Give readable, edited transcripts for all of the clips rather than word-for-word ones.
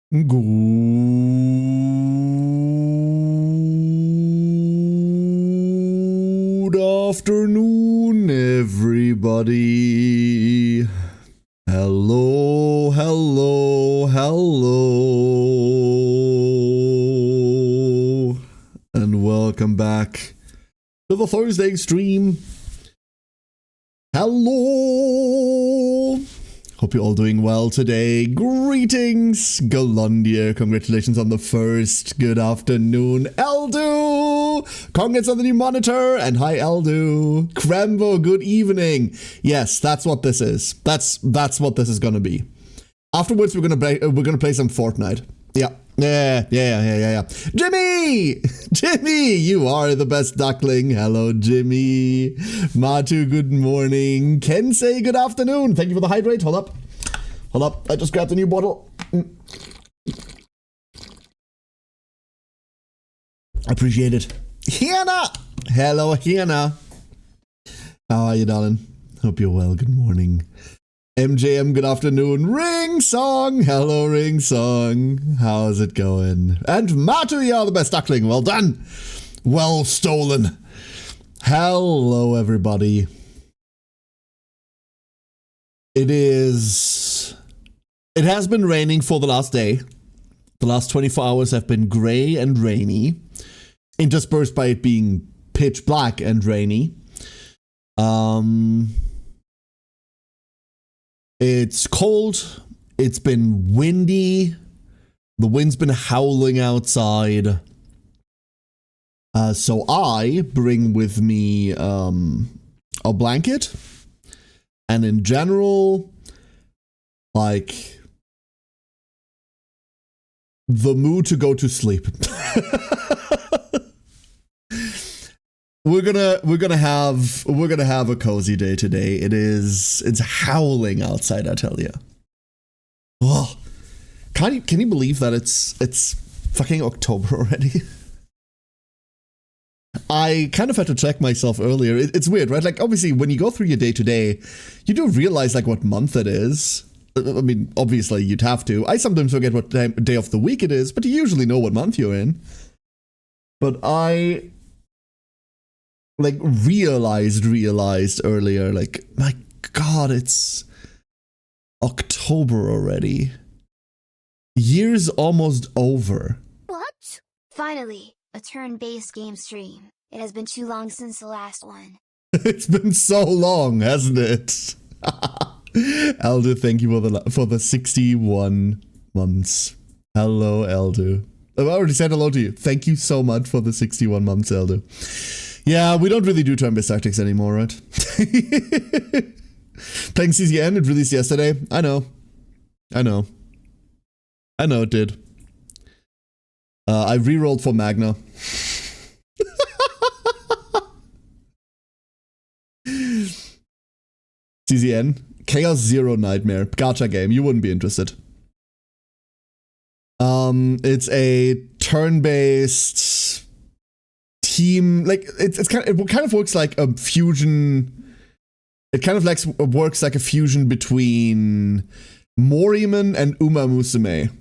Good afternoon, everybody. Hello, hello, hello. And welcome back to the Thursday stream. Hello. Hope you're all doing well today. Greetings, Golondia. Congratulations on the first. Good afternoon, Eldu. Congrats on the new monitor. And hi, Eldu. Krembo, good evening. Yes, that's what this is. That's what this is gonna be. Afterwards, we're gonna play some Fortnite. Yeah. Yeah. Jimmy! Jimmy, you are the best duckling. Hello, Jimmy. Matu, good morning. Kensei, good afternoon. Thank you for the hydrate. Hold up. I just grabbed a new bottle. Appreciate it. Hannah! Hello, Hannah. How are you, darling? Hope you're well. Good morning. MJM, good afternoon. Ring Song! Hello, Ring Song. How's it going? And Matu, you are the best duckling. Well done. Well stolen. Hello, everybody. It has been raining for the last day. The last 24 hours have been gray and rainy, interspersed by it being pitch black and rainy. It's cold, it's been windy, the wind's been howling outside, so I bring with me a blanket, and in general, like, the mood to go to sleep. We're gonna have a cozy day today. It's howling outside, I tell you. Oh, can you believe that it's fucking October already? I kind of had to check myself earlier. It's weird, right? Like, obviously, when you go through your day to day, you do realize like what month it is. I mean, obviously, you'd have to. I sometimes forget what day of the week it is, but you usually know what month you're in. But I like realized earlier, like, my god, it's October already. Year's almost over. What? Finally, a turn-based game stream. It has been too long since the last one. It's been so long, hasn't it? Eldu, thank you for the 61 months. Hello, Eldu. I've already said hello to you. Thank you so much for the 61 months, Eldu. Yeah, we don't really do turn-based tactics anymore, right? Playing CZN, it released yesterday. I know it did. I re-rolled for Magna. CZN, Chaos Zero Nightmare, gacha game. You wouldn't be interested. It's a turn-based team, like it kind of works like a fusion. It kind of like works like a fusion between Moriman and Uma Musume.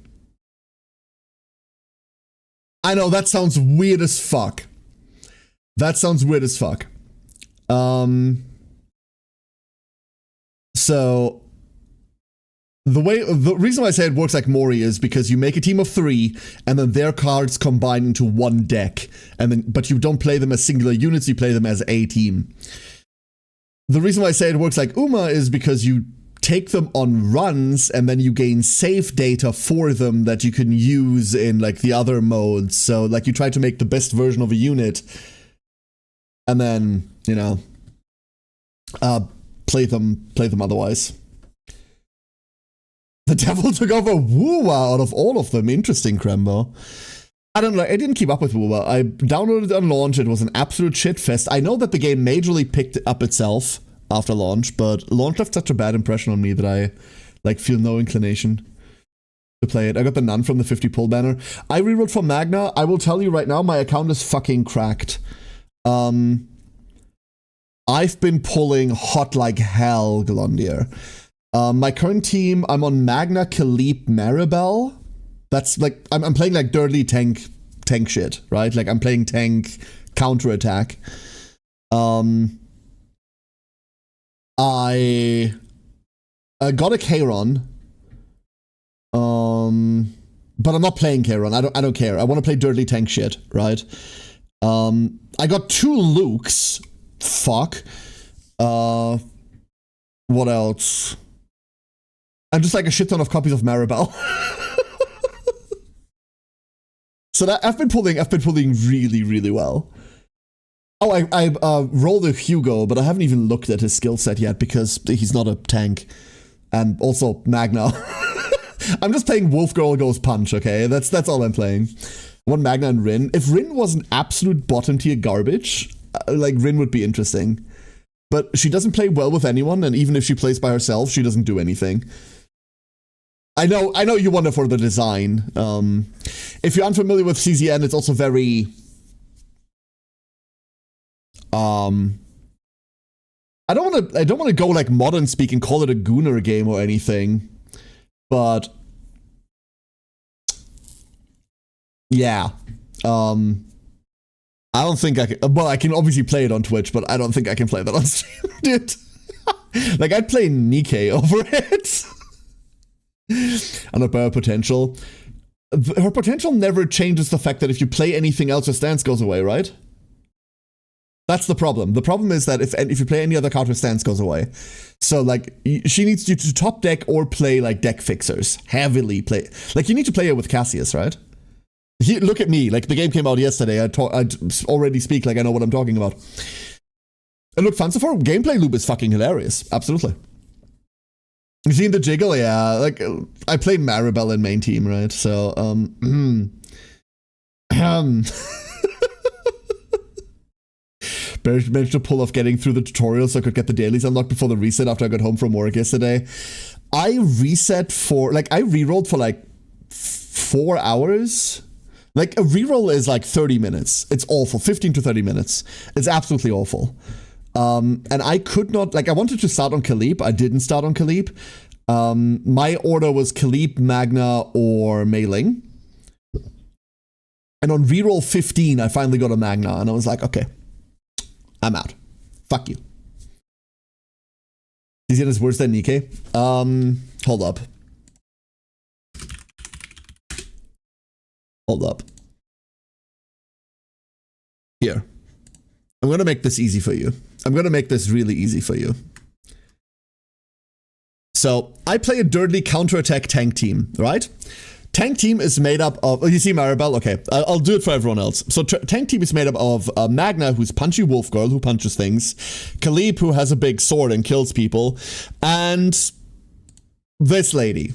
I know that sounds weird as fuck. So the reason why I say it works like Mori is because you make a team of 3 and then their cards combine into one deck, but you don't play them as singular units, you play them as a team. The reason why I say it works like Uma is because you take them on runs and then you gain save data for them that you can use in like the other modes. So like you try to make the best version of a unit and then, you know, play them otherwise. The devil took over Wuwa out of all of them. Interesting, Krembo. I don't know, I didn't keep up with Wuwa. I downloaded it on launch, it was an absolute shitfest. I know that the game majorly picked up itself after launch, but launch left such a bad impression on me that I like feel no inclination to play it. I got the Nun from the 50 pull banner. I rerolled for Magna. I will tell you right now, my account is fucking cracked. I've been pulling hot like hell, Golondia. My current team, I'm on Magna, Khalib, Maribel. That's like, I'm playing like dirty tank shit, right? Like I'm playing tank counterattack. I got a Kayron. But I'm not playing Kayron. I don't care. I want to play dirty tank shit, right? I got 2 Lukes. Fuck. What else? And just like a shit ton of copies of Maribel. So that I've been pulling really, really well. Oh, I rolled a Hugo, but I haven't even looked at his skill set yet because he's not a tank. And also Magna. I'm just playing Wolf Girl Goes Punch, okay? That's all I'm playing. One Magna and Rin. If Rin was an absolute bottom tier garbage, like Rin would be interesting. But she doesn't play well with anyone, and even if she plays by herself, she doesn't do anything. I know you wonder for the design. If you're unfamiliar with CZN, it's also very I don't want to go like modern speak and call it a Gooner game or anything. But yeah. I don't think I can. Well, I can obviously play it on Twitch, but I don't think I can play that on stream, dude. Like, I'd play Nikkei over it. And about her potential. Her potential never changes the fact that if you play anything else, her stance goes away, right? That's the problem. The problem is that if you play any other card, her stance goes away. So, like, she needs you to top deck or play, like, deck fixers. Heavily play. Like, you need to play it with Cassius, right? Look at me. Like, the game came out yesterday. I already speak like I know what I'm talking about. And look, Fanciful gameplay loop is fucking hilarious. Absolutely. You seen the jiggle? Yeah. Like, I played Maribel in main team, right? So, managed to pull off getting through the tutorial so I could get the dailies unlocked before the reset after I got home from work yesterday. I reset for, like, I rerolled for like 4 hours. Like, a reroll is like 30 minutes. It's awful. 15 to 30 minutes. It's absolutely awful. And I could not, like, I wanted to start on Khalib. I didn't start on Khalib. My order was Khalib, Magna, or Mei Ling. And on reroll 15, I finally got a Magna. And I was like, okay, I'm out. Fuck you. CZN is worse than Nikkei. Hold up. Hold up. Here. I'm going to make this easy for you. I'm going to make this really easy for you. So, I play a dirty counterattack tank team, right? Tank team is made up of... Oh, you see Maribel? Okay, I'll do it for everyone else. So, tank team is made up of Magna, who's punchy wolf girl, who punches things. Khalib, who has a big sword and kills people. And this lady.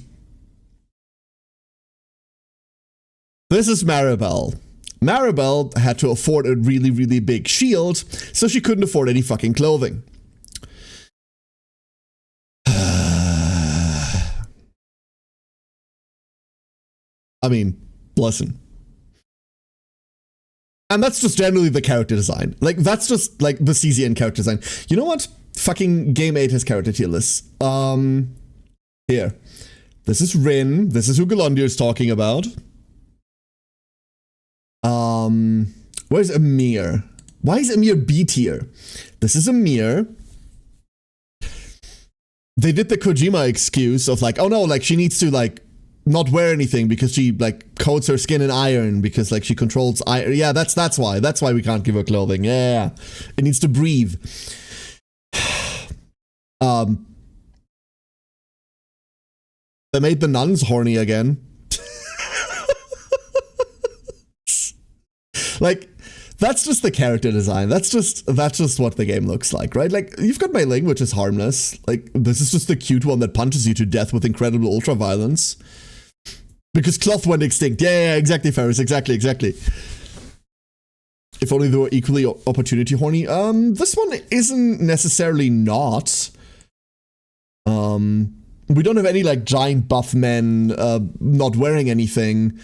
This is Maribel. Maribel had to afford a really, really big shield, so she couldn't afford any fucking clothing. I mean, listen. And that's just generally the character design. Like, that's just, like, the CZN character design. You know what? Fucking Game 8 has character tier lists. Here. This is Rin. This is who Galondir is talking about. Where's Amir? Why is Amir B tier? This is Amir. They did the Kojima excuse of like, oh no, like she needs to like not wear anything because she like coats her skin in iron because like she controls iron. Yeah, that's why. That's why we can't give her clothing. Yeah. It needs to breathe. They made the nuns horny again. Like, that's just the character design. That's just what the game looks like, right? Like, you've got Mei Ling, which is harmless. Like, this is just the cute one that punches you to death with incredible ultra violence. Because cloth went extinct. Yeah, exactly, Ferris. Exactly. If only they were equally opportunity horny. This one isn't necessarily not. We don't have any, like, giant buff men not wearing anything.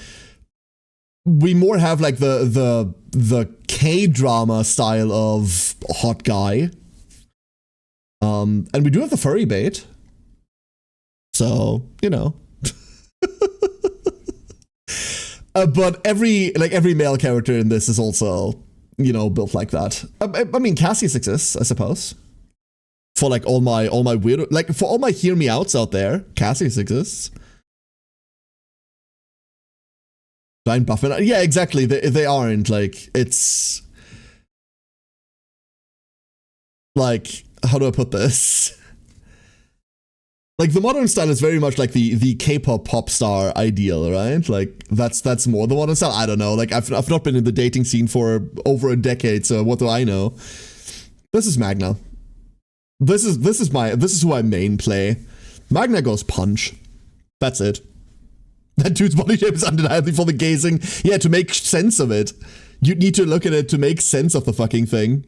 We more have like the K-drama style of hot guy. And we do have the furry bait. So, you know. But every male character in this is also, you know, built like that. I mean, Cassius exists, I suppose. For like all my weird, like for all my hear me outs out there, Cassius exists. Blind Buffin, yeah, exactly. They aren't like, it's like, how do I put this? Like the modern style is very much like the K-pop pop star ideal, right? Like that's more the modern style. I don't know. Like I've not been in the dating scene for over a decade, so what do I know? This is Magna. This is who I main play. Magna goes punch. That's it. That dude's body shape is undeniably for the gazing. Yeah, to make sense of it, you need to look at it to make sense of the fucking thing.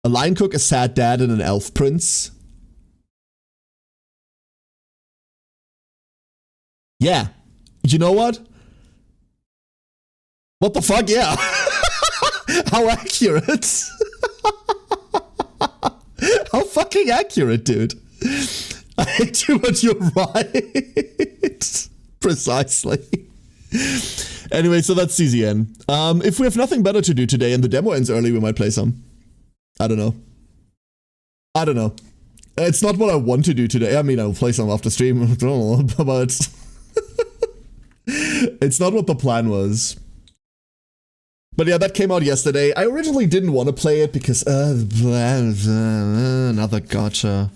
A line cook, a sad dad, and an elf prince. Yeah. You know what? What the fuck? Yeah. How accurate. How fucking accurate, dude. I hate you, but you're right. Precisely. Anyway, so that's CZN. If we have nothing better to do today and the demo ends early, we might play some. I don't know. It's not what I want to do today. I mean, I'll play some after stream, but it's not what the plan was. But yeah, that came out yesterday. I originally didn't want to play it because another gacha.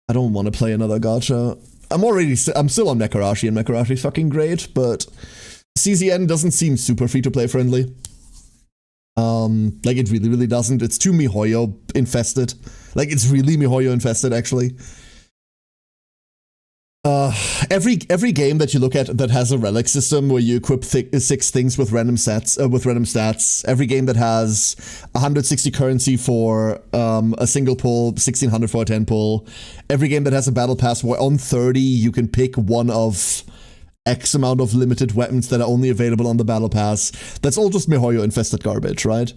I don't want to play another gacha. I'm still on Mekarashi, and Mekarashi's fucking great, but CZN doesn't seem super free-to-play friendly. Like it really, really doesn't. It's too MiHoYo infested. Like it's really MiHoYo infested, actually. Every game that you look at that has a relic system where you equip 6 things with random stats, every game that has 160 currency for a single pull, 1600 for a 10 pull, every game that has a battle pass where on 30 you can pick one of X amount of limited weapons that are only available on the battle pass, that's all just MiHoYo infested garbage, right?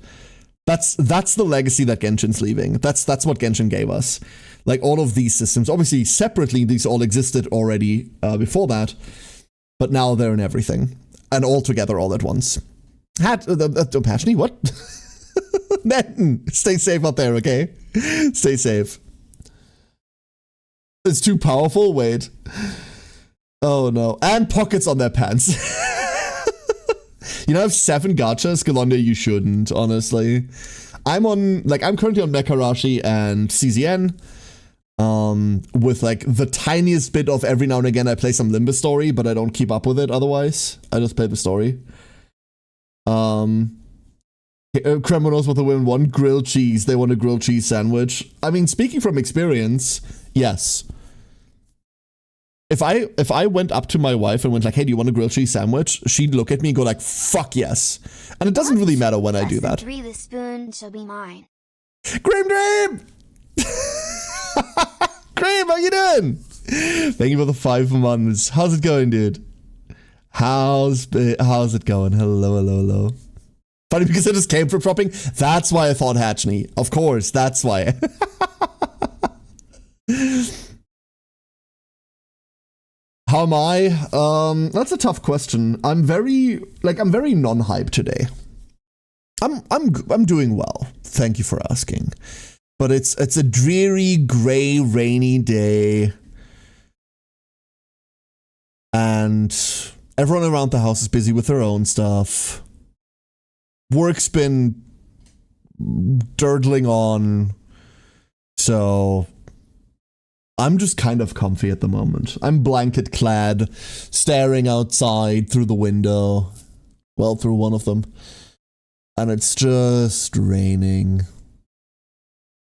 That's the legacy that Genshin's leaving. That's what Genshin gave us. Like all of these systems, obviously separately, these all existed already before that, but now they're in everything and all together all at once. Passionate, what? Stay safe out there, okay? Stay safe. It's too powerful. Wait. Oh no, and pockets on their pants. You know, I have 7 gachas, Galondia, you shouldn't, honestly. I'm currently on Mekarashi and CZN. With like the tiniest bit of every now and again I play some Limbus story, but I don't keep up with it otherwise. I just play the story. Kreml knows what the women want. Grilled cheese. They want a grilled cheese sandwich. I mean, speaking from experience, yes. If I went up to my wife and went like, hey, do you want a grilled cheese sandwich? She'd look at me and go like, fuck yes. And it doesn't really matter when I do that. The spoon shall be mine. Dream! Cream, how you doing? Thank you for the 5 months. How's it going, dude? How's it going? Hello. Funny because I just came from shopping. That's why I thought Hatchney. Of course, that's why. How am I? That's a tough question. I'm very non-hype today. I'm doing well. Thank you for asking. But it's a dreary, gray, rainy day. And everyone around the house is busy with their own stuff. Work's been durdling on. So I'm just kind of comfy at the moment. I'm blanket clad, staring outside through the window. Well, through one of them. And it's just raining.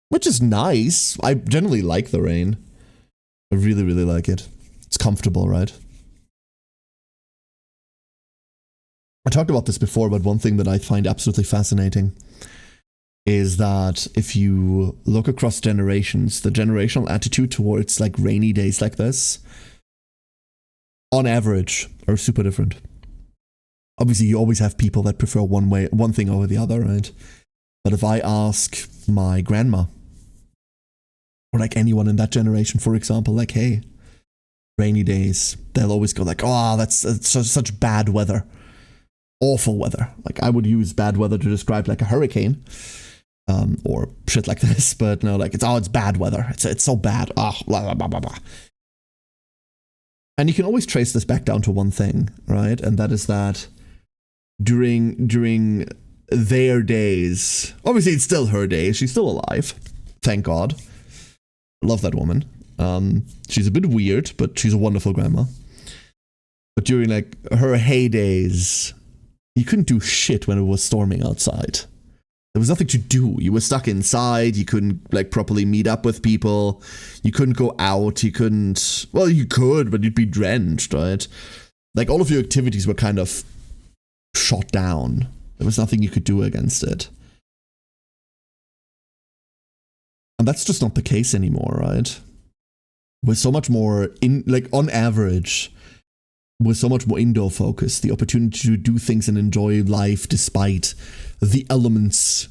Which is nice. I generally like the rain. I really, really like it. It's comfortable, right? I talked about this before, but one thing that I find absolutely fascinating is that if you look across generations, the generational attitude towards like rainy days like this, on average, are super different. Obviously, you always have people that prefer one thing over the other, right? But if I ask my grandma, or like anyone in that generation, for example, like, hey, rainy days, they'll always go like, oh, that's such bad weather. Awful weather. Like, I would use bad weather to describe like a hurricane. Or shit like this, but no, like, it's bad weather. It's so bad. Oh, blah, blah, blah, blah, blah. And you can always trace this back down to one thing, right? And that is that during their days, obviously it's still her days, she's still alive, thank God. Love that woman. She's a bit weird, but she's a wonderful grandma. But during like her heydays, you couldn't do shit when it was storming outside. There was nothing to do. You were stuck inside. You couldn't like properly meet up with people. You couldn't go out. You couldn't. Well, you could, but you'd be drenched, right? Like all of your activities were kind of shot down. There was nothing you could do against it. And that's just not the case anymore, right? We're so much more on average, we're so much more indoor focused. The opportunity to do things and enjoy life despite the elements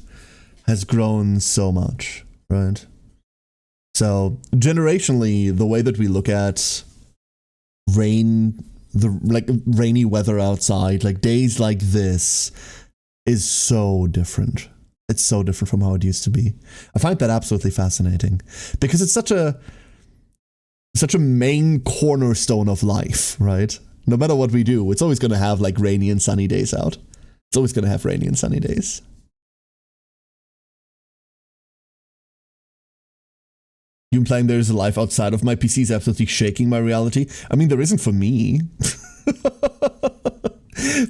has grown so much, right? So generationally, the way that we look at rain, rainy weather outside, like days like this, is so different. It's so different from how it used to be. I find that absolutely fascinating because it's such a main cornerstone of life, right? No matter what we do, it's always going to have like rainy and sunny days out. It's always going to have rainy and sunny days. You implying there's a life outside of my PC is absolutely shaking my reality. I mean, there isn't for me.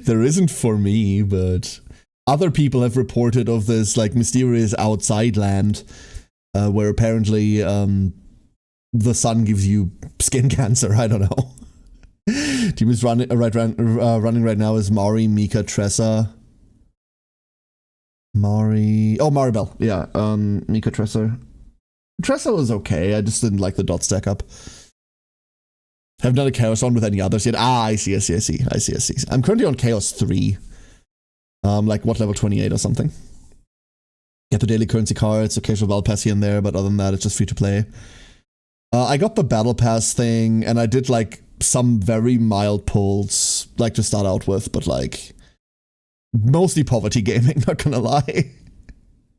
There isn't for me, but other people have reported of this like mysterious outside land where apparently the sun gives you skin cancer. I don't know. Team is running right now is Mari, Mika, Tressa. Maribel. Yeah, Mika, Tressa. Tressa was okay. I just didn't like the dot stack up. Haven't done a Chaos run with any others yet. I see. I'm currently on Chaos 3. Like what, level 28 or something. Get the daily currency cards, occasional battle pass here and there, but other than that, it's just free to play. I got the battle pass thing, and I did like some very mild pulls, like to start out with, but like mostly poverty gaming, not gonna lie.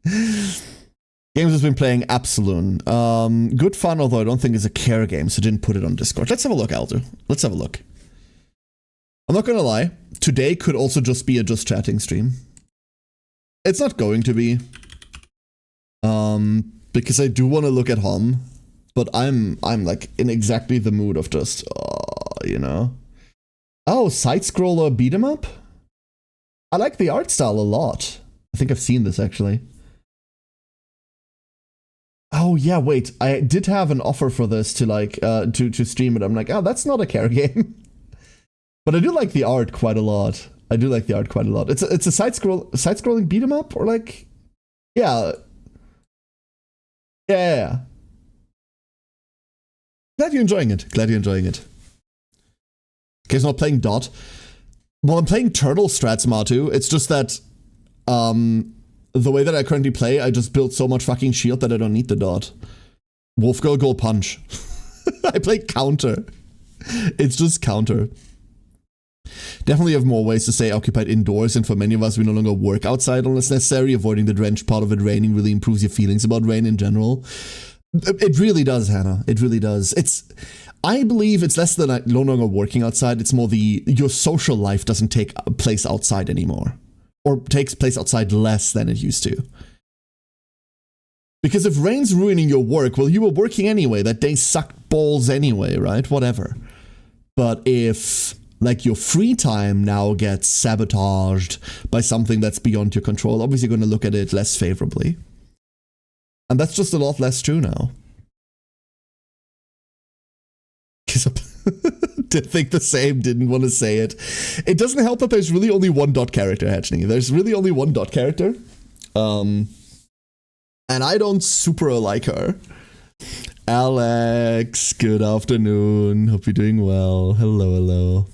Games has been playing Absaloon. Good fun, although I don't think it's a care game, so didn't put it on Discord. Let's have a look, Aldo. Let's have a look. I'm not gonna lie, today could also just be a just chatting stream. It's not going to be. Because I do want to look at HoMM, but I'm like in exactly the mood of just, you know. Oh, side-scroller beat 'em up? I like the art style a lot. I think I've seen this actually. Oh yeah, wait. I did have an offer for this to like to stream it. I'm like, oh, that's not a care game. But I do like the art quite a lot. It's a side-scrolling beat 'em up, or like, yeah. Yeah. Glad you're enjoying it. Okay, so not playing Dot. Well, I'm playing Turtle strats, Matu. It's just that the way that I currently play, I just built so much fucking shield that I don't need the Dot. Wolf Girl Gold Punch. I play counter. It's just counter. Definitely have more ways to stay occupied indoors, and for many of us, we no longer work outside unless necessary. Avoiding the drenched part of it raining really improves your feelings about rain in general. It really does, Hannah. It really does. I believe it's less than no longer working outside. It's more your social life doesn't take place outside anymore, or takes place outside less than it used to. Because if rain's ruining your work, well, you were working anyway. That day sucked balls anyway, right? Whatever. But if like your free time now gets sabotaged by something that's beyond your control, obviously you're going to look at it less favorably. And that's just a lot less true now. Did think the same, didn't want to say it. It doesn't help that there's really only one Dot character, Hatchling. There's really only one Dot character. And I don't super like her. Alex, good afternoon. Hope you're doing well. Hello.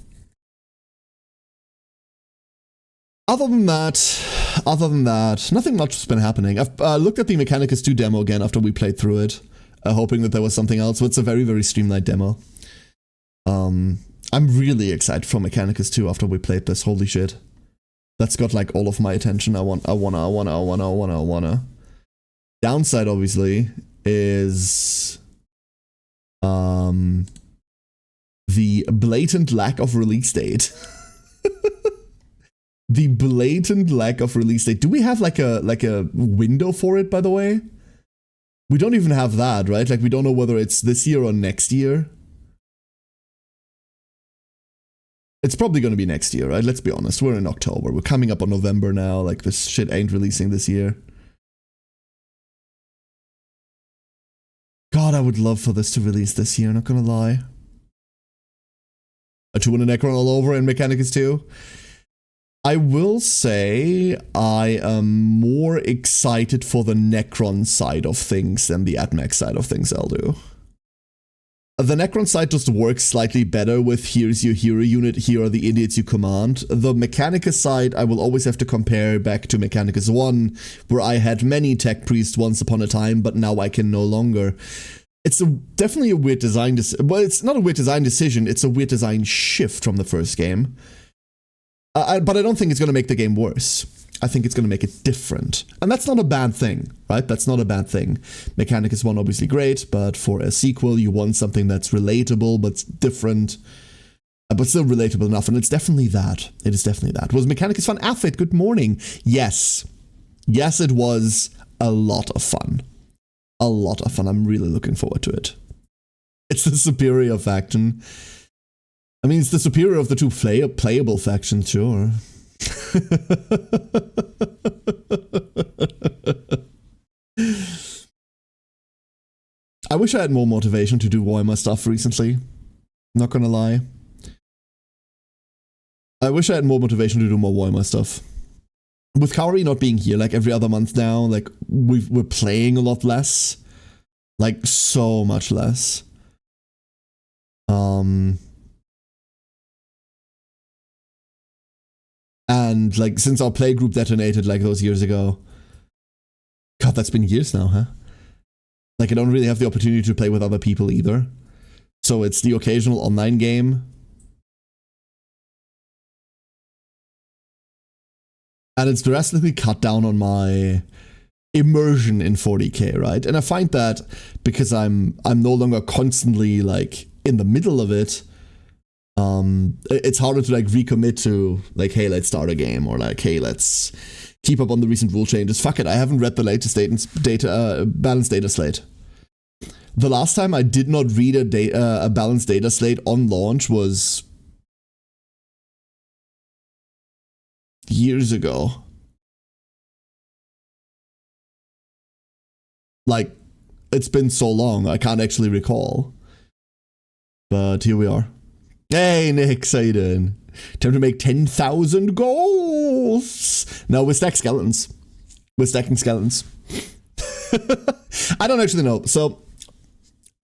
Other than that, nothing much has been happening. I've looked at the Mechanicus 2 demo again after we played through it, hoping that there was something else. So it's a very, very streamlined demo. I'm really excited for Mechanicus 2 after we played this. Holy shit. That's got like all of my attention. I wanna. Downside, obviously, is the blatant lack of release date. The blatant lack of release date. Do we have like a window for it, by the way? We don't even have that, right? Like, we don't know whether it's this year or next year. It's probably going to be next year, right? Let's be honest. We're in October. We're coming up on November now. Like, this shit ain't releasing this year. God, I would love for this to release this year, not gonna lie. A 2 and a Necron all over in Mechanicus 2. I will say I am more excited for the Necron side of things than the AdMech side of things, I'll do. The Necron side just works slightly better with here's your hero unit, here are the idiots you command. The Mechanicus side, I will always have to compare back to Mechanicus 1, where I had many tech priests once upon a time, but now I can no longer. It's definitely a weird design decision. Well, it's not a weird design decision, it's a weird design shift from the first game. But I don't think it's going to make the game worse. I think it's going to make it different. And that's not a bad thing, right? That's not a bad thing. Mechanicus 1 obviously great, but for a sequel, you want something that's relatable, but different, but still relatable enough. And it's definitely that. It is definitely that. Was Mechanicus fun? Affit, good morning. Yes. Yes, it was a lot of fun. A lot of fun. I'm really looking forward to it. It's the superior faction. I mean, it's the superior of the two playable factions, sure. I wish I had more motivation to do HoMM stuff recently. Not gonna lie. I wish I had more motivation to do more HoMM stuff. With Kaori not being here like every other month now, like we're playing a lot less. Like so much less. And like since our play group detonated like those years ago. God, that's been years now, huh? Like I don't really have the opportunity to play with other people either. So it's the occasional online game. And it's drastically cut down on my immersion in 40k, right? And I find that because I'm no longer constantly like in the middle of it, it's harder to like recommit to like, hey, let's start a game, or like, hey, let's keep up on the recent rule changes. Fuck it, I haven't read the latest balanced data slate. The last time I did not read a balanced data slate on launch was years ago. Like, it's been so long, I can't actually recall. But here we are. Hey, Nick, how you doing? Time to make 10,000 goals! No, we're stacking skeletons. We're stacking skeletons. I don't actually know. So,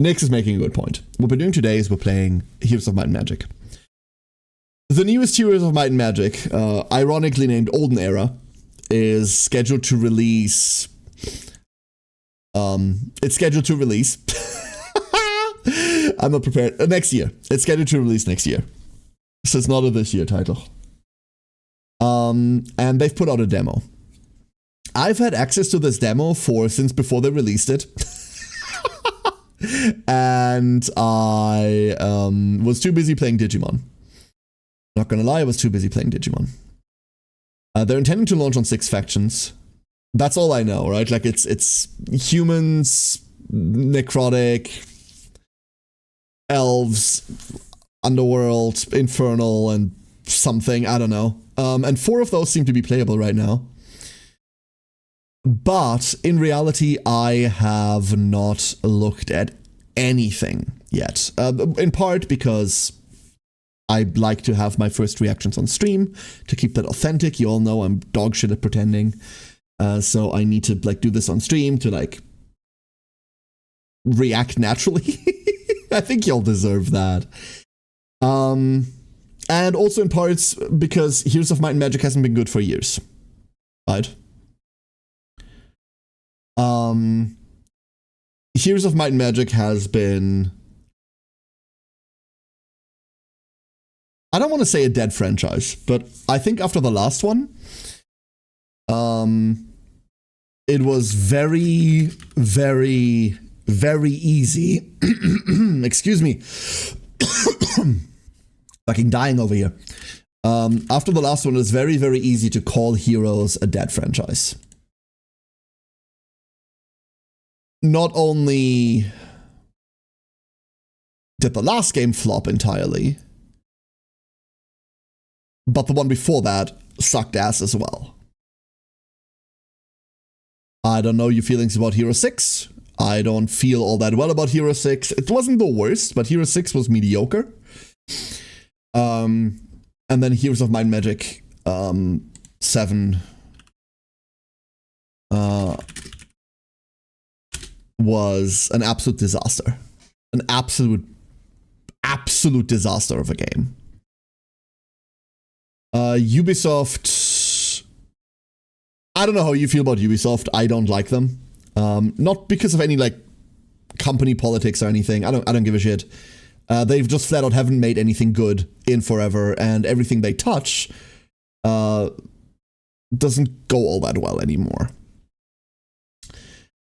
Nick is making a good point. What we're doing today is we're playing Heroes of Might and Magic. The newest Heroes of Might and Magic, ironically named Olden Era, is scheduled to release... it's scheduled to release... I'm not prepared. Next year. It's scheduled to release next year. So it's not a this year title. And they've put out a demo. I've had access to this demo since before they released it. And I was too busy playing Digimon. Not gonna lie, I was too busy playing Digimon. They're intending to launch on 6 factions. That's all I know, right? Like it's humans, necrotic, elves, underworld, infernal, and something, I don't know. And 4 of those seem to be playable right now. But in reality, I have not looked at anything yet. In part because I like to have my first reactions on stream to keep that authentic. You all know I'm dog shit at pretending. So I need to like do this on stream to like react naturally. I think y'all deserve that. And also in parts because Heroes of Might and Magic hasn't been good for years. Right? Heroes of Might and Magic has been I don't want to say a dead franchise, but I think after the last one, it was very, very, very easy. Excuse me. Fucking dying over here. After the last one, it was very, very easy to call Heroes a dead franchise. Not only did the last game flop entirely, but the one before that sucked ass as well. I don't know your feelings about Hero 6. I don't feel all that well about Hero 6. It wasn't the worst, but Hero 6 was mediocre. And then Heroes of Might and Magic 7 was an absolute disaster. An absolute disaster of a game. Ubisoft, I don't know how you feel about Ubisoft. I don't like them. Not because of any like company politics or anything. I don't give a shit. They've just flat out haven't made anything good in forever, and everything they touch doesn't go all that well anymore.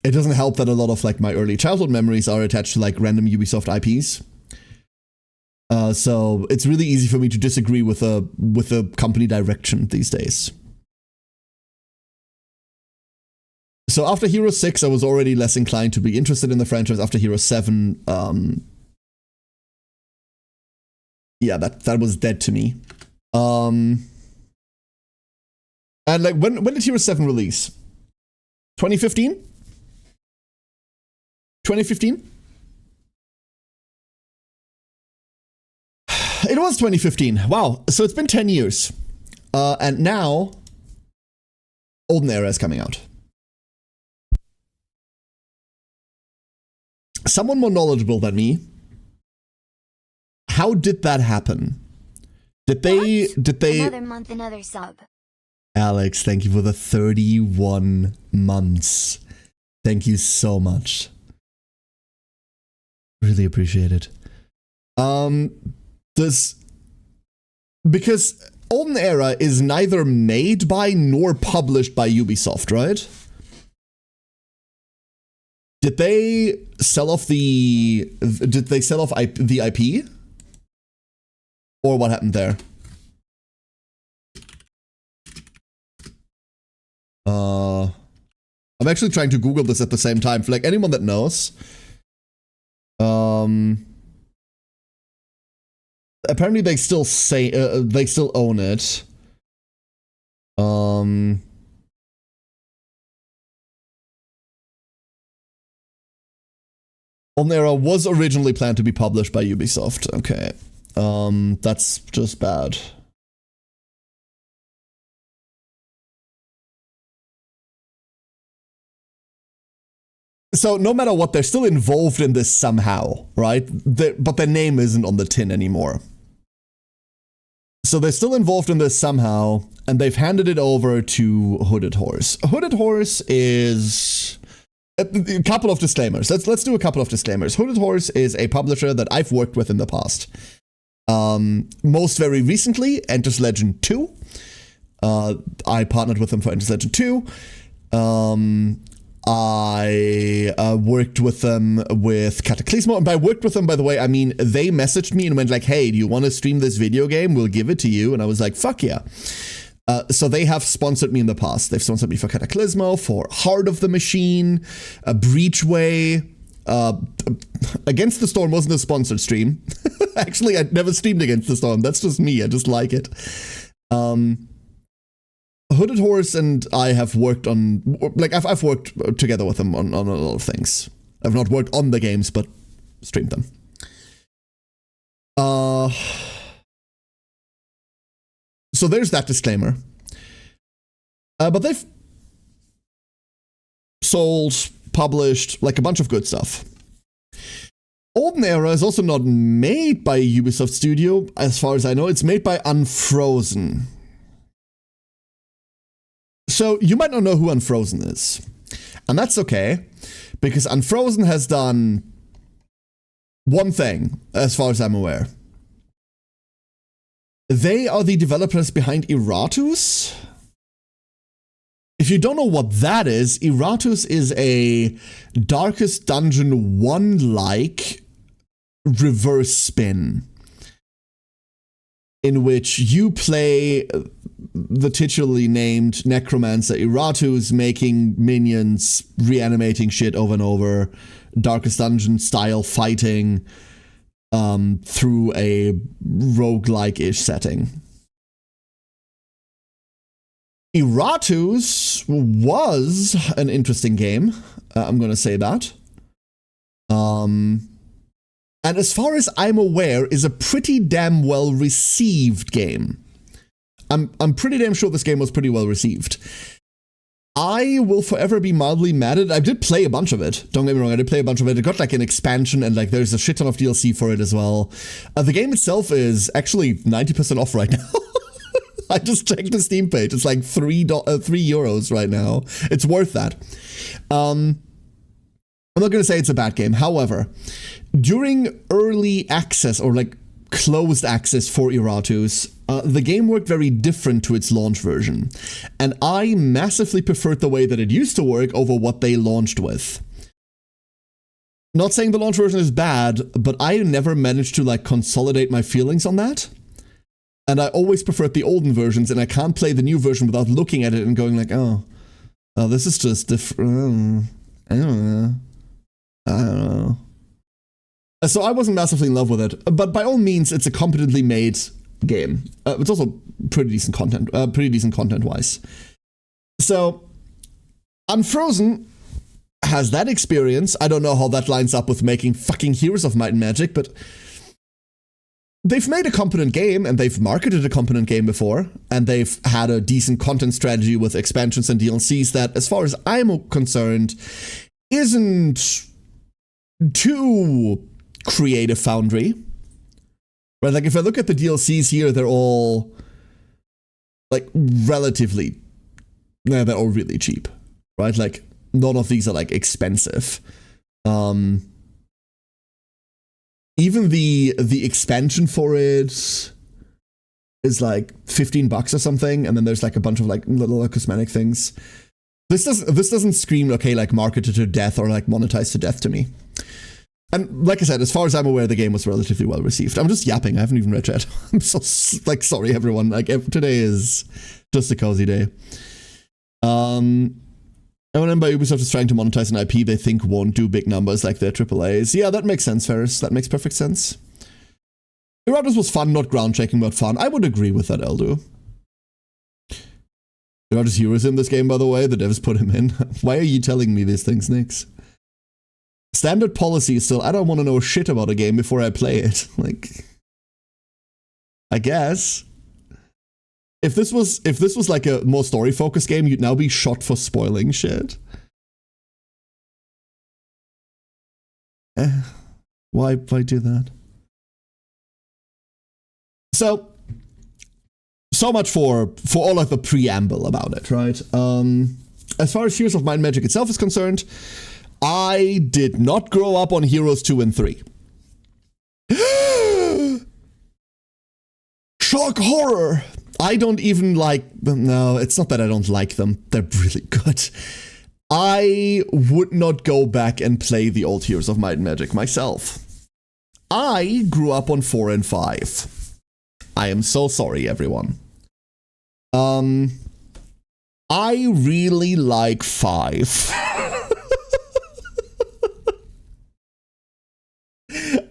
It doesn't help that a lot of like my early childhood memories are attached to like random Ubisoft IPs. So it's really easy for me to disagree with the company direction these days. So after Hero 6, I was already less inclined to be interested in the franchise. After Hero 7, yeah, that was dead to me. And like, when did Hero 7 release? 2015? 2015? It was 2015. Wow. So it's been 10 years. And now, Olden Era is coming out. Someone more knowledgeable than me. How did that happen? Did they... Another month, another sub. Alex, thank you for the 31 months. Thank you so much. Really appreciate it. Because Olden Era is neither made by nor published by Ubisoft, right? Did they sell off the IP? Or what happened there? I'm actually trying to Google this at the same time for like anyone that knows. Apparently they still say they still own it. Olden Era was originally planned to be published by Ubisoft. Okay. That's just bad. So no matter what, they're still involved in this somehow, right? But their name isn't on the tin anymore. So they're still involved in this somehow, and they've handed it over to Hooded Horse. Hooded Horse is... A couple of disclaimers. Let's do a couple of disclaimers. Hooded Horse is a publisher that I've worked with in the past. Most very recently, Enter's Legend 2. I partnered with them for Enter's Legend 2. I worked with them with Cataclysmo, and by worked with them, by the way, I mean they messaged me and went like, hey, do you want to stream this video game? We'll give it to you. And I was like, fuck yeah. So they have sponsored me in the past. They've sponsored me for Cataclysmo, for Heart of the Machine, Breachway. Against the Storm wasn't a sponsored stream. Actually, I'd never streamed Against the Storm. That's just me. I just like it. Hooded Horse and I have worked on, like, I've worked together with them on a lot of things. I've not worked on the games, but streamed them. So there's that disclaimer. But they've sold, published, like, a bunch of good stuff. Olden Era is also not made by a Ubisoft studio, as far as I know. It's made by Unfrozen. So you might not know who Unfrozen is. And that's okay, because Unfrozen has done one thing, as far as I'm aware. They are the developers behind Iratus. If you don't know what that is, Iratus is a Darkest Dungeon 1-like reverse spin, in which you play the titularly named Necromancer Iratus, making minions, reanimating shit over and over, Darkest Dungeon style fighting through a roguelike-ish setting. Iratus was an interesting game. I'm going to say that. And as far as I'm aware, is a pretty damn well received game. I'm pretty damn sure this game was pretty well received. I will forever be mildly mad at it. I did play a bunch of it. Don't get me wrong, I did play a bunch of it. It got like an expansion and like there's a shit ton of DLC for it as well. The game itself is actually 90% off right now. I just checked the Steam page. It's like €3 right now. It's worth that. I'm not going to say it's a bad game. However, during early access or like closed access for Iratus, the game worked very different to its launch version, and I massively preferred the way that it used to work over what they launched with. Not saying the launch version is bad, but I never managed to like consolidate my feelings on that, and I always preferred the olden versions, and I can't play the new version without looking at it and going like, oh this is just different. I don't know. So I wasn't massively in love with it, but by all means, it's a competently made game. It's also pretty decent content-wise. So, Unfrozen has that experience. I don't know how that lines up with making fucking Heroes of Might and Magic, but they've made a competent game, and they've marketed a competent game before, and they've had a decent content strategy with expansions and DLCs that, as far as I'm concerned, isn't too creative foundry. Right, like if I look at the DLCs here, they're all like relatively, they're all really cheap, right? Like none of these are like expensive. Even the expansion for it is like $15 or something, and then there's like a bunch of like little cosmetic things. This doesn't scream okay like marketed to death or like monetized to death to me. And like I said, as far as I'm aware, the game was relatively well received. I'm just yapping. I haven't even read chat. I'm so like sorry, everyone. Like today is just a cozy day. I remember Ubisoft is trying to monetize an IP they think won't do big numbers like their AAAs. Yeah, that makes sense, Ferris. That makes perfect sense. Iratus was fun, not ground-shaking, but fun. I would agree with that, Eldu. Iratus Heroes in this game, by the way. The devs put him in. Why are you telling me these things, Nix? Standard policy is still, I don't want to know shit about a game before I play it. Like, I guess. If this was like a more story-focused game, you'd now be shot for spoiling shit. Why do that? So much for all of the preamble about it, right? As far as Heroes of Might and Magic itself is concerned, I did not grow up on Heroes 2 and 3. Shock horror! I don't even like them. No, it's not that I don't like them. They're really good. I would not go back and play the old Heroes of Might and Magic myself. I grew up on 4 and 5. I am so sorry, everyone. I really like 5.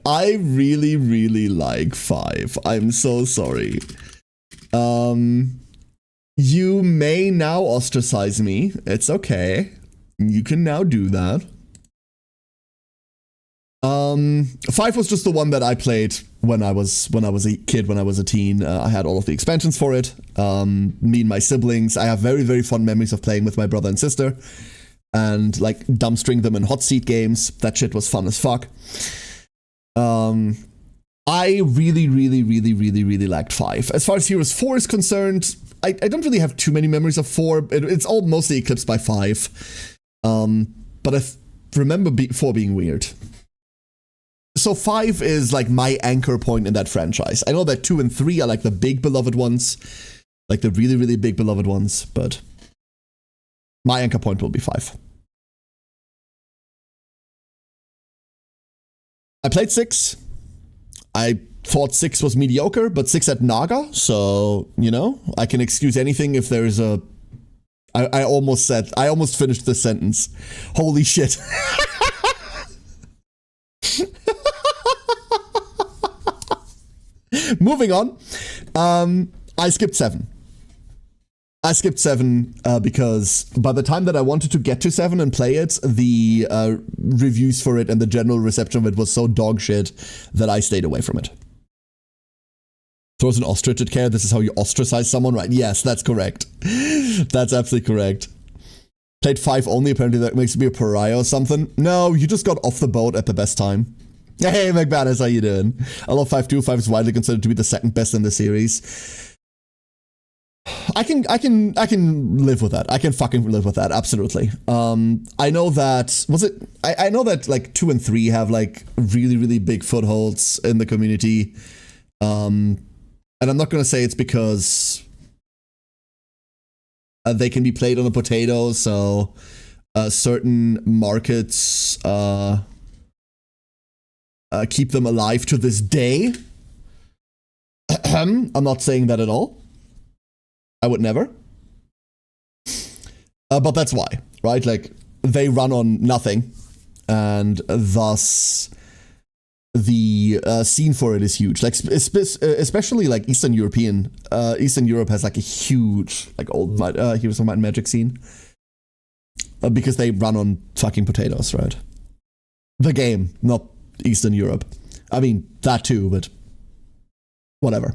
I really, really like 5. I'm so sorry. You may now ostracize me. It's okay. You can now do that. 5 was just the one that I played when I was a kid, when I was a teen. I had all of the expansions for it. Me and my siblings. I have very, very fond memories of playing with my brother and sister. And like dumpstering them in hot seat games. That shit was fun as fuck. I really, really, really, really, really liked 5. As far as Heroes 4 is concerned, I don't really have too many memories of 4. It's all mostly eclipsed by 5. But I remember 4 being weird. So 5 is like my anchor point in that franchise. I know that 2 and 3 are like the big beloved ones, like the really, really big beloved ones, but my anchor point will be 5. I played 6. I thought 6 was mediocre, but 6 at Naga, so, you know, I can excuse anything if there's a... I almost finished the sentence. Holy shit. Moving on. I skipped 7. Because by the time that I wanted to get to 7 and play it, the reviews for it and the general reception of it was so dog shit that I stayed away from it. Throws an ostrich at care. This is how you ostracize someone, right? Yes, that's correct. That's absolutely correct. Played 5 only. Apparently that makes me a pariah or something. No, you just got off the boat at the best time. Hey, McManus, how you doing? I love 5 too. 5 is widely considered to be the second best in the series. I can live with that. I can fucking live with that. Absolutely. I know that, I know that like 2 and 3 have like really, really big footholds in the community. And I'm not going to say it's because they can be played on a potato, so certain markets keep them alive to this day. I'm not saying that at all. I would never. But that's why, right? Like, they run on nothing, and thus the scene for it is huge. Like, especially like Eastern Europe has like a huge like old Heroes of Might and Magic scene because they run on fucking potatoes, right? The game, not Eastern Europe. I mean that too, but whatever.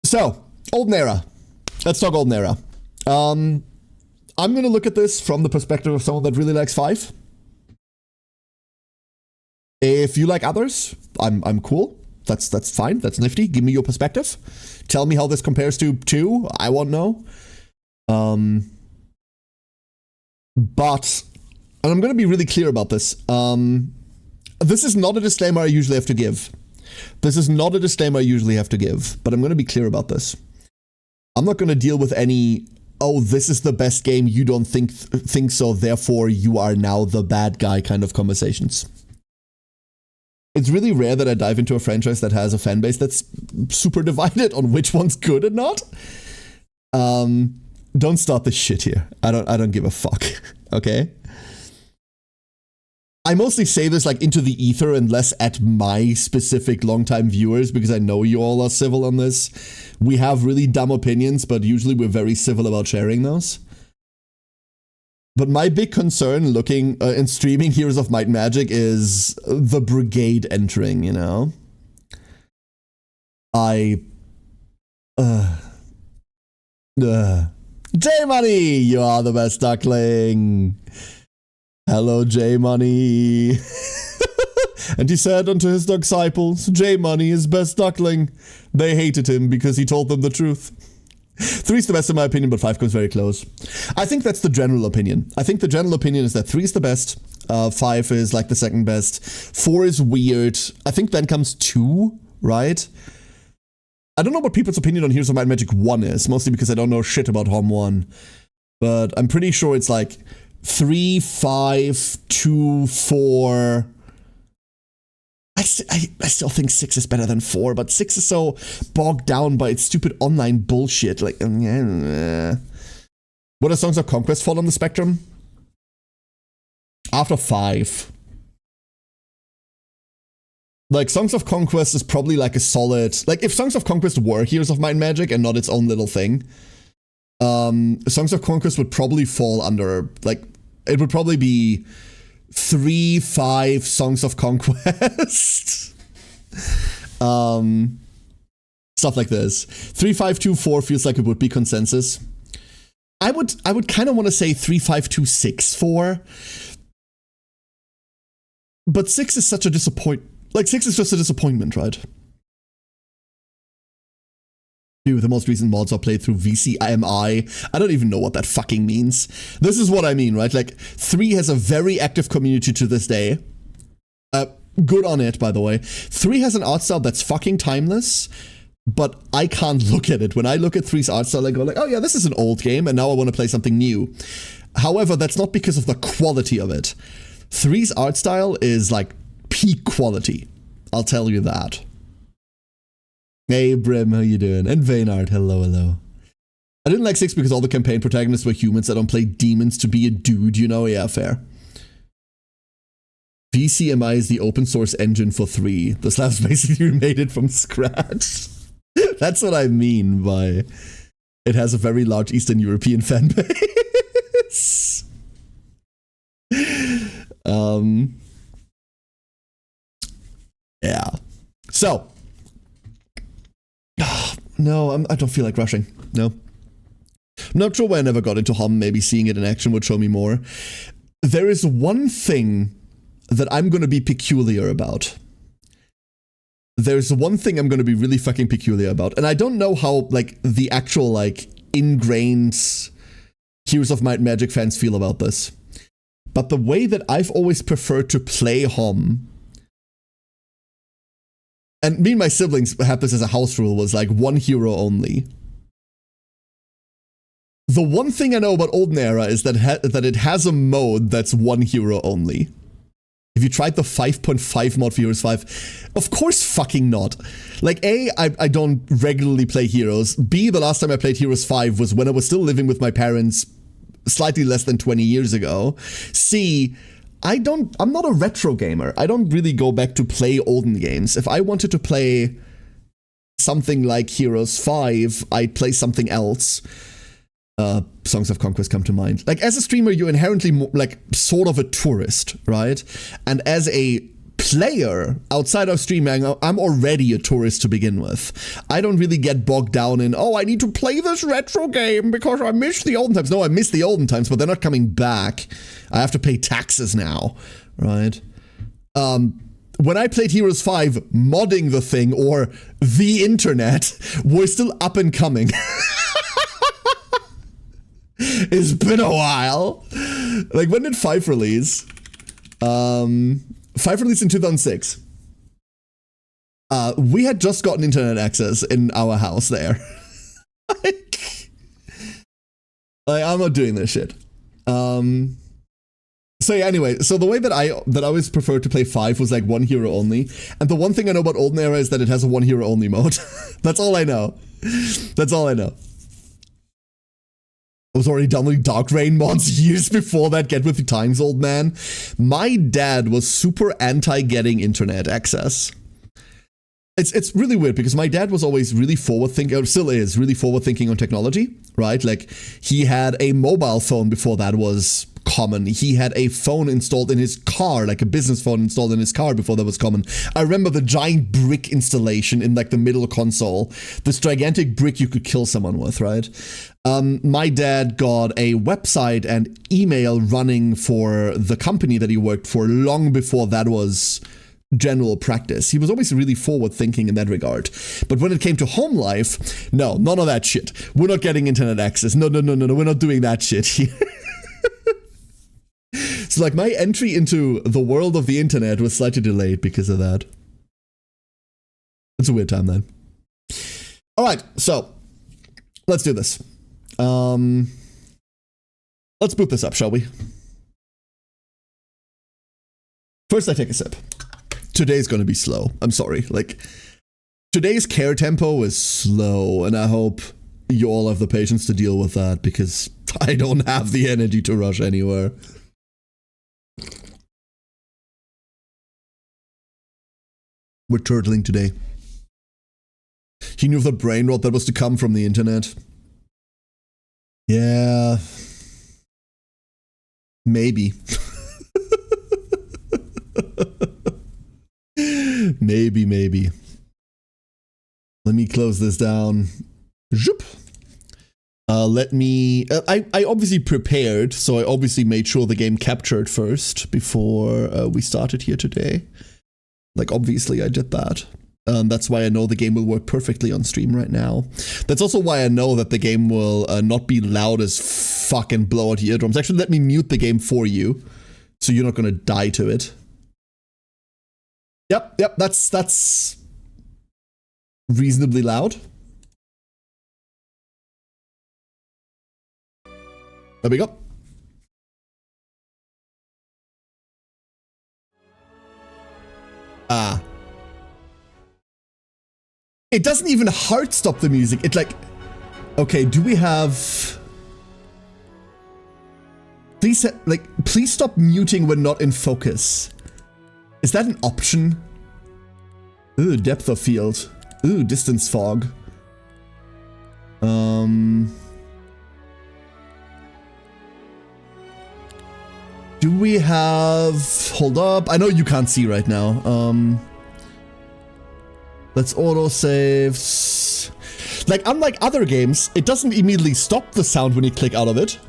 So, Olden Era. Let's talk Olden Era. I'm gonna look at this from the perspective of someone that really likes 5. If you like others, I'm cool. That's fine. That's nifty. Give me your perspective. Tell me how this compares to 2. I won't know. But, and I'm gonna be really clear about this. This is not a disclaimer I usually have to give. But I'm gonna be clear about this. I'm not gonna deal with any, oh, this is the best game, you don't think so, therefore you are now the bad guy kind of conversations. It's really rare that I dive into a franchise that has a fan base that's super divided on which one's good and not. Don't start this shit here. I don't give a fuck. Okay? I mostly say this like into the ether and less at my specific longtime viewers because I know you all are civil on this. We have really dumb opinions, but usually we're very civil about sharing those. But my big concern looking and streaming Heroes of Might and Magic is the brigade entering, you know? J-Money, you are the best duckling. Hello, J-Money. And he said unto his disciples, J-Money is best duckling. They hated him because he told them the truth. 3's the best in my opinion, but 5 comes very close. I think that's the general opinion. I think the general opinion is that 3 is the best. 5 is like the second best. 4 is weird. I think then comes 2, right? I don't know what people's opinion on Heroes of Might and Magic 1 is, mostly because I don't know shit about HoMM 1. But I'm pretty sure it's like 3, 5, 2, 4... I still think 6 is better than 4, but 6 is so bogged down by its stupid online bullshit. Like, where does Songs of Conquest fall on the spectrum? After 5. Like, Songs of Conquest is probably like a solid... Like, if Songs of Conquest were Heroes of Might and Magic and not its own little thing, Songs of Conquest would probably fall under... Like, it would probably be 3, 5 Songs of Conquest. Stuff like this. 3, 5, 2, 4 feels like it would be consensus. I would kind of want to say 3, 5, 2, 6, 4. But 6 is such a disappointment. Like, 6 is just a disappointment, right? The most recent mods are played through VCMI. I don't even know what that fucking means. This is what I mean, right? Like, 3 has a very active community to this day. Good on it, by the way. 3 has an art style that's fucking timeless, but I can't look at it. When I look at 3's art style, I go like, oh yeah, this is an old game, and now I want to play something new. However, that's not because of the quality of it. 3's art style is like peak quality. I'll tell you that. Hey Brim, how you doing? And Vaynard, hello, hello. I didn't like 6 because all the campaign protagonists were humans. I don't play demons to be a dude, you know? Yeah, fair. VCMI is the open source engine for 3. The Slavs basically made it from scratch. That's what I mean by it has a very large Eastern European fan base. Yeah. So. No, I don't feel like rushing. No. I'm not sure why I never got into HoMM. Maybe seeing it in action would show me more. There is one thing that I'm going to be peculiar about. There's one thing I'm going to be really fucking peculiar about. And I don't know how, like, the actual, like, ingrained Heroes of Might and Magic fans feel about this. But the way that I've always preferred to play HoMM, and me and my siblings had this as a house rule, was like 1 hero only. The one thing I know about Olden Era is that it has a mode that's 1 hero only. Have you tried the 5.5 mod for Heroes 5? Of course fucking not. Like, A, I don't regularly play Heroes. B, the last time I played Heroes 5 was when I was still living with my parents slightly less than 20 years ago. C, I'm not a retro gamer. I don't really go back to play olden games. If I wanted to play something like Heroes 5, I'd play something else. Songs of Conquest come to mind. Like, as a streamer, you're inherently like sort of a tourist, right? And as a player outside of streaming, I'm already a tourist to begin with. I don't really get bogged down in, oh, I need to play this retro game because I miss the olden times. No, I miss the olden times, but they're not coming back. I have to pay taxes now, right? When I played Heroes 5, modding the thing or the internet were still up and coming. It's been a while. Like, when did 5 release? 5 released in 2006. We had just gotten internet access in our house there. like, I'm not doing this shit. So yeah, anyway, so the way that I always preferred to play 5 was like 1 hero only. And the one thing I know about Olden Era is that it has a 1 hero only mode. That's all I know. That's all I know. I was already downloading Dark Rain mods years before that. Get with the times, old man. My dad was super anti getting internet access. It's really weird because my dad was always really forward-thinking, or still is, really forward-thinking on technology, right? Like, he had a mobile phone before that was common. He had a phone installed in his car, like a business phone installed in his car before that was common. I remember the giant brick installation in like the middle console. This gigantic brick you could kill someone with, right? My dad got a website and email running for the company that he worked for long before that was general practice. He was always really forward thinking in that regard. But when it came to home life, no, none of that shit. We're not getting internet access. No, we're not doing that shit here. So like my entry into the world of the internet was slightly delayed because of that. It's a weird time then. All right, so let's do this. Let's boot this up, shall we? First, I take a sip. Today's gonna be slow. I'm sorry. Like, today's care tempo is slow, and I hope you all have the patience to deal with that because I don't have the energy to rush anywhere. We're turtling today. He knew of the brain rot that was to come from the internet. Yeah. Maybe. Maybe. Let me close this down. Zoop. Let me... I obviously prepared, so I obviously made sure the game captured first before we started here today. Like, obviously I did that. That's why I know the game will work perfectly on stream right now. That's also why I know that the game will not be loud as fuck and blow out your eardrums. Actually, let me mute the game for you, so you're not gonna die to it. Yep, that's reasonably loud. There we go. Ah. It doesn't even hard stop the music. It like, okay, do we have... Please, please stop muting when not in focus. Is that an option? Ooh, depth of field. Ooh, distance fog. Do we have... Hold up. I know you can't see right now. Let's autosave. Like, unlike other games, it doesn't immediately stop the sound when you click out of it.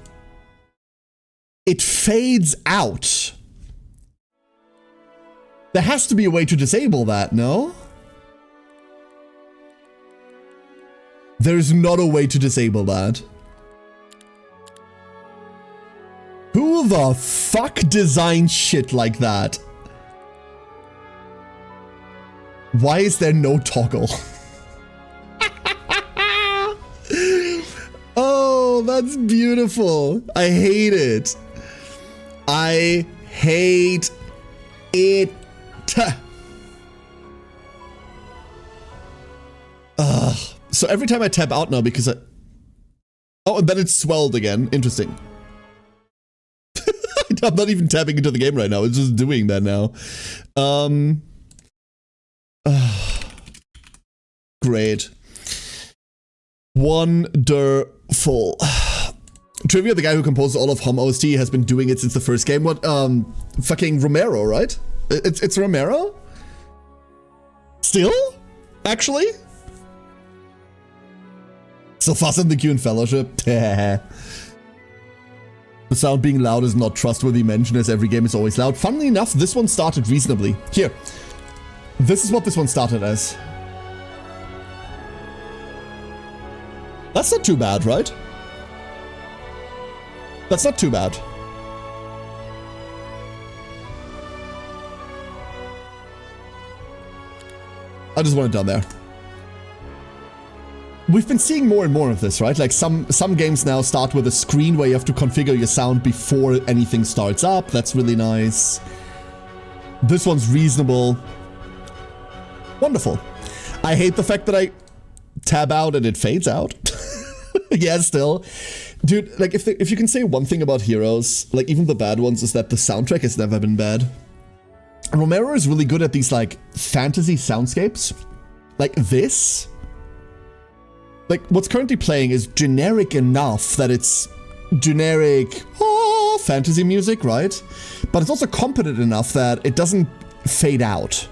It fades out. There has to be a way to disable that, no? There's not a way to disable that. Who the fuck designed shit like that? Why is there no toggle? Oh, that's beautiful. I hate it. I hate it. So every time I tap out now because I... Oh, and then it's swelled again. Interesting. I'm not even tapping into the game right now. It's just doing that now. Great. Wonderful. Trivia, the guy who composed all of HoMM OST has been doing it since the first game. What, fucking Romero, right? It's Romero? Still? Actually? So fast in the queue in Fellowship? The sound being loud is not trustworthy mention as every game is always loud. Funnily enough, this one started reasonably. Here. This is what this one started as. That's not too bad, right? That's not too bad. I just want it down there. We've been seeing more and more of this, right? Like some games now start with a screen where you have to configure your sound before anything starts up. That's really nice. This one's reasonable. Wonderful. I hate the fact that I tab out and it fades out. Yeah, still. Dude, like if you can say one thing about Heroes, like even the bad ones, is that the soundtrack has never been bad. Romero is really good at these like fantasy soundscapes. Like this. Like, what's currently playing is generic enough that it's generic fantasy music, right? But it's also competent enough that it doesn't fade out.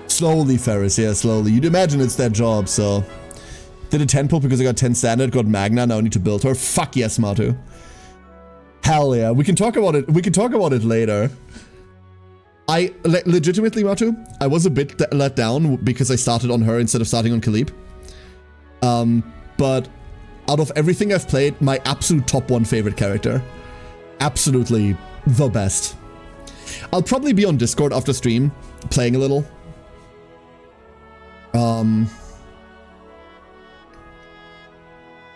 Slowly, Ferris, yeah, slowly. You'd imagine it's their job, so... Did a 10 pull because I got 10 standard, got Magna, now I need to build her. Fuck yes, Matu. Hell yeah, we can talk about it, later. I legitimately, Matu, I was a bit let down because I started on her instead of starting on Khalib. But out of everything I've played, my absolute top one favorite character. Absolutely the best. I'll probably be on Discord after stream, playing a little.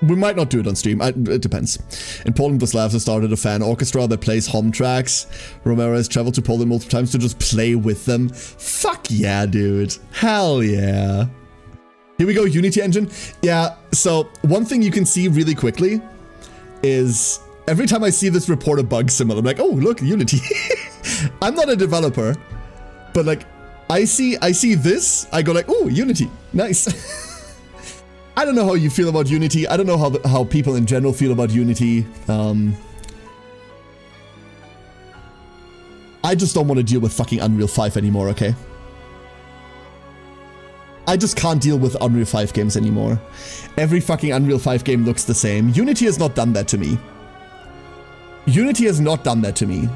We might not do it on stream. It depends. In Poland, the Slavs have started a fan orchestra that plays HoMM tracks. Romero has traveled to Poland multiple times to just play with them. Fuck yeah, dude. Hell yeah. Here we go, Unity engine. Yeah, so one thing you can see really quickly is every time I see this report a bug symbol, I'm like, oh, look, Unity. I'm not a developer, but like, I see this, I go like, oh, Unity, nice. I don't know how you feel about Unity. I don't know how people in general feel about Unity. I just don't want to deal with fucking Unreal 5 anymore, okay? I just can't deal with Unreal 5 games anymore. Every fucking Unreal 5 game looks the same. Unity has not done that to me. Unity has not done that to me.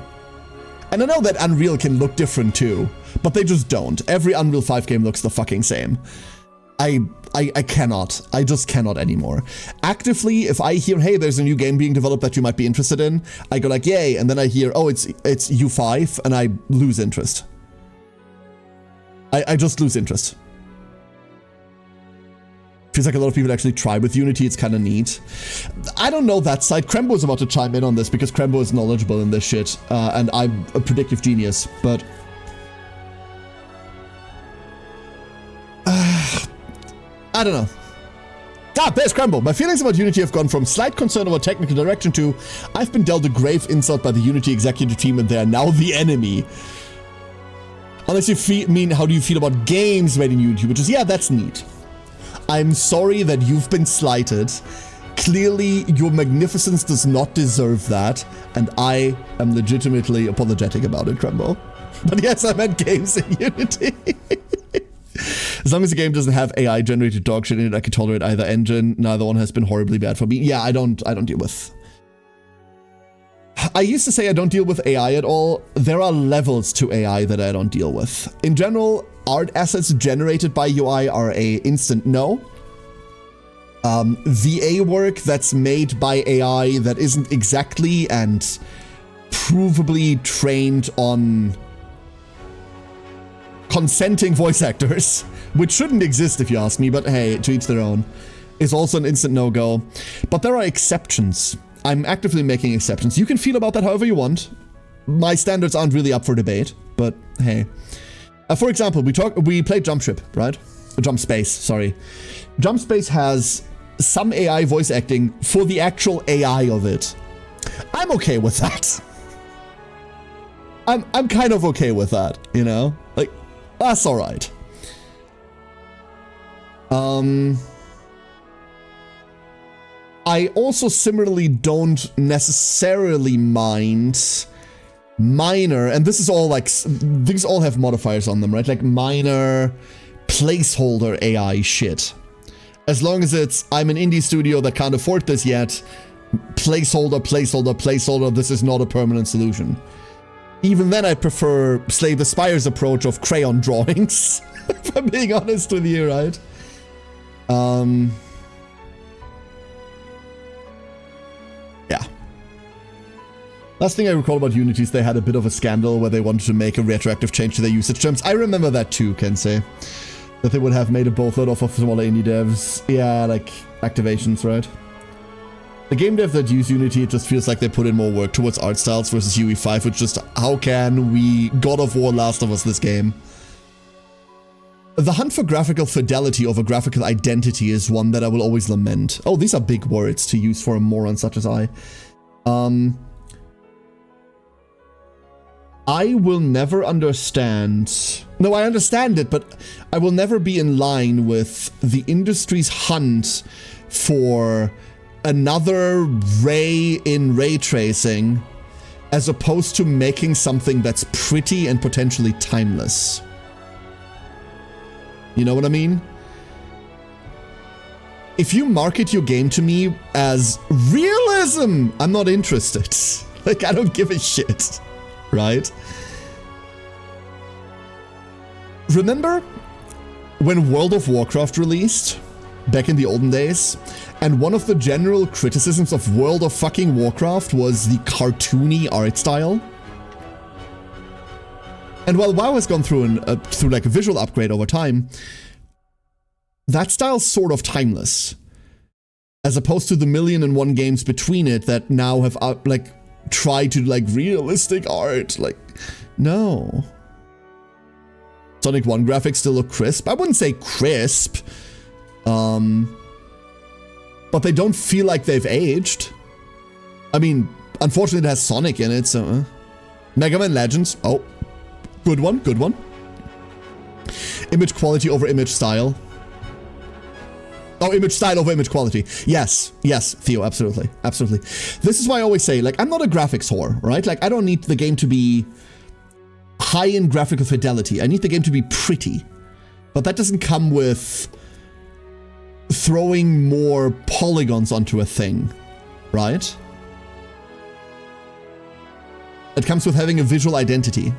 And I know that Unreal can look different too, but they just don't. Every Unreal 5 game looks the fucking same. I cannot. I just cannot anymore. Actively, if I hear, hey, there's a new game being developed that you might be interested in, I go like, yay, and then I hear, oh, it's U5, and I lose interest. I just lose interest. Feels like a lot of people actually try with Unity. It's kind of neat. I don't know that side. Krembo is about to chime in on this because Krembo is knowledgeable in this shit, and I'm a predictive genius, but... I don't know. There's Krembo. My feelings about Unity have gone from slight concern about technical direction to I've been dealt a grave insult by the Unity executive team and they are now the enemy. Unless you mean, how do you feel about games made in Unity? Which is, yeah, that's neat. I'm sorry that you've been slighted. Clearly, your magnificence does not deserve that, and I am legitimately apologetic about it, Krembo. But yes, I meant games in Unity. As long as the game doesn't have AI-generated dog shit in it, I can tolerate either engine. Neither one has been horribly bad for me. Yeah, I don't deal with... I used to say I don't deal with AI at all. There are levels to AI that I don't deal with. In general, art assets generated by UI are a instant no. VA work that's made by AI that isn't exactly and provably trained on consenting voice actors, which shouldn't exist if you ask me, but hey, to each their own, is also an instant no-go. But there are exceptions. I'm actively making exceptions. You can feel about that however you want. My standards aren't really up for debate, but hey. For example, we played Jump Ship, right? Jump Space, sorry. Jump Space has some AI voice acting for the actual AI of it. I'm okay with that. I'm kind of okay with that, you know? Like, that's alright. I also similarly don't necessarily mind minor, and this is all like, these all have modifiers on them, right? Like minor placeholder AI shit. As long as it's, I'm an indie studio that can't afford this yet, placeholder, placeholder, placeholder, this is not a permanent solution. Even then I prefer Slay the Spire's approach of crayon drawings, if I'm being honest with you, right? Yeah. Last thing I recall about Unity is they had a bit of a scandal where they wanted to make a retroactive change to their usage terms. I remember that too, Kensei. That they would have made a boatload off of smaller indie devs. Yeah, like activations, right? The game dev that use Unity, it just feels like they put in more work towards art styles versus UE5, which just, how can we God of War Last of Us this game? The hunt for graphical fidelity over graphical identity is one that I will always lament. Oh, these are big words to use for a moron such as I. I will never understand... No, I understand it, but I will never be in line with the industry's hunt for another ray in ray tracing as opposed to making something that's pretty and potentially timeless. You know what I mean? If you market your game to me as realism, I'm not interested. Like, I don't give a shit, right? Remember when World of Warcraft released back in the olden days? And one of the general criticisms of World of fucking Warcraft was the cartoony art style. And while WoW has gone through like a visual upgrade over time, that style's sort of timeless. As opposed to the 1,000,001 games between it that now have like tried to like realistic art. Like, no. Sonic 1 graphics still look crisp. I wouldn't say crisp. But they don't feel like they've aged. I mean, unfortunately it has Sonic in it, so... Mega Man Legends. Oh. Good one, good one. Image quality over image style. Oh, image style over image quality. Yes, yes, Theo, absolutely, absolutely. This is why I always say, like, I'm not a graphics whore, right? Like, I don't need the game to be high in graphical fidelity. I need the game to be pretty. But that doesn't come with throwing more polygons onto a thing, right? It comes with having a visual identity.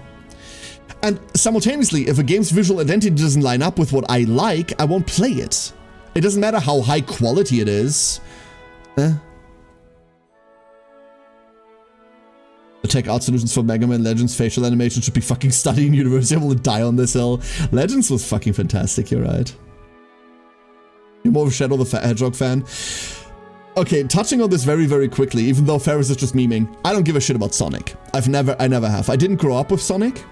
And simultaneously, if a game's visual identity doesn't line up with what I like, I won't play it. It doesn't matter how high quality it is. The tech art solutions for Mega Man Legends facial animation should be fucking studied in university. I will die on this hill. Legends was fucking fantastic, you're right. You're more of a Shadow the Hedgehog fan. Okay, touching on this very, very quickly, even though Ferris is just memeing, I don't give a shit about Sonic. I never have. I didn't grow up with Sonic.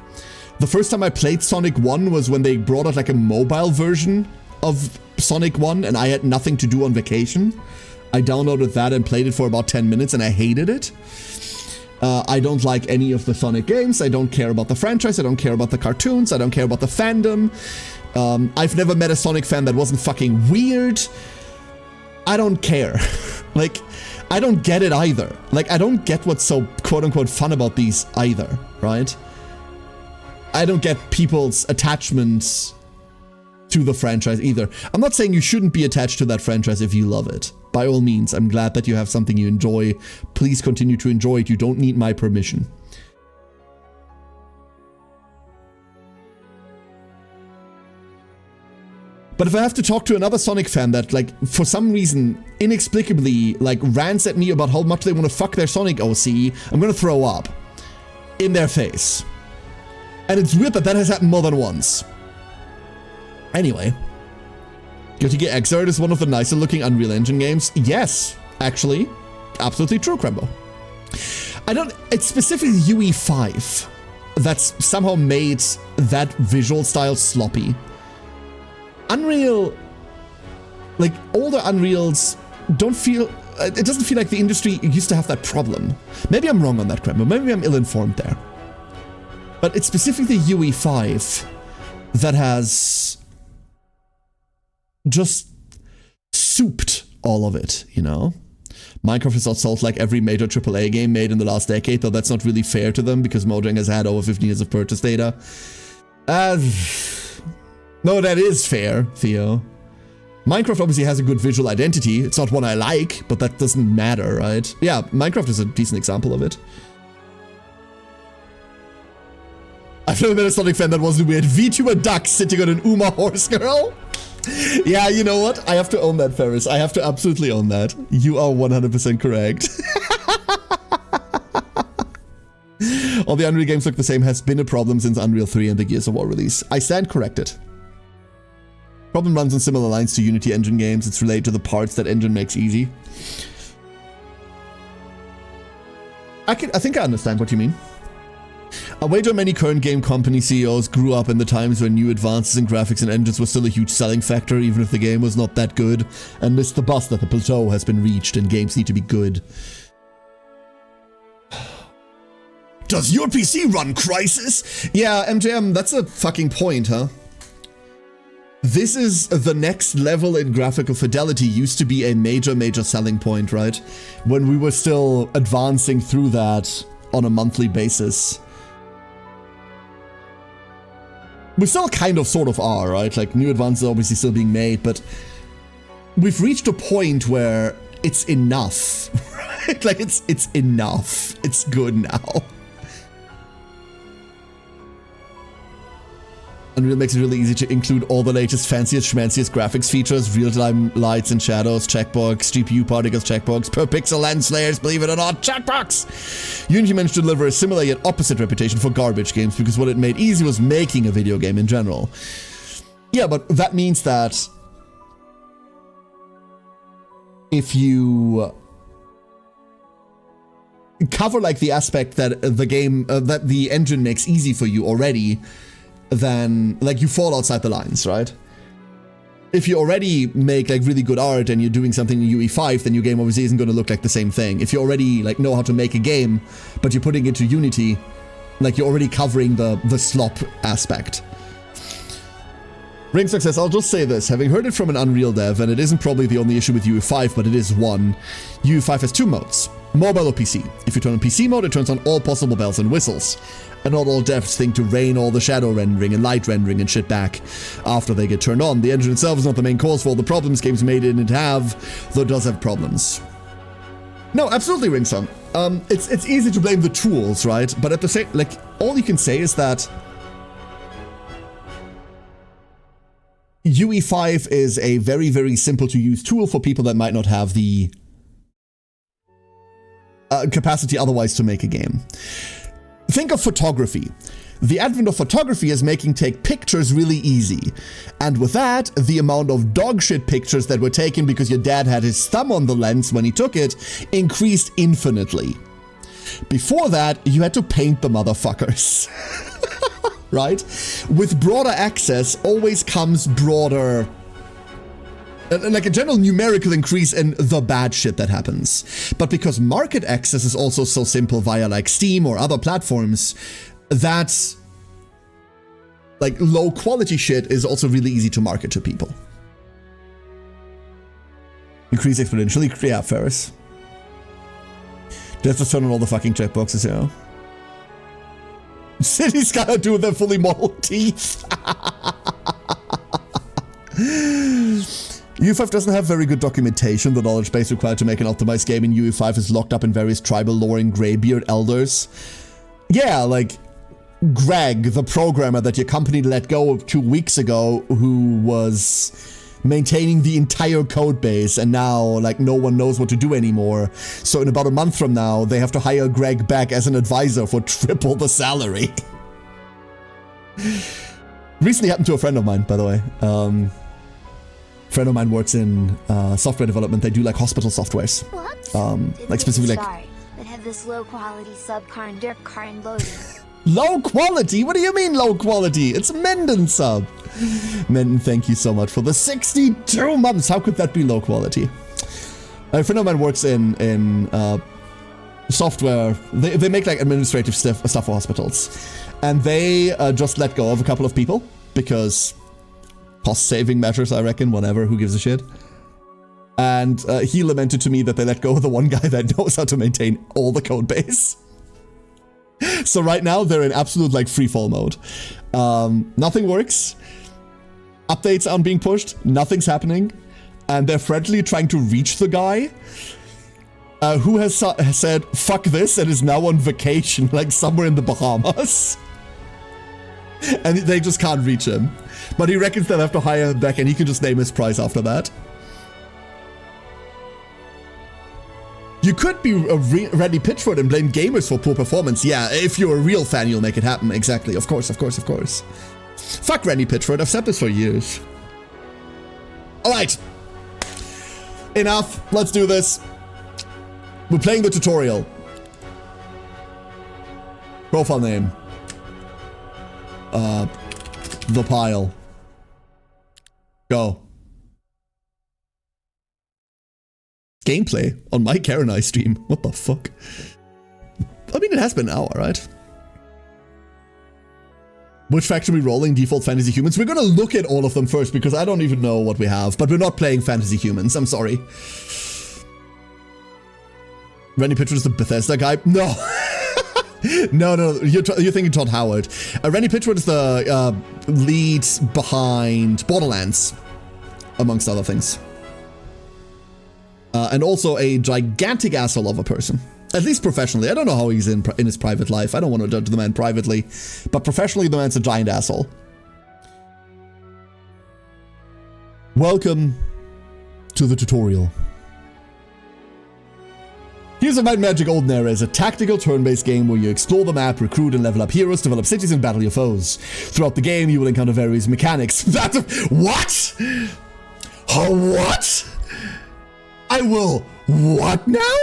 The first time I played Sonic 1 was when they brought out like a mobile version of Sonic 1 and I had nothing to do on vacation. I downloaded that and played it for about 10 minutes and I hated it. I don't like any of the Sonic games. I don't care about the franchise. I don't care about the cartoons. I don't care about the fandom. I've never met a Sonic fan that wasn't fucking weird. I don't care. Like, I don't get it either. Like, I don't get what's so quote-unquote fun about these either, right? I don't get people's attachments to the franchise either. I'm not saying you shouldn't be attached to that franchise if you love it. By all means, I'm glad that you have something you enjoy. Please continue to enjoy it. You don't need my permission. But if I have to talk to another Sonic fan that, like, for some reason, inexplicably, like, rants at me about how much they want to fuck their Sonic OC, I'm gonna throw up in their face. And it's weird that that has happened more than once. Anyway. Guilty Gear Xrd is one of the nicer looking Unreal Engine games. Yes, actually. Absolutely true, Crembo. It's specifically UE5 that's somehow made that visual style sloppy. Unreal, like older Unreals don't feel, it doesn't feel like the industry used to have that problem. Maybe I'm wrong on that, Crembo. Maybe I'm ill-informed there. But it's specifically UE5 that has just souped all of it, you know? Minecraft has outsold like every major AAA game made in the last decade, though that's not really fair to them because Mojang has had over 15 years of purchase data. No, that is fair, Theo. Minecraft obviously has a good visual identity. It's not one I like, but that doesn't matter, right? Yeah, Minecraft is a decent example of it. I've never met a Sonic fan that wasn't weird. VTuber Duck sitting on an Uma horse girl. Yeah, you know what? I have to own that, Ferris. I have to absolutely own that. You are 100% correct. All the Unreal games look the same has been a problem since Unreal 3 and the Gears of War release. I stand corrected. Problem runs on similar lines to Unity Engine games. It's related to the parts that Engine makes easy. I think I understand what you mean. I wager many current game company CEOs grew up in the times when new advances in graphics and engines were still a huge selling factor, even if the game was not that good, and missed the bus that the plateau has been reached and games need to be good. Does your PC run Crysis? Yeah, MJM, that's a fucking point, huh? This is the next level in graphical fidelity. Used to be a major selling point, right? When we were still advancing through that on a monthly basis. We still kind of sort of are, right? Like new advances are obviously still being made, but we've reached a point where it's enough, right? Like it's enough. It's good now. Unreal makes it really easy to include all the latest, fanciest, schmanciest graphics features, real-time lights and shadows, checkbox, GPU particles, checkbox, per pixel lens layers, believe it or not, checkbox! Unity managed to deliver a similar yet opposite reputation for garbage games because what it made easy was making a video game in general. Yeah, but that means that if you cover like the aspect that the game, that the engine makes easy for you already, then like you fall outside the lines, right? If you already make like really good art and you're doing something in UE5, then your game obviously isn't going to look like the same thing. If you already like know how to make a game, but you're putting it to Unity, like you're already covering the slop aspect. Ring Success, I'll just say this, having heard it from an Unreal dev, and it isn't probably the only issue with UE5, but it is one. UE5 has two modes, mobile or PC. If you turn on PC mode, it turns on all possible bells and whistles. And not all devs think to rein all the shadow rendering and light rendering and shit back after they get turned on. The engine itself is not the main cause for all the problems games made in it have, though it does have problems. No, absolutely, Ringsong. It's easy to blame the tools, right? But at the same, like, all you can say is that UE5 is a very, very simple to use tool for people that might not have the capacity otherwise to make a game. Think of photography. The advent of photography is making take pictures really easy. And with that, the amount of dogshit pictures that were taken because your dad had his thumb on the lens when he took it increased infinitely. Before that, you had to paint the motherfuckers. Right? With broader access always comes broader, like a general numerical increase in the bad shit that happens. But because market access is also so simple via like Steam or other platforms, that like low quality shit is also really easy to market to people. Increase exponentially? Yeah, Ferris. Just to turn on all the fucking checkboxes, yeah. City's gotta do their fully modeled teeth. UE5 doesn't have very good documentation. The knowledge base required to make an optimized game in UE5 is locked up in various tribal lore and graybeard elders. Yeah, like Greg, the programmer that your company let go of 2 weeks ago, who was maintaining the entire code base, and now like no one knows what to do anymore. So in about a month from now, they have to hire Greg back as an advisor for triple the salary. Recently happened to a friend of mine, by the way. Friend of mine works in software development. They do like hospital softwares. Like specifically like that have this low quality subcar and dirt car and loading. Low quality? What do you mean low quality? It's Menden sub. Menden, thank you so much for the 62 months. How could that be low quality? A friend of mine works in software. They make like administrative stuff for hospitals. And they just let go of a couple of people because cost-saving measures, I reckon, whatever, who gives a shit. And he lamented to me that they let go of the one guy that knows how to maintain all the code base. So right now, they're in absolute, like, free-fall mode. Nothing works. Updates aren't being pushed. Nothing's happening. And they're frantically trying to reach the guy who has said, fuck this, and is now on vacation, like, somewhere in the Bahamas. And they just can't reach him. But he reckons they'll have to hire him back, and he can just name his price after that. You could be a Randy Pitchford and blame gamers for poor performance. Yeah, if you're a real fan, you'll make it happen. Exactly. Of course, of course, of course. Fuck Randy Pitchford. I've said this for years. All right. Enough. Let's do this. We're playing the tutorial. Profile name. The pile. Go. Gameplay on my Karen I stream. What the fuck? I mean, it has been an hour, right? Which faction are we rolling? Default Fantasy Humans? We're gonna look at all of them first because I don't even know what we have, but we're not playing Fantasy Humans. I'm sorry. Randy Pitchford is the Bethesda guy? No. No, you're thinking Todd Howard. Randy Pitchford is the lead behind Borderlands, amongst other things. And also a gigantic asshole of a person. At least professionally. I don't know how he's in his private life. I don't want to judge the man privately. But professionally, the man's a giant asshole. Welcome to the tutorial. Here's a Might and Magic Olden Era is a tactical turn-based game where you explore the map, recruit and level up heroes, develop cities, and battle your foes. Throughout the game, you will encounter various mechanics. What? What? I will what now?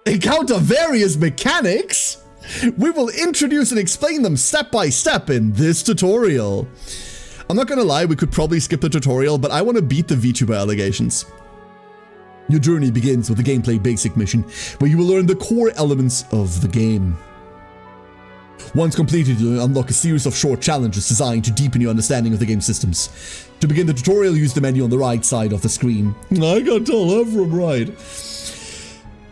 Encounter various mechanics? We will introduce and explain them step by step in this tutorial. I'm not gonna lie, we could probably skip the tutorial, but I want to beat the VTuber allegations. Your journey begins with a gameplay basic mission, where you will learn the core elements of the game. Once completed, you'll unlock a series of short challenges designed to deepen your understanding of the game systems. To begin the tutorial, use the menu on the right side of the screen. I can't tell left from right.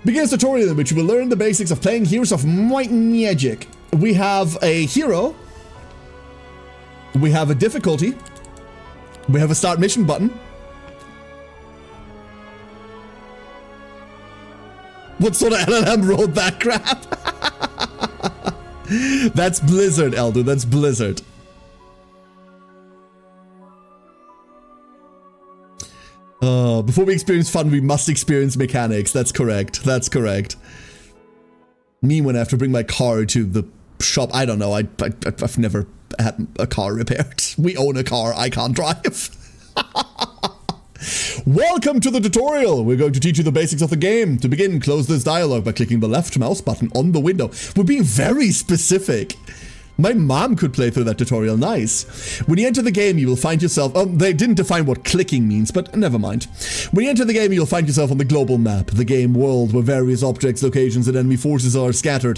Begin a tutorial in which you will learn the basics of playing Heroes of Might and Magic. We have a hero. We have a difficulty. We have a start mission button. What sort of LLM wrote that crap? That's Blizzard, Elder. That's Blizzard. Before we experience fun, we must experience mechanics. That's correct. That's correct. Me when I have to bring my car to the shop. I don't know. I've never had a car repaired. We own a car. I can't drive. Welcome to the tutorial. We're going to teach you the basics of the game. To begin, close this dialog by clicking the left mouse button on the window. We're being very specific. My mom could play through that tutorial, nice. When you enter the game, you will find yourself, they didn't define what clicking means, but never mind. When you enter the game, you'll find yourself on the global map, the game world where various objects, locations, and enemy forces are scattered.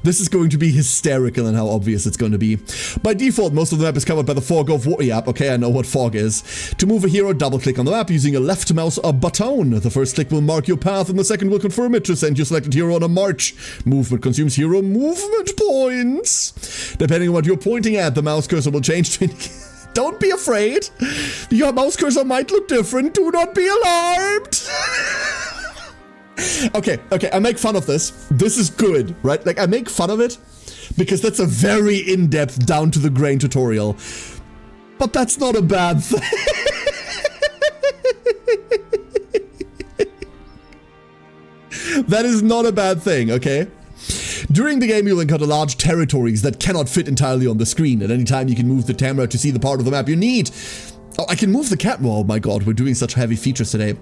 This is going to be hysterical in how obvious it's going to be. By default, most of the map is covered by the fog of war. Yeah, okay, I know what fog is. To move a hero, double click on the map using a left mouse button. The first click will mark your path, and the second will confirm it to send your selected hero on a march. Movement consumes hero movement points. Depending on what you're pointing at, the mouse cursor will change to Don't be afraid. Your mouse cursor might look different. Do not be alarmed. Okay, I make fun of this. This is good, right? Like, I make fun of it because that's a very in-depth, down-to-the-grain tutorial. But that's not a bad thing. That is not a bad thing, okay? During the game, you'll encounter large territories that cannot fit entirely on the screen. At any time, you can move the camera to see the part of the map you need. Oh, I can move the camera. Oh my god, we're doing such heavy features today.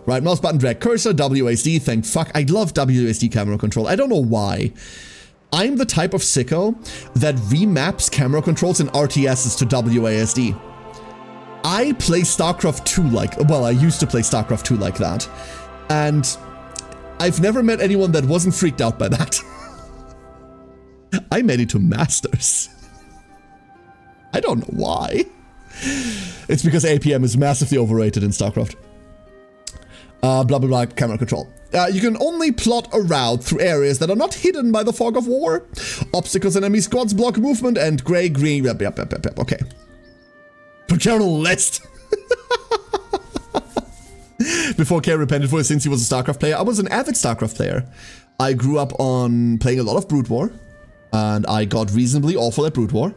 Right, mouse button, drag cursor, WASD, thank fuck. I love WASD camera control. I don't know why. I'm the type of sicko that remaps camera controls in RTSs to WASD. I play StarCraft 2 like, well, I used to play StarCraft 2 like that. And I've never met anyone that wasn't freaked out by that. I made it to Masters. I don't know why. It's because APM is massively overrated in StarCraft. Blah, blah, blah, camera control. You can only plot a route through areas that are not hidden by the fog of war. Obstacles and enemy squads block movement and gray, green, yep, okay. Paternal list. Before Kay repented for his sins, he was a StarCraft player. I was an avid StarCraft player. I grew up on playing a lot of Brood War. And I got reasonably awful at Brood War.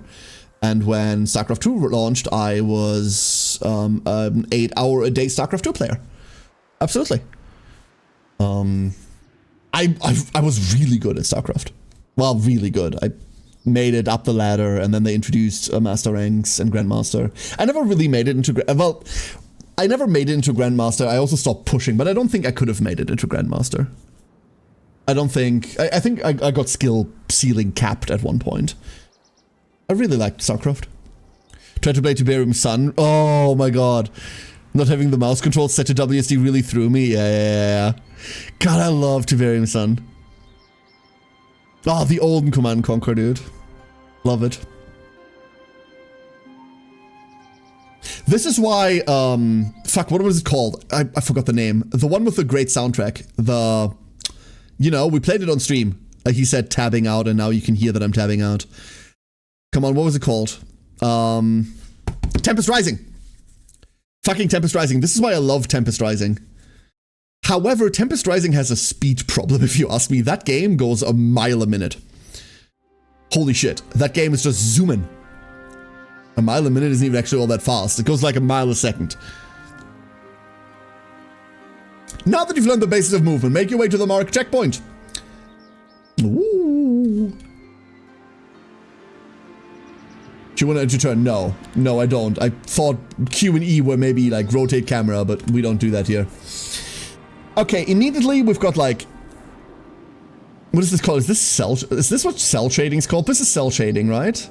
And when StarCraft 2 launched, I was an 8-hour-a-day StarCraft 2 player. Absolutely. I was really good at StarCraft. Well, really good. I made it up the ladder, and then they introduced Master Ranks and Grandmaster. I never really made it into... Well, I never made it into Grandmaster. I also stopped pushing, but I don't think I could have made it into Grandmaster. I don't think... I think I got skill ceiling capped at one point. I really liked StarCraft. Tried to play Tiberium Sun. Oh my god. Not having the mouse control set to WSD really threw me. Yeah. God, I love Tiberium Sun. Oh, the Olden Command & Conquer, dude. Love it. This is why, fuck, what was it called? I forgot the name. The one with the great soundtrack. You know, we played it on stream. He said tabbing out, and now you can hear that I'm tabbing out. Come on, what was it called? Tempest Rising. Fucking Tempest Rising. This is why I love Tempest Rising. However, Tempest Rising has a speed problem, if you ask me. That game goes a mile a minute. Holy shit. That game is just zooming. A mile a minute isn't even actually all that fast. It goes like a mile a second. Now that you've learned the basics of movement, make your way to the marked checkpoint. Ooh. Do you want to enter turn? No. No, I don't. I thought Q and E were maybe like rotate camera, but we don't do that here. Okay, immediately we've got like... What is this called? Is this what cell shading is called? This is cell shading, right?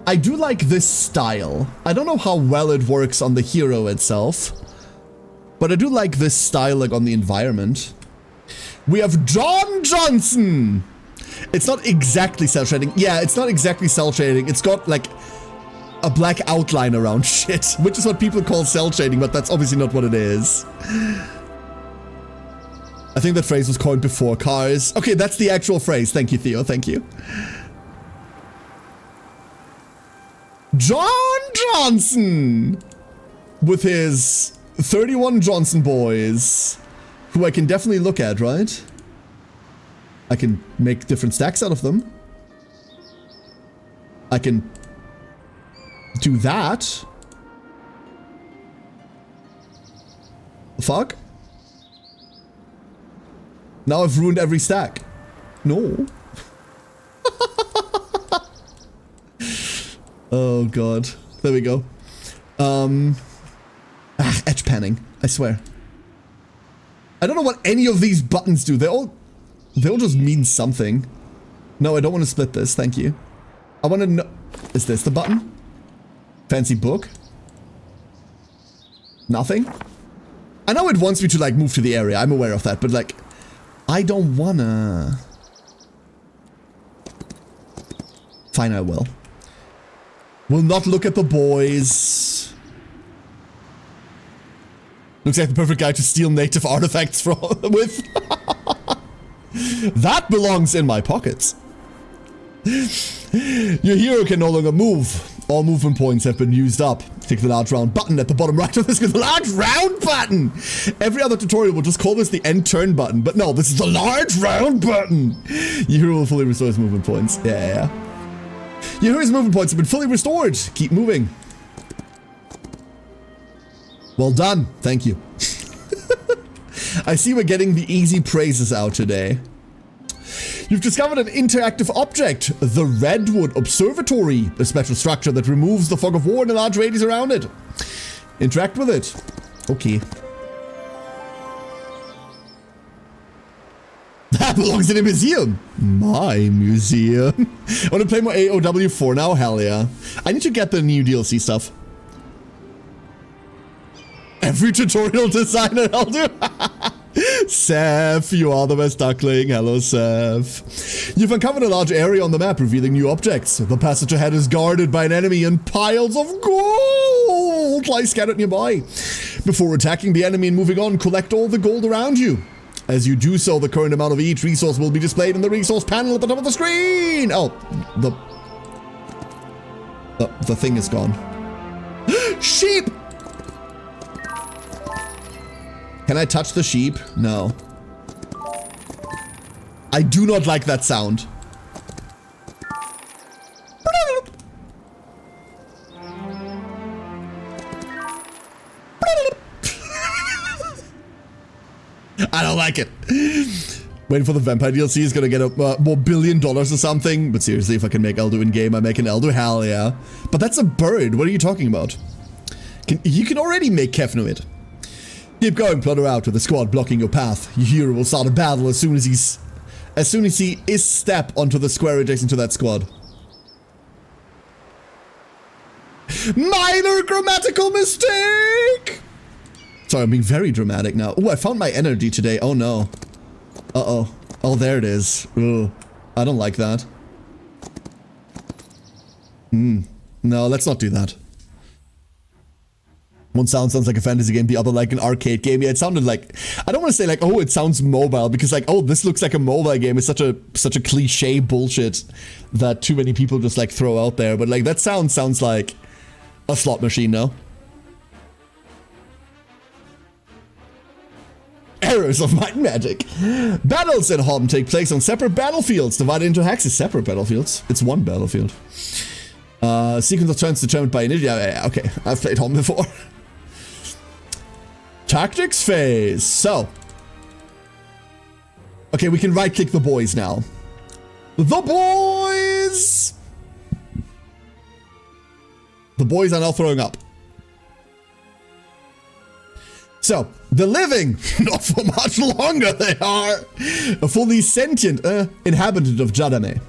I do like this style. I don't know how well it works on the hero itself. But I do like this style, like, on the environment. We have John Johnson! It's not exactly cell shading. Yeah, it's not exactly cell shading. It's got, like, a black outline around shit, which is what people call cell shading, but that's obviously not what it is. I think that phrase was coined before Cars. Okay, that's the actual phrase. Thank you, Theo. Thank you. John Johnson! With his 31 Johnson boys, who I can definitely look at, right? I can make different stacks out of them. I can do that. Fuck? Now I've ruined every stack. No. Oh god. There we go. Edge panning. I swear. I don't know what any of these buttons do. They all just mean something. No, I don't want to split this. Thank you. I want to know... Is this the button? Fancy book? Nothing? I know it wants me to, like, move to the area. I'm aware of that. But, like, I don't wanna... Fine, I will. Will not look at the boys. Looks like the perfect guy to steal native artifacts from with. That belongs in my pockets. Your hero can no longer move. All movement points have been used up. Click the large round button at the bottom right of this. The large round button! Every other tutorial will just call this the end turn button, but no, this is the large round button! Your hero will fully restore his movement points. Yeah. Your hero's movement points have been fully restored. Keep moving. Well done. Thank you. I see we're getting the easy praises out today. You've discovered an interactive object, the Redwood Observatory, a special structure that removes the fog of war in a large radius around it. Interact with it. Okay. That belongs in a museum. My museum. I want to play more AOW 4 now? Hell yeah. I need to get the new DLC stuff. Every tutorial designer I'll do. Seth, you are the best duckling. Hello, Seth. You've uncovered a large area on the map revealing new objects. The passage ahead is guarded by an enemy and piles of gold lie scattered nearby. Before attacking the enemy and moving on, collect all the gold around you. As you do so, the current amount of each resource will be displayed in the resource panel at the top of the screen. Oh, the thing is gone. Sheep! Can I touch the sheep? No. I do not like that sound. I don't like it. Waiting for the vampire DLC is gonna get a more $1 billion or something. But seriously, if I can make Eldo in game, I make an Eldo. Hell yeah. But that's a bird. What are you talking about? You can already make Kefnuit. Keep going, plotter out with the squad blocking your path. Your hero will start a battle as soon as he is step onto the square adjacent to that squad. Minor grammatical mistake! Sorry, I'm being very dramatic now. Oh, I found my energy today. Oh no. Uh-oh. Oh, there it is. Ugh. I don't like that. No, let's not do that. One sounds like a fantasy game, the other like an arcade game. Yeah, it sounded like, I don't want to say like, oh, it sounds mobile, because like, oh, this looks like a mobile game. It's such a cliche bullshit that too many people just like throw out there. But like, that sounds like a slot machine, no? Errors of Might and Magic. Battles in HoMM take place on separate battlefields, divided into hexes. Separate battlefields. It's one battlefield. Sequence of turns determined by initiative. Yeah, okay, I've played HoMM before. Tactics phase. So. Okay, we can right-click the boys now. The boys! The boys are now throwing up. So, the living, not for much longer they are, a fully sentient inhabitant of Jadame.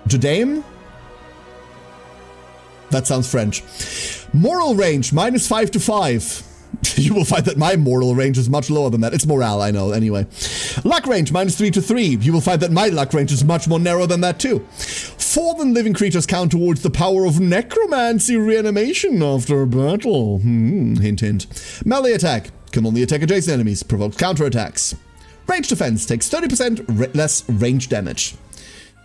Jadame? That sounds French. Moral range, -5 to 5. You will find that my moral range is much lower than that. It's morale, I know, anyway. Luck range, -3 to 3. You will find that my luck range is much more narrow than that too. Fallen living creatures count towards the power of necromancy reanimation after battle. Hint, hint. Melee attack. Can only attack adjacent enemies. Provokes counterattacks. Range defense takes 30% less range damage.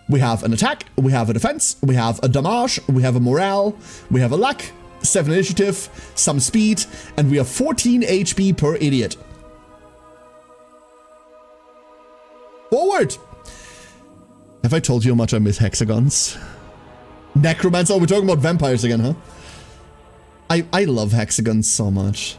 We have an attack, we have a defense, we have a damage, we have a morale, we have a luck, 7 initiative, some speed, and we have 14 HP per idiot. Forward! Have I told you how much I miss hexagons? Necromancer, oh, we're talking about vampires again, huh? I love hexagons so much.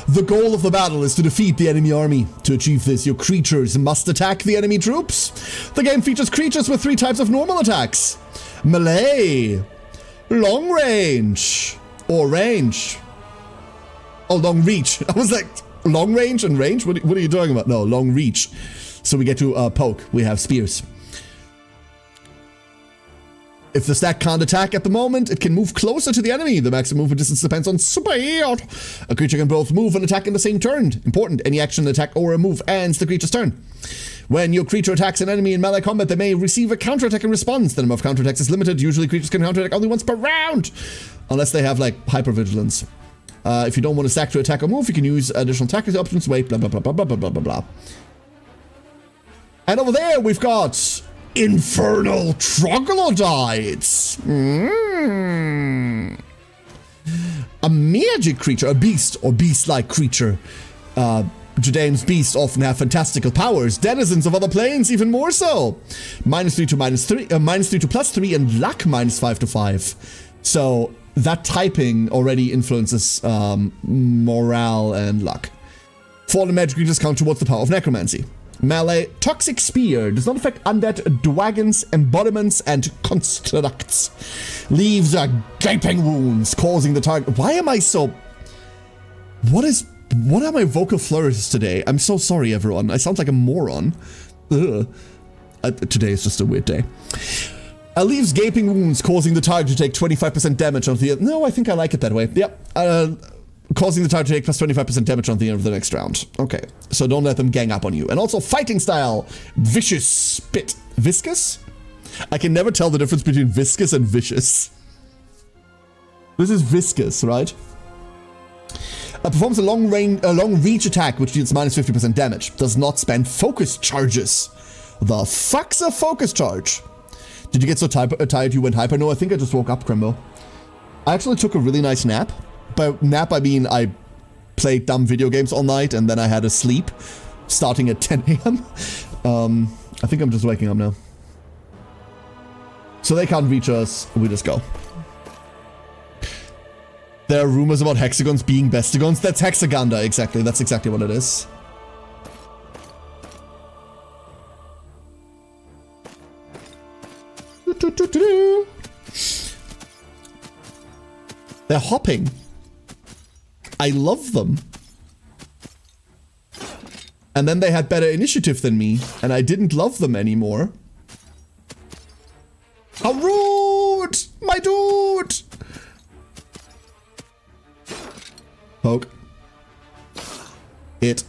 The goal of the battle is to defeat the enemy army. To achieve this, your creatures must attack the enemy troops. The game features creatures with 3 types of normal attacks: melee, long range, or range. Oh, long reach. I was like, long range and range? What are you talking about? No, long reach. So we get to poke. We have spears. If the stack can't attack at the moment, it can move closer to the enemy. The maximum movement distance depends on speed. A creature can both move and attack in the same turn. Important, any action, attack, or a move ends the creature's turn. When your creature attacks an enemy in melee combat, they may receive a counterattack in response. The number of counterattacks is limited. Usually creatures can counterattack only once per round, unless they have, like, hypervigilance. If you don't want to stack to attack or move, you can use additional attack options. Wait, blah, blah, blah, blah, blah, blah, blah, blah. And over there, we've got Infernal Troglodytes. A magic creature, a beast or beast-like creature. Judaim's beasts often have fantastical powers. Denizens of other planes even more so. -3 to -3, -3 to +3, and luck -5 to 5. So that typing already influences morale and luck. Fallen magic creatures count towards the power of necromancy. Melee, Toxic Spear does not affect undead, dragons, embodiments, and constructs. Leaves gaping wounds, causing the target. Why am I so... What are my vocal flourishes today? I'm so sorry, everyone. I sound like a moron. Ugh. Today is just a weird day. Leaves gaping wounds, causing the target to take 25% damage on the... No, I think I like it that way. Yep. Causing the target to take plus 25% damage on the end of the next round. Okay, so don't let them gang up on you. And also fighting style, Vicious Spit. Viscous? I can never tell the difference between viscous and vicious. This is viscous, right? Performs a long reach attack, which deals -50% damage. Does not spend focus charges. The fuck's a focus charge? Did you get so tired you went hyper? No, I think I just woke up, Crimbo. I actually took a really nice nap. By nap, I mean I played dumb video games all night and then I had a sleep starting at 10 a.m. I think I'm just waking up now. So they can't reach us, we just go. There are rumors about hexagons being bestigons. That's hexaganda, exactly. That's exactly what it is. They're hopping. I love them. And then they had better initiative than me, and I didn't love them anymore. How rude! My dude! Poke. It.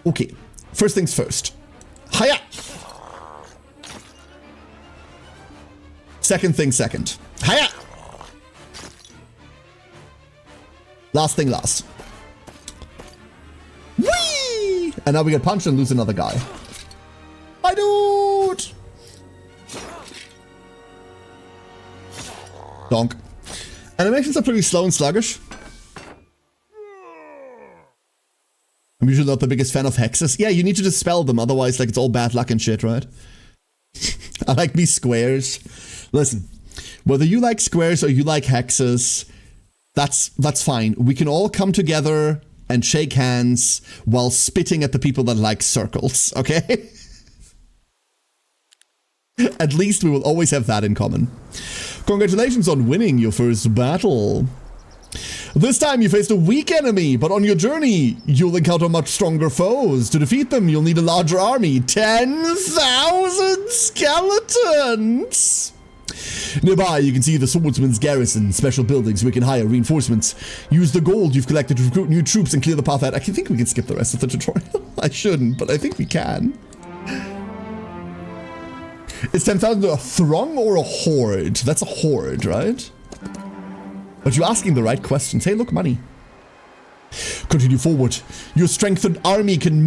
Okay. First things first. Hiya! Second thing second. Hiya! Last thing last. Whee! And now we get punched and lose another guy. My dude! Donk. Animations are pretty slow and sluggish. I'm usually not the biggest fan of hexes. Yeah, you need to dispel them, otherwise like it's all bad luck and shit, right? I like me squares. Listen, whether you like squares or you like hexes, that's fine. We can all come together and shake hands while spitting at the people that like circles, okay? At least we will always have that in common. Congratulations on winning your first battle. This time you faced a weak enemy, but on your journey, you'll encounter much stronger foes. To defeat them, you'll need a larger army. 10,000 skeletons! Nearby, you can see the swordsman's garrison, special buildings where you can hire reinforcements. Use the gold you've collected to recruit new troops and clear the path out. I think we can skip the rest of the tutorial. I shouldn't, but I think we can. Is 10,000 a throng or a horde? That's a horde, right? But you're asking the right questions. Hey, look, money. Continue forward. Your strengthened army can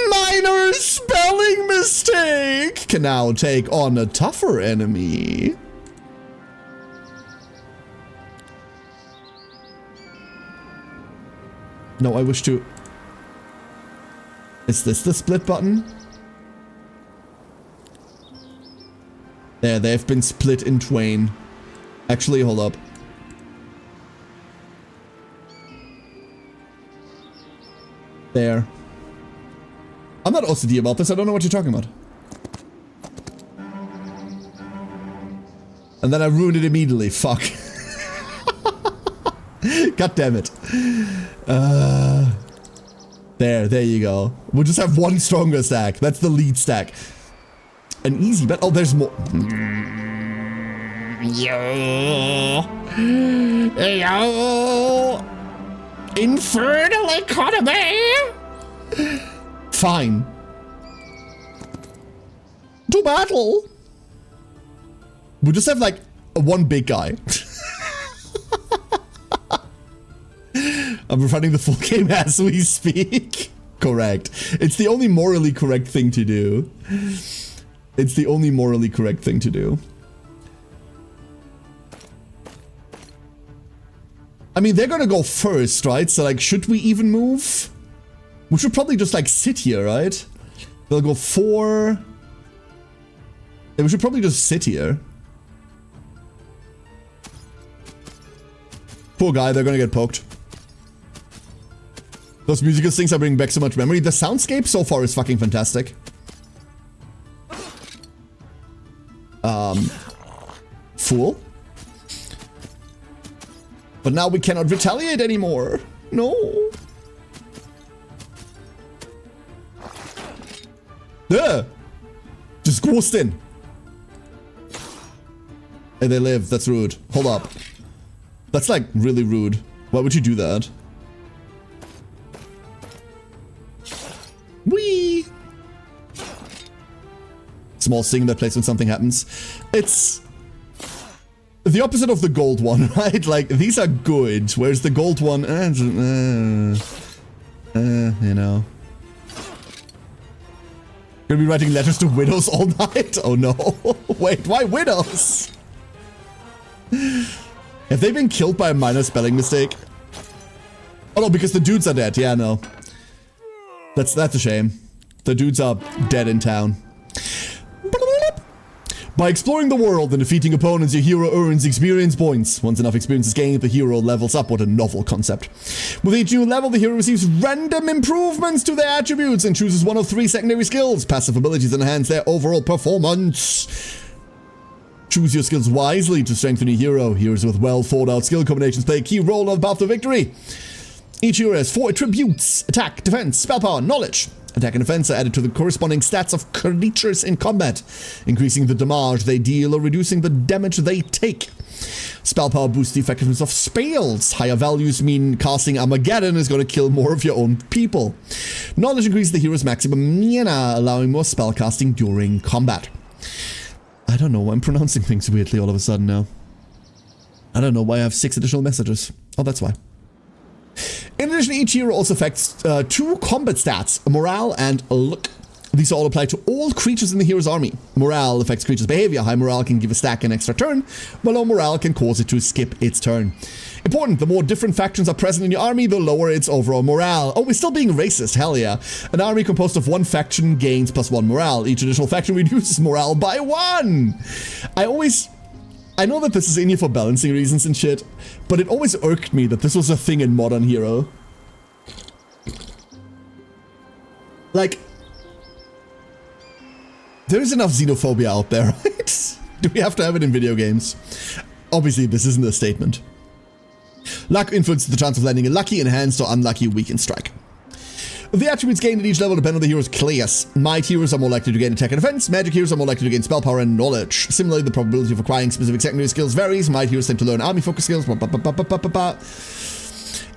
minor spelling mistake! Can now take on a tougher enemy. No, I wish to... Is this the split button? There, they've been split in twain. Actually, hold up. There. I'm not OCD about this. I don't know what you're talking about. And then I ruined it immediately. Fuck. God damn it. There you go. We'll just have one stronger stack. That's the lead stack. An easy bet. Oh, there's more. Yo. Infernal economy. Fine. To battle. We'll just have like one big guy. I'm running the full game as we speak. Correct. It's the only morally correct thing to do. It's the only morally correct thing to do. I mean, they're gonna go first, right? So, like, should we even move? We should probably just, like, sit here, right? They'll go 4. Yeah, we should probably just sit here. Poor guy, they're gonna get poked. Those musical things are bringing back so much memory. The soundscape so far is fucking fantastic. Fool. But now we cannot retaliate anymore. No. Just ghost in. And they live. That's rude. Hold up. That's like really rude. Why would you do that? Whee! Small sing that plays when something happens. It's the opposite of the gold one, right? Like, these are good, whereas the gold one, you know. Gonna be writing letters to widows all night? Oh no. Wait, why widows? Have they been killed by a minor spelling mistake? Oh no, because the dudes are dead. Yeah, no. That's a shame. The dudes are dead in town. By exploring the world and defeating opponents, your hero earns experience points. Once enough experience is gained, the hero levels up. What a novel concept. With each new level, the hero receives random improvements to their attributes and chooses one of 3 secondary skills. Passive abilities enhance their overall performance. Choose your skills wisely to strengthen your hero. Heroes with well thought out skill combinations play a key role on the path to victory. Each hero has 4 attributes: attack, defense, spell power, knowledge. Attack and defense are added to the corresponding stats of creatures in combat, increasing the damage they deal or reducing the damage they take. Spell power boosts the effectiveness of spells. Higher values mean casting Armageddon is going to kill more of your own people. Knowledge increases the hero's maximum mana, allowing more spell casting during combat. I don't know why I'm pronouncing things weirdly all of a sudden now. I don't know why I have 6 additional messages. Oh, that's why. In addition, each hero also affects 2 combat stats, morale and luck. These all apply to all creatures in the hero's army. Morale affects creatures' behavior. High morale can give a stack an extra turn, while low morale can cause it to skip its turn. Important, the more different factions are present in your army, the lower its overall morale. Oh, we're still being racist, hell yeah. An army composed of 1 faction gains +1 morale. Each additional faction reduces morale by 1. I know that this is in here for balancing reasons and shit, but it always irked me that this was a thing in Modern Hero. Like, there is enough xenophobia out there, right? Do we have to have it in video games? Obviously, this isn't a statement. Luck influences the chance of landing a lucky, enhanced, or unlucky weakened strike. The attributes gained at each level depend on the hero's class. Might heroes are more likely to gain attack and defense. Magic heroes are more likely to gain spell power and knowledge. Similarly, the probability of acquiring specific secondary skills varies. Might heroes tend to learn army focus skills.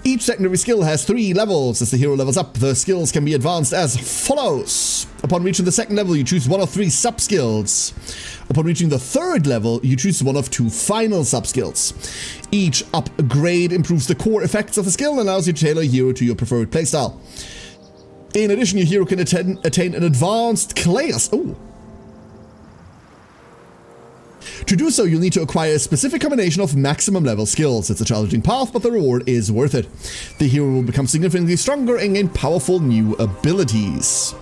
Each secondary skill has 3 levels. As the hero levels up, the skills can be advanced as follows. Upon reaching the 2nd level, you choose one of 3 sub-skills. Upon reaching the 3rd level, you choose one of 2 final sub-skills. Each upgrade improves the core effects of the skill and allows you to tailor your hero to your preferred playstyle. In addition, your hero can attain an advanced class. Ooh. To do so, you'll need to acquire a specific combination of maximum level skills. It's a challenging path, but the reward is worth it. The hero will become significantly stronger and gain powerful new abilities.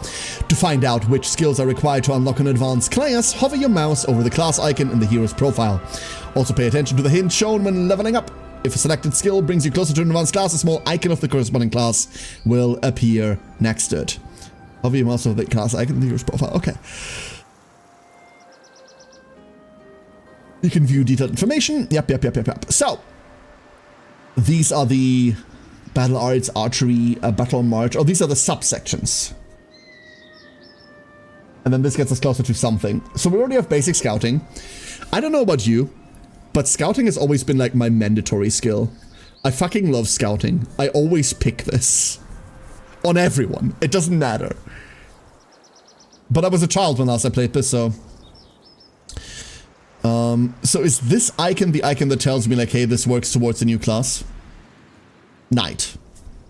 To find out which skills are required to unlock an advanced class, hover your mouse over the class icon in the hero's profile. Also pay attention to the hint shown when leveling up. If a selected skill brings you closer to an advanced class, a small icon of the corresponding class will appear next to it. Hover your mouse over the class icon in the hero's profile. Okay. You can view detailed information. Yep. So, these are the battle arts, archery, battle march. Oh, these are the subsections. And then this gets us closer to something. So we already have basic scouting. I don't know about you, but scouting has always been like my mandatory skill. I fucking love scouting. I always pick this. On everyone. It doesn't matter. But I was a child when last I played this, so... So is this icon the icon that tells me like, hey, this works towards a new class? Knight.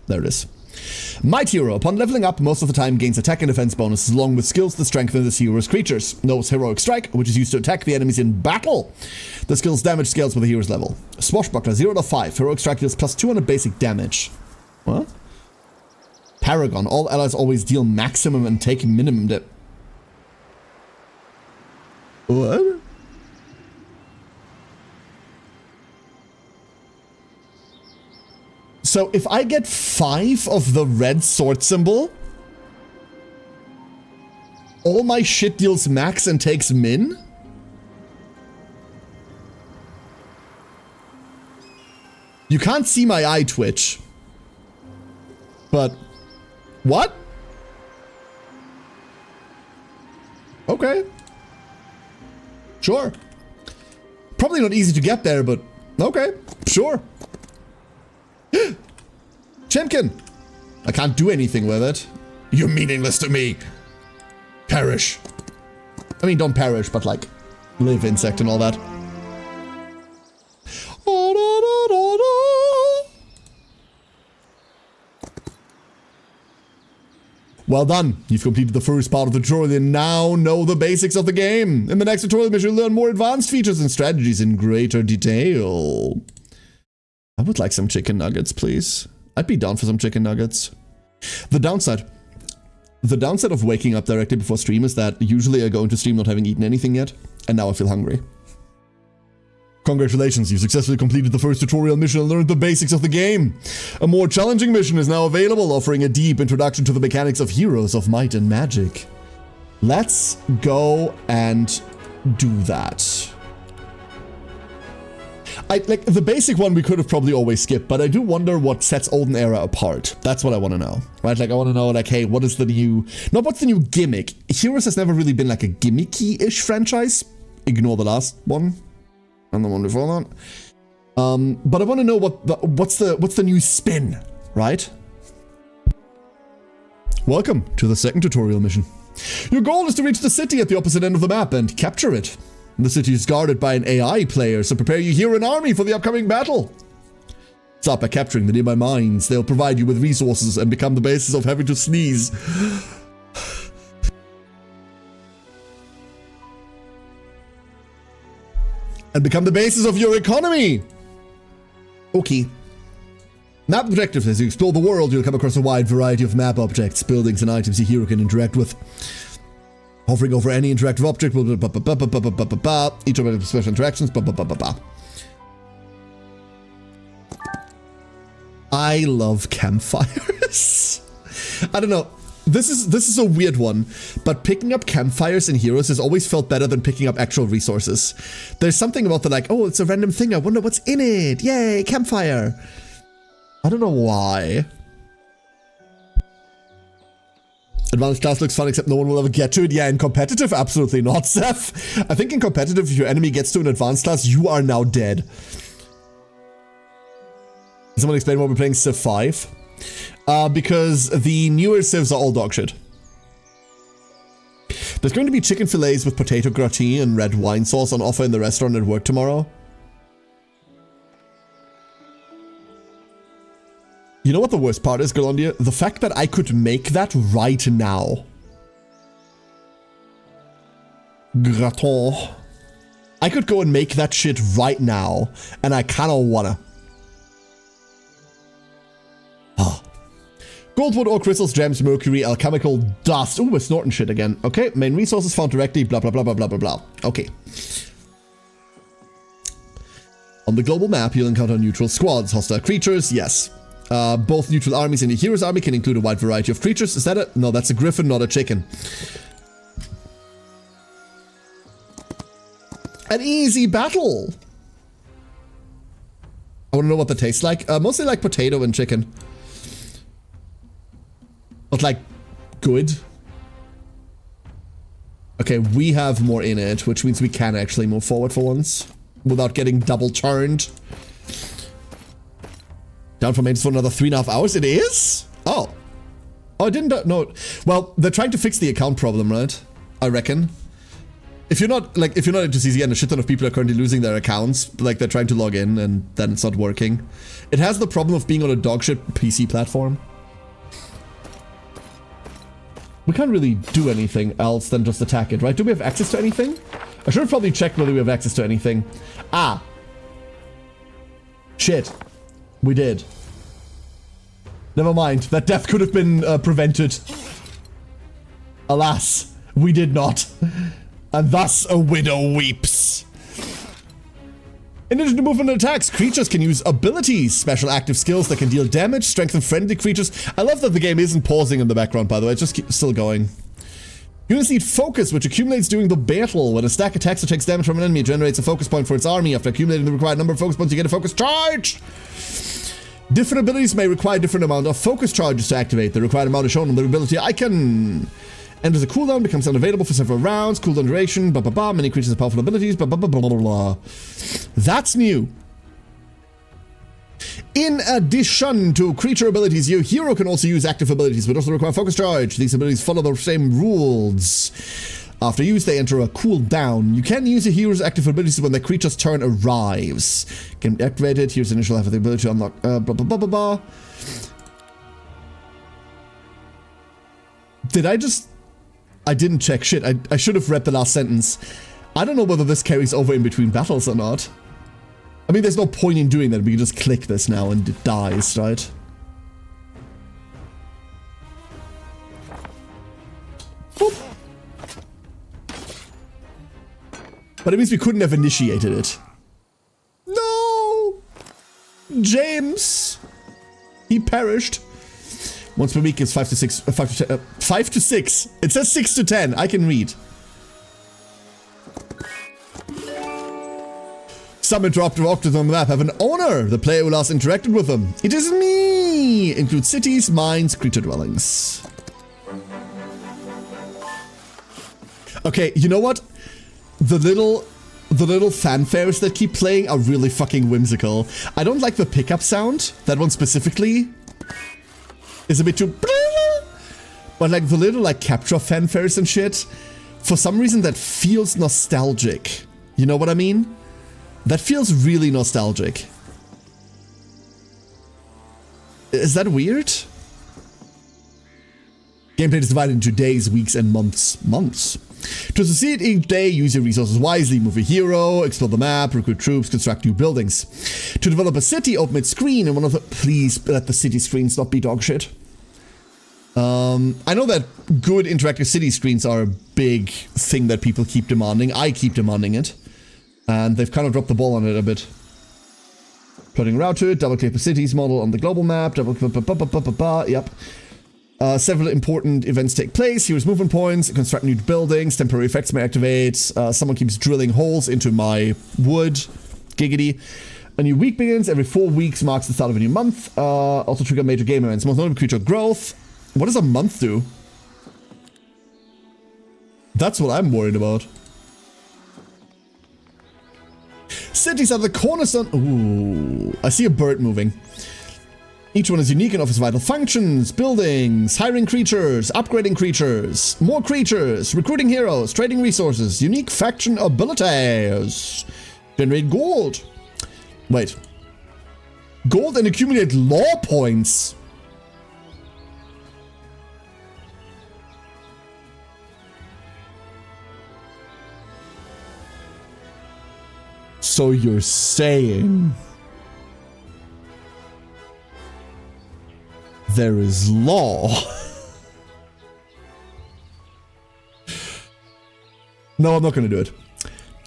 There it is. Might hero, upon leveling up, most of the time gains attack and defense bonuses along with skills that strengthen this hero's creatures. Knows heroic strike, which is used to attack the enemies in battle. The skill's damage scales with the hero's level. Swashbuckler, 0 to 5. Heroic strike deals plus 200 basic damage. What? Paragon, all allies always deal maximum and take minimum damage. What? So if I get 5 of the red sword symbol, all my shit deals max and takes min? You can't see my eye twitch. But, what? Okay. Sure. Probably not easy to get there, but okay, sure. Chimkin! I can't do anything with it. You're meaningless to me. Perish. I mean, don't perish, but like, live insect and all that. Well done. You've completed the first part of the tutorial and now know the basics of the game. In the next tutorial mission, you'll learn more advanced features and strategies in greater detail. I would like some chicken nuggets, please. I'd be down for some chicken nuggets. The downside of waking up directly before stream is that usually I go into stream not having eaten anything yet, and now I feel hungry. Congratulations, you successfully completed the first tutorial mission and learned the basics of the game. A more challenging mission is now available, offering a deep introduction to the mechanics of Heroes of Might and Magic. Let's go and do that. Like, the basic one we could have probably always skipped, but I do wonder what sets Olden Era apart. That's what I want to know, right? Like, I want to know, like, hey, what is the new... Not what's the new gimmick. Heroes has never really been, like, a gimmicky-ish franchise. Ignore the last one. And the one before that. But I want to know what's the new spin, right? Welcome to the second tutorial mission. Your goal is to reach the city at the opposite end of the map and capture it. The city is guarded by an AI player, so prepare your hero and army for the upcoming battle. Start by capturing the nearby mines. They'll provide you with resources and become the basis of having to sneeze. And become the basis of your economy. Okay. Map objectives. As you explore the world, you'll come across a wide variety of map objects, buildings, and items your hero can interact with. Hovering over any interactive object will each object has special interactions. I love campfires. I don't know. This is a weird one, but picking up campfires in Heroes has always felt better than picking up actual resources. There's something about the like, oh, it's a random thing. I wonder what's in it. Yay, campfire. I don't know why. Advanced class looks fun, except no one will ever get to it. Yeah, in competitive, absolutely not, Seth. I think in competitive, if your enemy gets to an advanced class, you are now dead. Can someone explain why we're playing Civ 5? Because the newer Civs are all dog shit. There's going to be chicken fillets with potato gratin and red wine sauce on offer in the restaurant at work tomorrow. You know what the worst part is, Golondia? The fact that I could make that right now. Gratin. I could go and make that shit right now, and I kind of wanna. Oh. Goldwood, ore crystals, gems, mercury, alchemical dust. Ooh, we're snorting shit again. Okay, main resources found directly, blah, blah, blah, blah, blah, blah, blah. Okay. On the global map, you'll encounter neutral squads, hostile creatures, yes. Both neutral armies and the hero's army can include a wide variety of creatures. Is that it? No, that's a griffin, not a chicken. An easy battle. I want to know what that tastes like. Mostly like potato and chicken. But like, good. Okay, we have more in it, which means we can actually move forward for once. Without getting double turned. Down for maintenance for another 3.5 hours? It is? Oh. Oh, I didn't know. Well, they're trying to fix the account problem, right? I reckon. If you're not into CZN, a shit ton of people are currently losing their accounts. Like, they're trying to log in and then it's not working. It has the problem of being on a dogshit PC platform. We can't really do anything else than just attack it, right? Do we have access to anything? I should have probably checked whether we have access to anything. Ah. Shit. We did. Never mind. That death could have been prevented. Alas, we did not. And thus a widow weeps. In addition to movement and attacks, creatures can use abilities, special active skills that can deal damage, strengthen friendly creatures. I love that the game isn't pausing in the background, by the way. It's just still going. Units need focus, which accumulates during the battle. When a stack attacks or takes damage from an enemy, it generates a focus point for its army. After accumulating the required number of focus points, you get a focus charge. Different abilities may require different amount of focus charges to activate. The required amount is shown on the ability icon. Enters a cooldown, becomes unavailable for several rounds. Cooldown duration, blah blah blah. Many creatures have powerful abilities, blah blah blah blah blah blah. That's new. In addition to creature abilities, your hero can also use active abilities, but also require focus charge. These abilities follow the same rules. After use, they enter a cooldown. You can use your hero's active abilities when the creature's turn arrives. Can be activated. Here's initial half of the ability to unlock blah blah blah blah blah. I didn't check shit. I should have read the last sentence. I don't know whether this carries over in between battles or not. I mean, there's no point in doing that. We can just click this now and it dies, right? Boop. But it means we couldn't have initiated it. No! James! He perished. Once per week is 5 to 6. 5 to 6. It says 6 to 10. I can read. Some interactive objects on the map have an owner, the player who last interacted with them. It is me! Includes cities, mines, creature dwellings. Okay, you know what? The little fanfares that keep playing are really fucking whimsical. I don't like the pickup sound. That one specifically is a bit too... But like the little like capture fanfares and shit, for some reason that feels nostalgic. You know what I mean? That feels really nostalgic. Is that weird? Gameplay is divided into days, weeks, and months. To succeed each day, use your resources wisely. Move a hero, explore the map, recruit troops, construct new buildings. To develop a city, open its screen, and one of the... Please let the city screens not be dog shit. I know that good interactive city screens are a big thing that people keep demanding. I keep demanding it. And they've kind of dropped the ball on it a bit. Plotting a route to it, double click the cities model on the global map, double click, yep. Several important events take place. Here's movement points, construct new buildings, temporary effects may activate. Someone keeps drilling holes into my wood. Giggity. A new week begins. Every 4 weeks marks the start of a new month. Also trigger major game events. Most notable creature growth. What does a month do? That's what I'm worried about. Cities are the cornerstone. Ooh, I see a bird moving. Each one is unique and offers vital functions. Buildings, hiring creatures, upgrading creatures, more creatures, recruiting heroes, trading resources, unique faction abilities. Generate gold. Wait. Gold and accumulate lore points. So you're saying there is law? No, I'm not going to do it.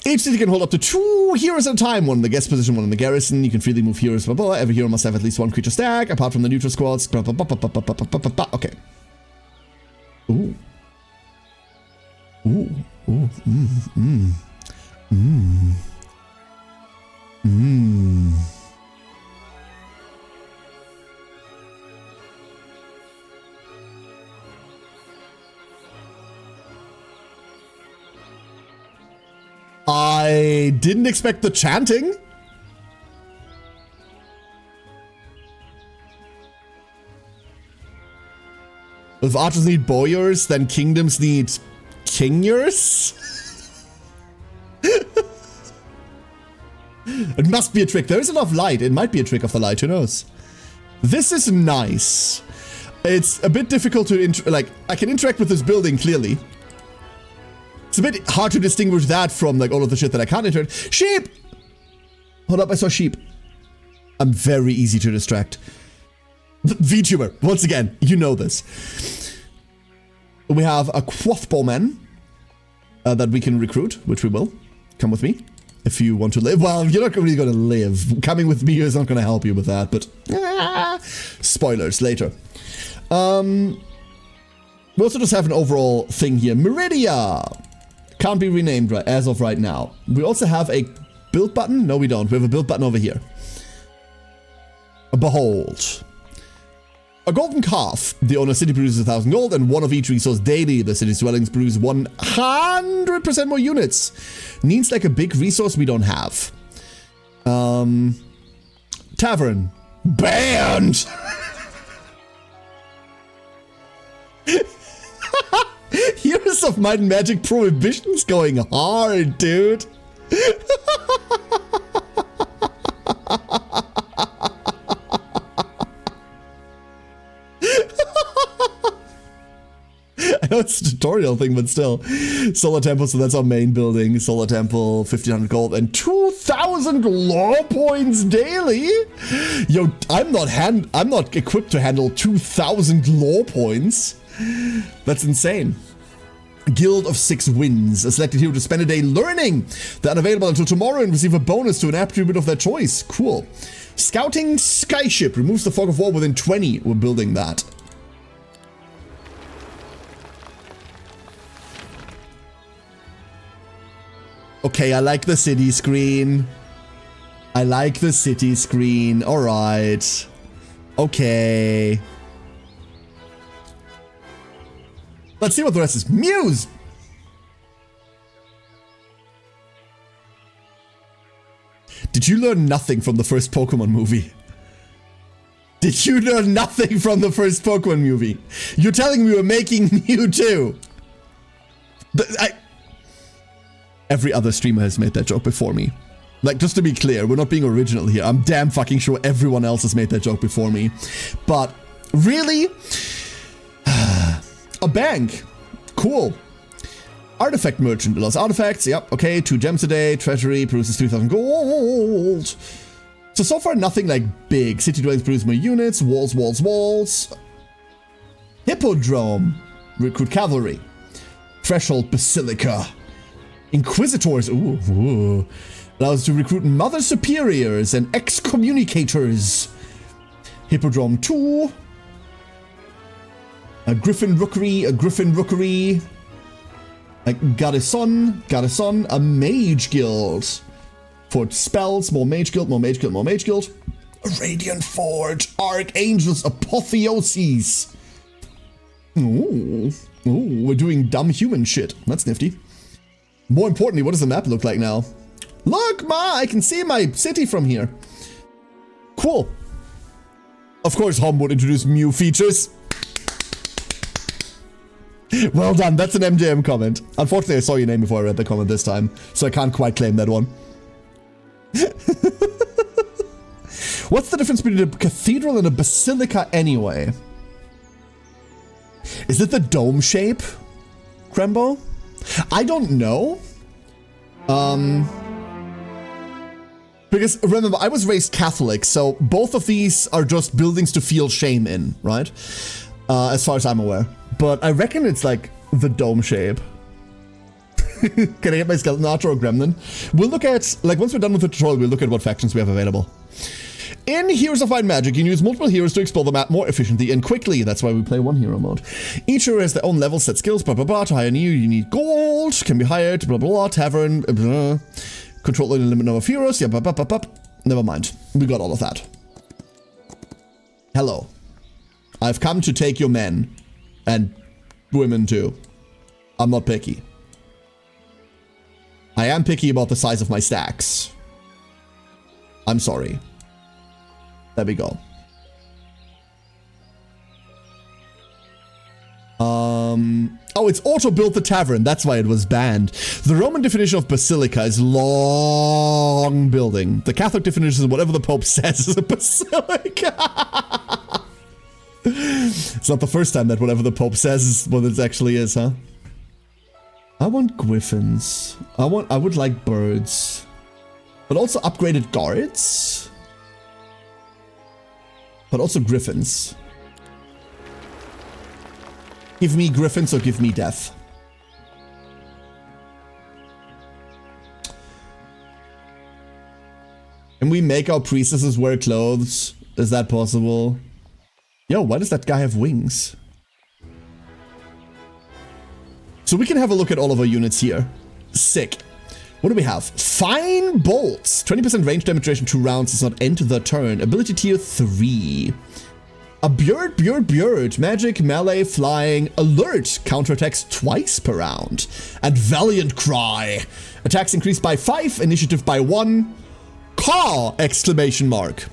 Each city can hold up to 2 heroes at a time, one in the guest position, one in the garrison. You can freely move heroes, blah, blah. Every hero must have at least 1 creature stack, apart from the neutral squads. Blah, blah, blah, blah, blah, blah, blah, blah, blah. Okay. Ooh. Ooh. Ooh. I didn't expect the chanting. If archers need boyars, then kingdoms need kingers? It must be a trick. There is enough light. It might be a trick of the light. Who knows? This is nice. It's a bit difficult to I can interact with this building clearly. It's a bit hard to distinguish that from like all of the shit that I can't interact. Sheep! Hold up, I saw sheep. I'm very easy to distract. VTuber, once again, you know this. We have a quaffbowman that we can recruit, which we will. Come with me if you want to live. Well, you're not really going to live. Coming with me is not going to help you with that, but spoilers later. We also just have an overall thing here. Meridia! Can't be renamed right as of right now. We also have a build button. No, we don't. We have a build button over here. Behold. A golden calf. The owner city produces 1,000 gold and 1 of each resource daily. The city's dwellings produce 100% more units. Needs like a big resource we don't have. Tavern. Banned! Heroes of Might and Magic Prohibition's going hard, dude. I know it's a tutorial thing, but still. Solar Temple, so that's our main building. Solar Temple, 1,500 gold and 2,000 lore points daily. Yo, I'm not equipped to handle 2,000 lore points. That's insane. Guild of 6 wins. A selected hero to spend a day learning. They're unavailable until tomorrow and receive a bonus to an attribute of their choice. Cool. Scouting Skyship. Removes the fog of war within 20. We're building that. Okay, I like the city screen. I like the city screen. Alright. Okay. Let's see what the rest is. Muse! Did you learn nothing from the first Pokemon movie? Did you learn nothing from the first Pokemon movie? You're telling me we're making Mewtwo? Every other streamer has made that joke before me. Like, just to be clear, we're not being original here. I'm damn fucking sure everyone else has made that joke before me. But, really? A bank. Cool. Artifact merchant. Allows artifacts. Yep. Okay. 2 gems a day. Treasury produces 3,000 gold. So far, nothing like big. City dwellings produce more units. Walls, walls, walls. Hippodrome. Recruit cavalry. Threshold Basilica. Inquisitors. Ooh. Allows to recruit mother superiors and excommunicators. Hippodrome 2. A Griffin Rookery, a Garrison, a Mage Guild. For spells, more Mage Guild. A Radiant Forge, Archangels, Apotheoses. Ooh, we're doing dumb human shit. That's nifty. More importantly, what does the map look like now? Look, Ma, I can see my city from here. Cool. Of course, HoMM would introduce Mew features. Well done, that's an MJM comment. Unfortunately, I saw your name before I read the comment this time, so I can't quite claim that one. What's the difference between a cathedral and a basilica anyway? Is it the dome shape, Krembo? I don't know. Because remember, I was raised Catholic, so both of these are just buildings to feel shame in, right? As far as I'm aware. But I reckon it's like the dome shape. Can I get my skeleton archer or gremlin? We'll look at, like, once we're done with the tutorial, we'll look at what factions we have available. In Heroes of Might and Magic, you can use multiple heroes to explore the map more efficiently and quickly. That's why we play one hero mode. Each hero has their own level, set skills, blah, blah, blah. To hire new, you need gold, can be hired, blah, blah, blah, tavern, blah, blah. Control the limit number of heroes, yeah, blah, blah, blah, blah. Never mind. We got all of that. Hello. I've come to take your men. And women too. I'm not picky. I am picky about the size of my stacks. I'm sorry. There we go. Oh, it's auto-built the tavern. That's why it was banned. The Roman definition of basilica is long building. The Catholic definition is whatever the Pope says is a basilica. It's not the first time that whatever the Pope says is what it actually is, huh? I want griffins. I would like birds. But also upgraded guards. But also griffins. Give me griffins or give me death. Can we make our priestesses wear clothes? Is that possible? Yo, why does that guy have wings? So we can have a look at all of our units here. Sick. What do we have? Fine bolts. 20% range damage duration 2 rounds does not end the turn. Ability tier 3. A Beard, magic, melee, flying, alert, counterattacks twice per round. And Valiant Cry. Attacks increased by 5, initiative by 1. Caw! Exclamation mark.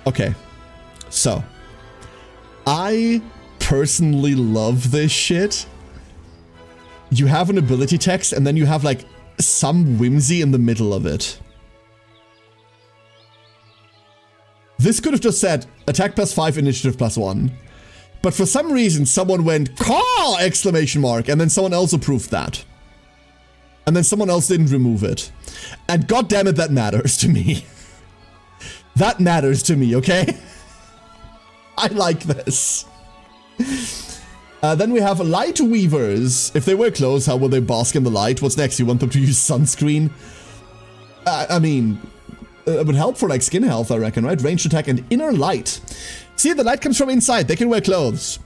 Okay, so I personally love this shit. You have an ability text and then you have like some whimsy in the middle of it. This could have just said attack plus 5, initiative plus 1. But for some reason, someone went, caw! Exclamation mark, and then someone else approved that. And then someone else didn't remove it. And goddammit, that matters to me. That matters to me, okay? I like this. Then we have light weavers. If they wear clothes, how will they bask in the light? What's next? You want them to use sunscreen? I mean, it would help for like skin health, I reckon, right? Ranged attack and inner light. See, the light comes from inside. They can wear clothes.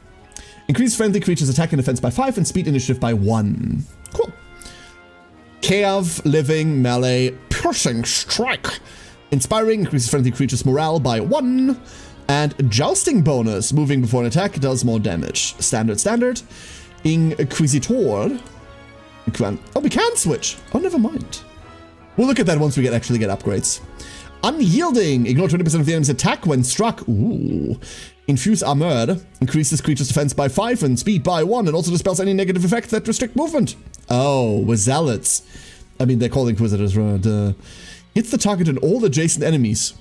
Increase friendly creatures attack and defense by 5 and speed initiative by 1. Cool. Cav, living, melee, piercing strike. Inspiring, increases friendly creatures morale by 1. And jousting bonus, moving before an attack does more damage. Standard. Inquisitor. Oh, we can switch. Oh, never mind. We'll look at that once we actually get upgrades. Unyielding, ignore 20% of the enemy's attack when struck. Ooh. Infuse armor, increases creature's defense by 5 and speed by 1, and also dispels any negative effects that restrict movement. Oh, with zealots. I mean, they're called inquisitors, right? Hits the target and all adjacent enemies.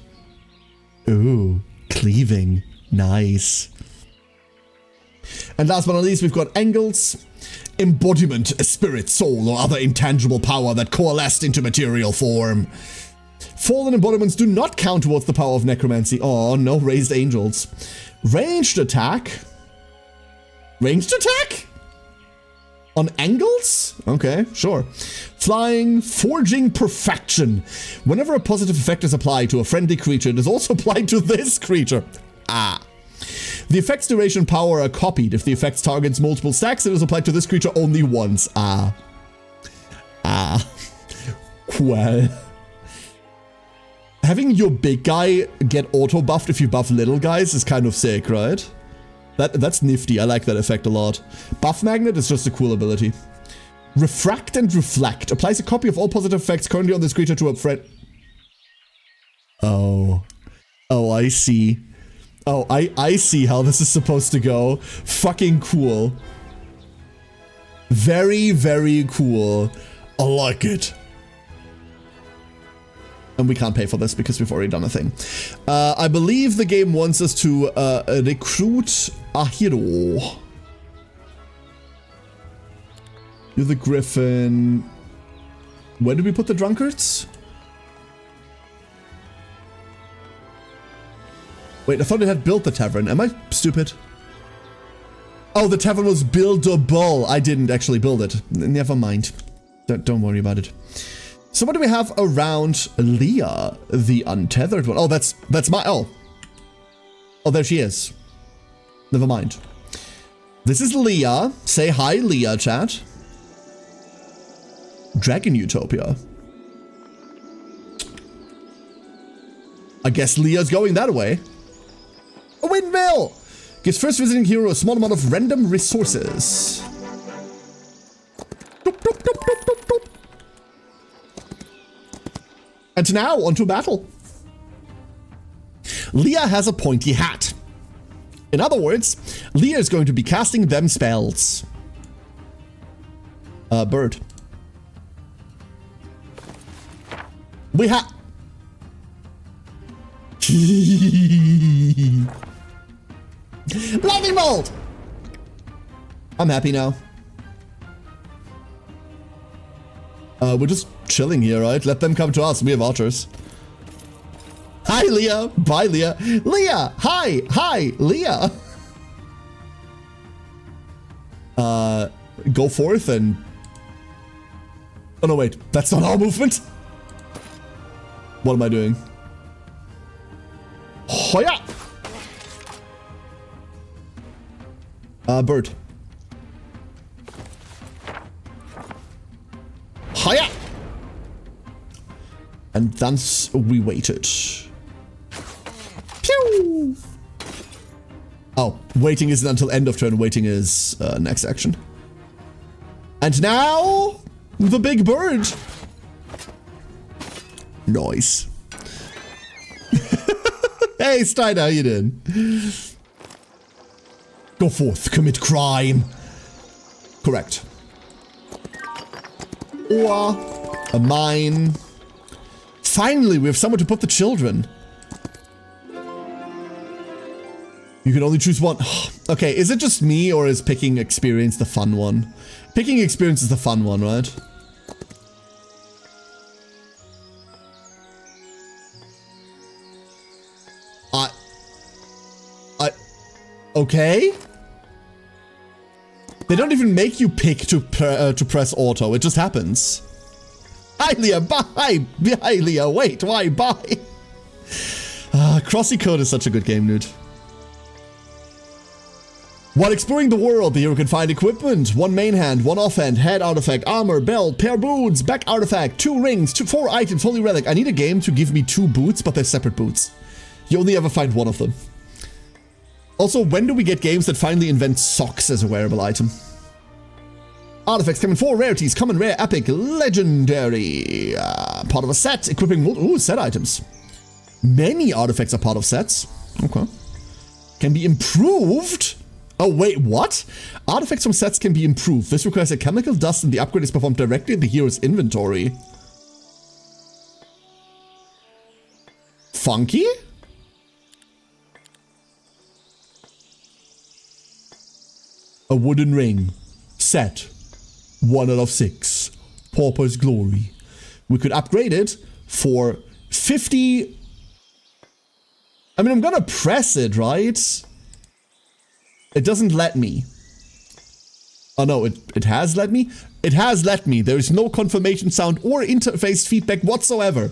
Ooh, cleaving. Nice. And last but not least, we've got angles. Embodiment, a spirit, soul, or other intangible power that coalesced into material form. Fallen embodiments do not count towards the power of necromancy. Oh, no raised angels. Ranged attack? Ranged attack? On angles? Okay, sure. Flying, forging perfection. Whenever a positive effect is applied to a friendly creature, it is also applied to this creature. Ah. The effect's duration and power are copied. If the effect targets multiple stacks, it is applied to this creature only once. Ah. Ah. Well. Having your big guy get auto-buffed if you buff little guys is kind of sick, right? That's nifty. I like that effect a lot. Buff Magnet is just a cool ability. Refract and Reflect. Applies a copy of all positive effects currently on this creature to a friend. Oh. Oh, I see. Oh, I see how this is supposed to go. Fucking cool. Very, very cool. I like it. And we can't pay for this because we've already done a thing. I believe the game wants us to recruit a hero. You're the Griffin. Where did we put the drunkards? Wait, I thought it had built the tavern. Am I stupid? Oh, the tavern was buildable. I didn't actually build it. Never mind. Don't worry about it. So what do we have around Leah, the untethered one? Oh, that's my... Oh, there she is. Never mind. This is Leah. Say hi, Leah, chat. Dragon Utopia. I guess Leah's going that way. A windmill! Gives first visiting hero a small amount of random resources. Doop, doop, doop, doop, doop, doop. And now, onto battle. Leah has a pointy hat. In other words, Leah is going to be casting them spells. Bird. We have... Lightning bolt! I'm happy now. We're just chilling here, right? Let them come to us. We have archers. Hi, Leah. Bye, Leah. Leah! Hi! Hi, Leah! Go forth and... Oh, no, wait. That's not our movement. What am I doing? Hoya! Bird. Hiya! And thus we waited. Pew! Oh, waiting isn't until end of turn. Waiting is next action. And now, the big bird. Nice. Hey, Steiner, how you doing? Go forth, commit crime. Correct. Or a mine. Finally, we have somewhere to put the children. You can only choose one. Okay, is it just me or is picking experience the fun one? Picking experience is the fun one, right? Okay. They don't even make you pick to press auto. It just happens. Hi, Leah. Bye. Hi, Leah. Wait. Why? Bye. Crossy Code is such a good game, dude. While exploring the world, the hero can find equipment. 1 main hand, 1 offhand, head artifact, armor, belt, pair boots, back artifact, 2 rings, 4 items, holy relic. I need a game to give me 2 boots, but they're separate boots. You only ever find 1 of them. Also, when do we get games that finally invent socks as a wearable item? Artifacts come in 4 rarities, common, rare, epic, legendary. Part of a set, equipping, ooh, set items. Many artifacts are part of sets. Okay. Can be improved. Oh, wait, what? Artifacts from sets can be improved. This requires a chemical dust and the upgrade is performed directly in the hero's inventory. Funky? A wooden ring. Set. 1 out of 6. Pauper's Glory. We could upgrade it for 50... I mean, I'm gonna press it, right? It doesn't let me. Oh no, it has let me? It has let me. There is no confirmation sound or interface feedback whatsoever.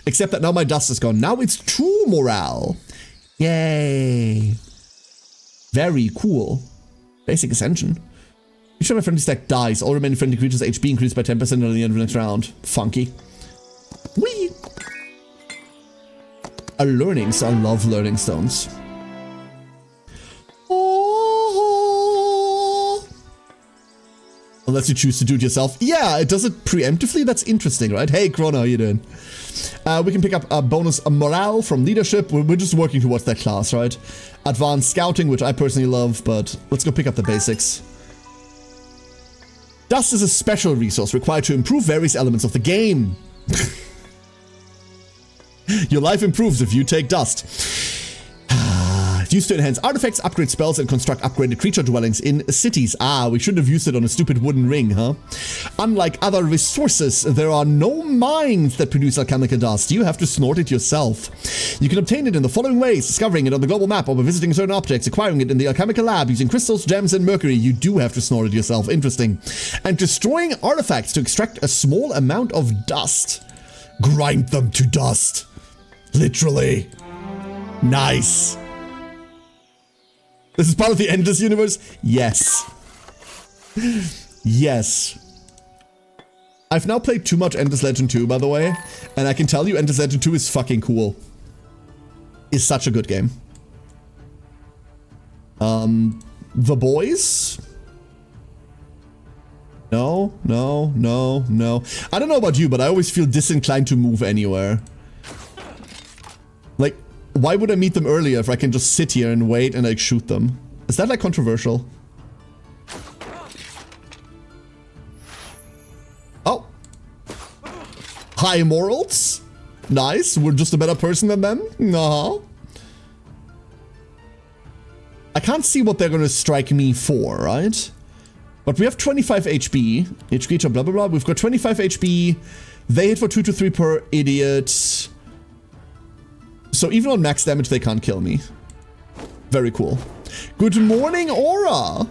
Except that now my dust is gone. Now it's true morale. Yay. Very cool. Basic Ascension. Each time my friendly stack dies, all remaining friendly creatures' HP increased by 10% at the end of the next round. Funky. Whee! A learning stone. I love learning stones. Oh. Unless you choose to do it yourself. Yeah, it does it preemptively. That's interesting, right? Hey, Chrono, how you doing? We can pick up a bonus morale from leadership. We're just working towards that class, right? Advanced scouting, which I personally love, but let's go pick up the basics. Dust is a special resource required to improve various elements of the game. Your life improves if you take dust. Used to enhance artifacts, upgrade spells, and construct upgraded creature dwellings in cities. Ah, we shouldn't have used it on a stupid wooden ring, huh? Unlike other resources, there are no mines that produce alchemical dust. You have to snort it yourself. You can obtain it in the following ways: discovering it on the global map or by visiting certain objects, acquiring it in the alchemical lab using crystals, gems, and mercury. You do have to snort it yourself. Interesting. And destroying artifacts to extract a small amount of dust. Grind them to dust. Literally. Nice. This is part of the Endless universe? Yes. Yes. I've now played too much Endless Legend 2, by the way, and I can tell you Endless Legend 2 is fucking cool. It's such a good game. The boys? No. I don't know about you, but I always feel disinclined to move anywhere. Like, why would I meet them earlier if I can just sit here and wait and like shoot them? Is that like controversial? Oh. High morals? Nice. We're just a better person than them? Uh-huh. I can't see what they're gonna strike me for, right? But we have 25 HP. Each creature, blah, blah, blah. We've got 25 HP. They hit for 2 to 3 per idiot. So even on max damage, they can't kill me. Very cool. Good morning, Aura.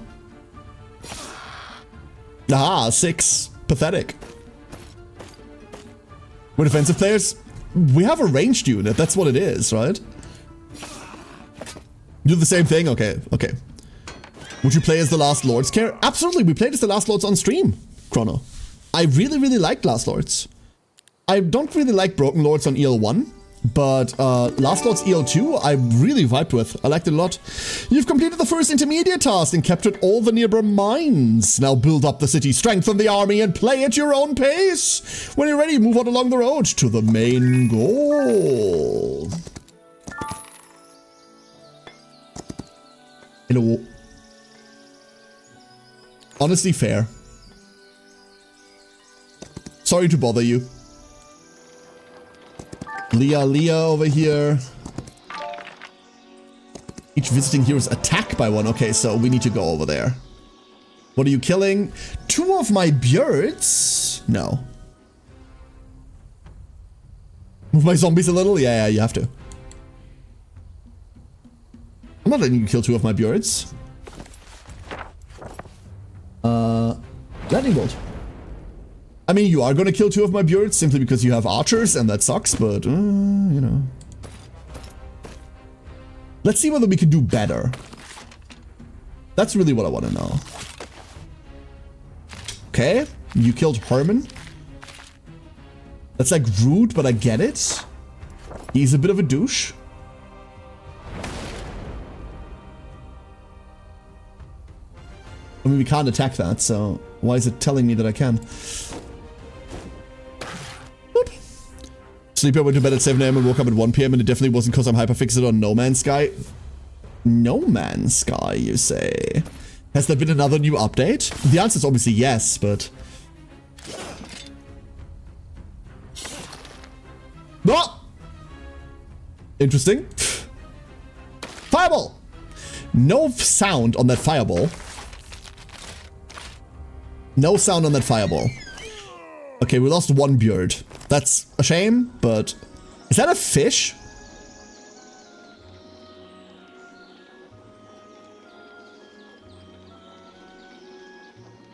Ah, 6. Pathetic. We're defensive players. We have a ranged unit. That's what it is, right? Do the same thing? Okay, okay. Would you play as the Last Lords care? Absolutely, we played as the Last Lords on stream, Chrono. I really, really like Last Lords. I don't really like Broken Lords on EL1, but Last Lords EL2 I really vibed with. I liked it a lot. You've completed the first intermediate task and captured all the nearby mines. Now build up the city, strengthen the army, and play at your own pace. When you're ready, move on along the road to the main goal. Hello. Honestly, fair. Sorry to bother you. Leah over here. Each visiting hero's attack by 1. Okay, so we need to go over there. What are you killing? 2 of my birds? No. Move my zombies a little? Yeah, you have to. I'm not letting you kill 2 of my birds. Lightning bolt. I mean, you are gonna kill 2 of my birds simply because you have archers, and that sucks, but, you know. Let's see whether we can do better. That's really what I want to know. Okay, you killed Herman. That's like rude, but I get it. He's a bit of a douche. I mean, we can't attack that, so why is it telling me that I can? Whoop. Sleeper went to bed at 7 AM and woke up at 1 PM, and it definitely wasn't because I'm hyperfixated on No Man's Sky. No Man's Sky, you say? Has there been another new update? The answer is obviously yes, but... Oh! Interesting. Fireball! No sound on that fireball. No sound on that fireball. Okay, we lost 1 bird. That's a shame, but... Is that a fish?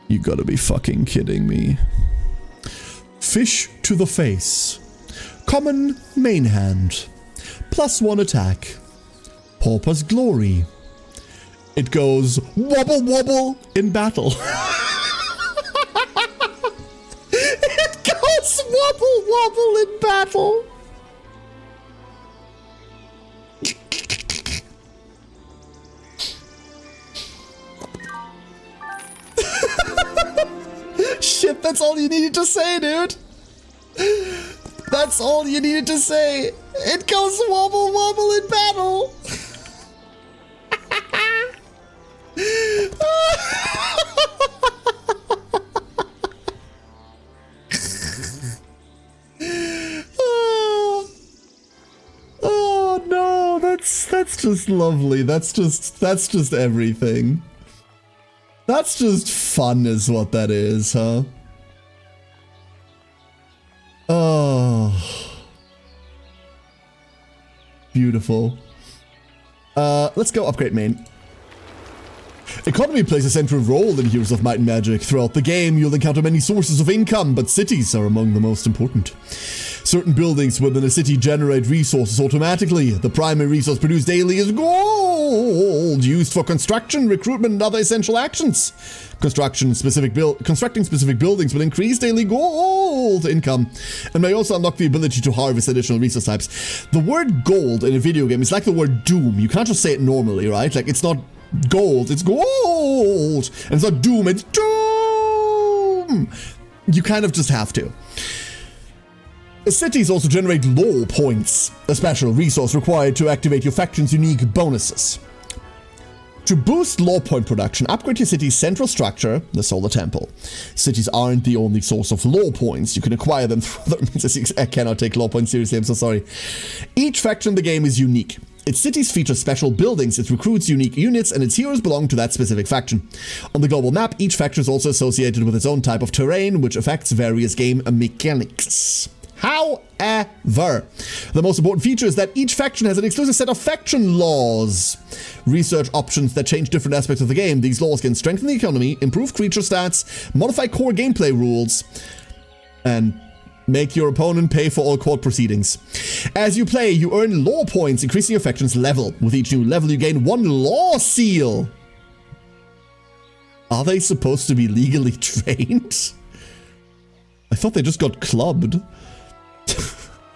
You gotta be fucking kidding me. Fish to the face. Common main hand. +1 attack. Pauper's Glory. It goes wobble wobble in battle. It goes wobble wobble in battle. Shit, that's all you needed to say, dude. That's all you needed to say. It goes wobble wobble in battle. Oh no, that's just lovely. That's just everything. That's just fun is what that is, huh? Oh. Beautiful. Let's go upgrade main. Economy plays a central role in Heroes of Might and Magic. Throughout the game, you'll encounter many sources of income, but cities are among the most important. Certain buildings within a city generate resources automatically. The primary resource produced daily is gold, used for construction, recruitment, and other essential actions. Constructing specific buildings will increase daily gold income, and may also unlock the ability to harvest additional resource types. The word gold in a video game is like the word doom. You can't just say it normally, right? Like, it's not gold, it's gold! And it's not doom, it's doom! You kind of just have to. Cities also generate lore points, a special resource required to activate your faction's unique bonuses. To boost lore point production, upgrade your city's central structure, the Solar Temple. Cities aren't the only source of lore points. You can acquire them through other means. I cannot take lore points seriously, I'm so sorry. Each faction in the game is unique. Its cities feature special buildings, it recruits unique units, and its heroes belong to that specific faction. On the global map, each faction is also associated with its own type of terrain, which affects various game mechanics. However, the most important feature is that each faction has an exclusive set of faction laws. Research options that change different aspects of the game. These laws can strengthen the economy, improve creature stats, modify core gameplay rules, and make your opponent pay for all court proceedings. As you play, you earn lore points, increasing your faction's level. With each new level, you gain 1 law seal. Are they supposed to be legally trained? I thought they just got clubbed.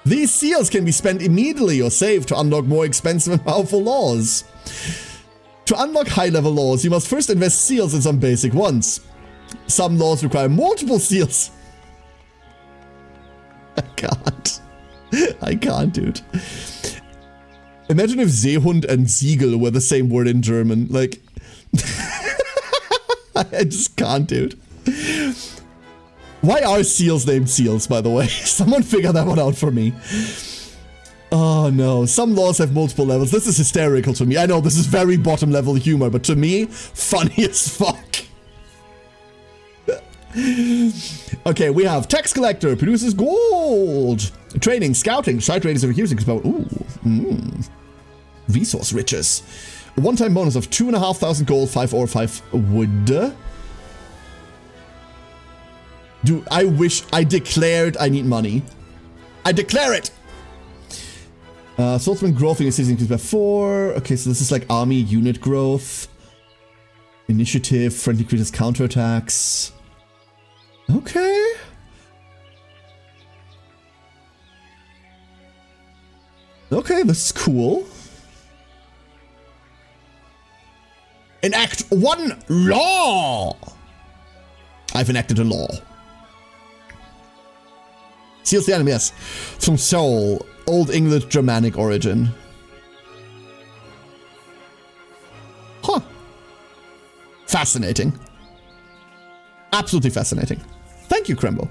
These seals can be spent immediately or saved to unlock more expensive and powerful laws. To unlock high-level laws, you must first invest seals in some basic ones. Some laws require multiple seals. I can't, dude. Imagine if Seehund and Siegel were the same word in German. Like, I just can't, dude. Why are seals named seals, by the way? Someone figure that one out for me. Oh no, some laws have multiple levels. This is hysterical to me. I know this is very bottom level humor, but to me, funny as fuck. Okay, we have Tax Collector, produces gold. Training, scouting, site raiders over here. Resource riches. A one-time bonus of 2,500 gold, 5 ore, 5 wood. Dude, I wish I declared I need money. I declare it! Swordsman growth in your city increased by 4. Okay, so this is like army unit growth. Initiative, friendly creatures counterattacks. Okay. Okay, this is cool. Enact 1 law! I've enacted a law. Seals the enemy, yes. From Seoul, Old English Germanic origin. Huh. Fascinating. Absolutely fascinating. Thank you, Krembo.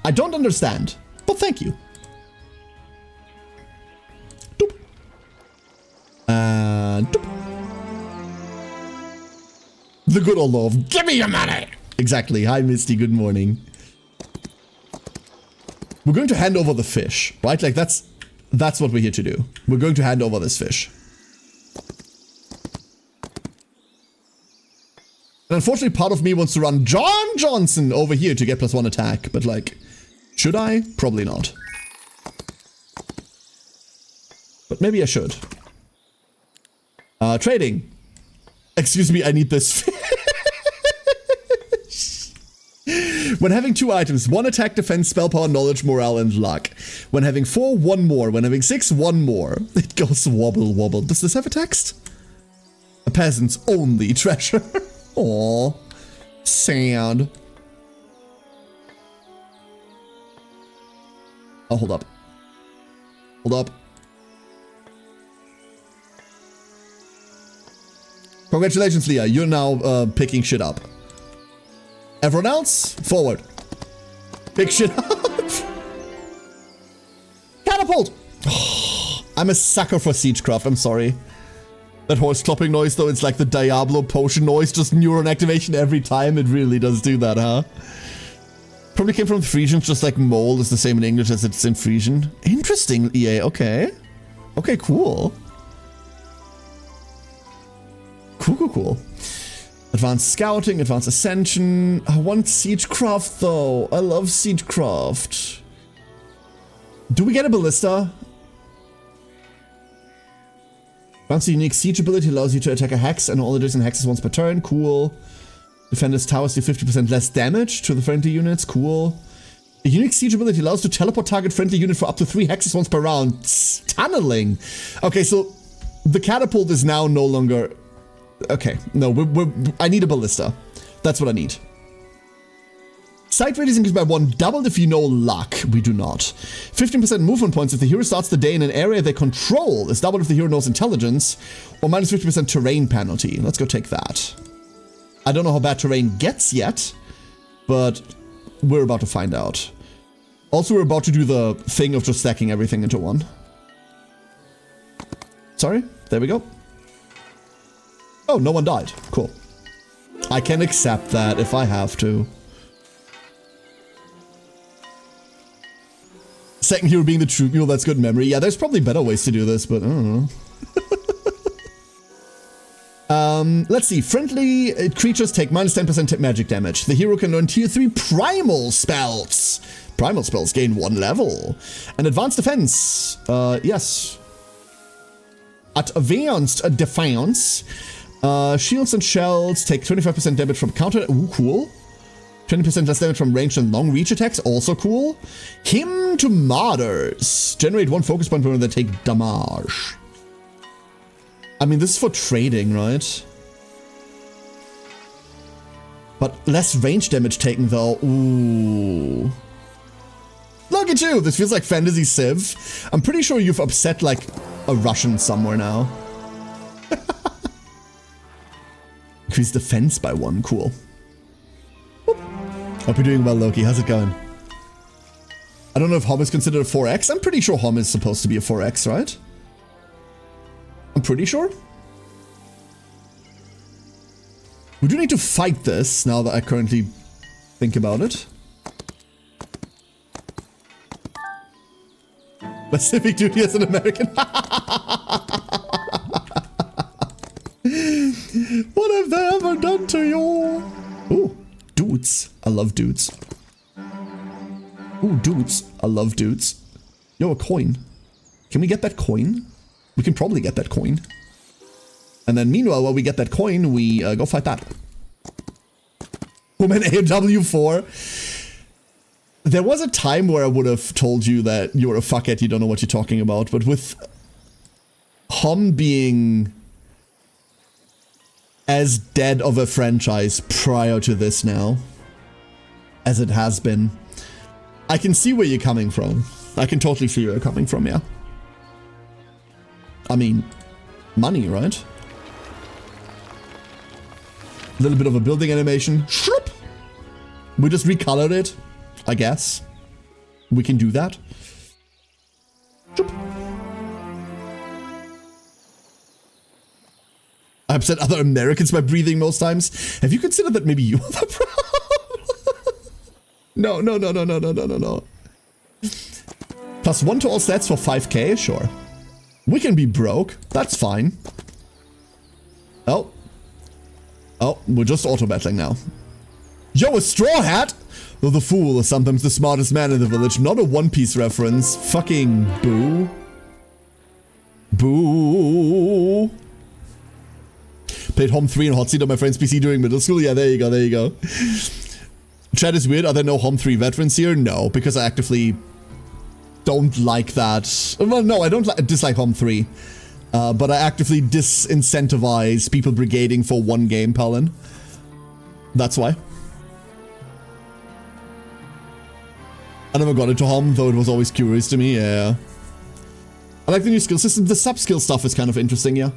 I don't understand, but thank you. Doop. And doop. The good old law of give me your money! Exactly. Hi, Misty. Good morning. We're going to hand over the fish, right? Like, that's what we're here to do. We're going to hand over this fish. And unfortunately, part of me wants to run John Johnson over here to get +1 attack. But, like, should I? Probably not. But maybe I should. Trading. Excuse me, I need this fish. When having 2 items, 1 attack, defense, spell power, knowledge, morale, and luck. When having 4, 1 more. When having 6, 1 more. It goes wobble, wobble. Does this have a text? A peasant's only treasure. Aww. Sad. Oh, hold up. Hold up. Congratulations, Leah. You're now picking shit up. Everyone else, forward. Pick shit up. Catapult! I'm a sucker for siegecraft, I'm sorry. That horse clopping noise, though, it's like the Diablo potion noise, just neuron activation every time. It really does do that, huh? Probably came from Frisian, just like mole is the same in English as it's in Frisian. Interesting, EA, okay. Okay, cool. Cool. Advanced Scouting, Advanced Ascension. I want Siegecraft, though. I love Siegecraft. Do we get a Ballista? Advanced unique siege ability allows you to attack a hex and all adjacent hexes once per turn. Cool. Defender's towers do 50% less damage to the friendly units. Cool. A unique siege ability allows you to teleport target friendly unit for up to 3 hexes once per round. Tunneling. Okay, so the catapult is now no longer... Okay, no, I need a ballista. That's what I need. Sight rate is increased by 1, doubled if you know luck. We do not. 15% movement points if the hero starts the day in an area they control is doubled if the hero knows intelligence, or minus 50% terrain penalty. Let's go take that. I don't know how bad terrain gets yet, but we're about to find out. Also, we're about to do the thing of just stacking everything into one. Sorry, there we go. Oh, no one died. Cool. I can accept that if I have to. Second hero being the troop mule, that's good memory. Yeah, there's probably better ways to do this, but I don't know. Let's see. Friendly creatures take minus 10% magic damage. The hero can learn tier 3 primal spells. Primal spells gain 1 level. And advanced defense. Yes. At advanced defense, shields and shells take 25% damage from counter. Ooh, cool. 20% less damage from ranged and long reach attacks, also cool. Hymn to Martyrs. Generate 1 focus point when they take damage. I mean, this is for trading, right? But less range damage taken, though. Ooh. Look at you! This feels like Fantasy Civ. I'm pretty sure you've upset, like, a Russian somewhere now. Increase defense by 1. Cool. Hope you're doing well, Loki. How's it going? I don't know if HoMM is considered a 4X. I'm pretty sure HoMM is supposed to be a 4X, right? I'm pretty sure. We do need to fight this, now that I currently think about it. But civic duty as an American. What have they ever done to you? Ooh. Dudes. I love dudes. Ooh, dudes. I love dudes. Yo, a coin. Can we get that coin? We can probably get that coin. And then meanwhile, while we get that coin, we go fight that. Woman AW4. There was a time where I would have told you that you're a fuckhead, you don't know what you're talking about. But with HoMM being as dead of a franchise prior to this now, as it has been, I can see where you're coming from. I can totally see where you're coming from, yeah. I mean, money, right? A little bit of a building animation. Shroop! We just recolored it, I guess. We can do that. Shroop. I upset other Americans by breathing most times. Have you considered that maybe you are the problem? No. +1 to all stats for 5k? Sure. We can be broke. That's fine. Oh. Oh, we're just auto-battling now. Yo, a straw hat? Though the fool is sometimes the smartest man in the village. Not a One Piece reference. Fucking boo. Boo. Played HoMM 3 and Hot Seat on my friend's PC during middle school. Yeah, there you go. Chat is weird. Are there no HoMM 3 veterans here? No, because I actively don't like that. Well, no, I don't dislike HoMM 3. But I actively disincentivize people brigading for one game, Palin. That's why. I never got into HoMM, though it was always curious to me, yeah. I like the new skill system. The sub-skill stuff is kind of interesting, yeah.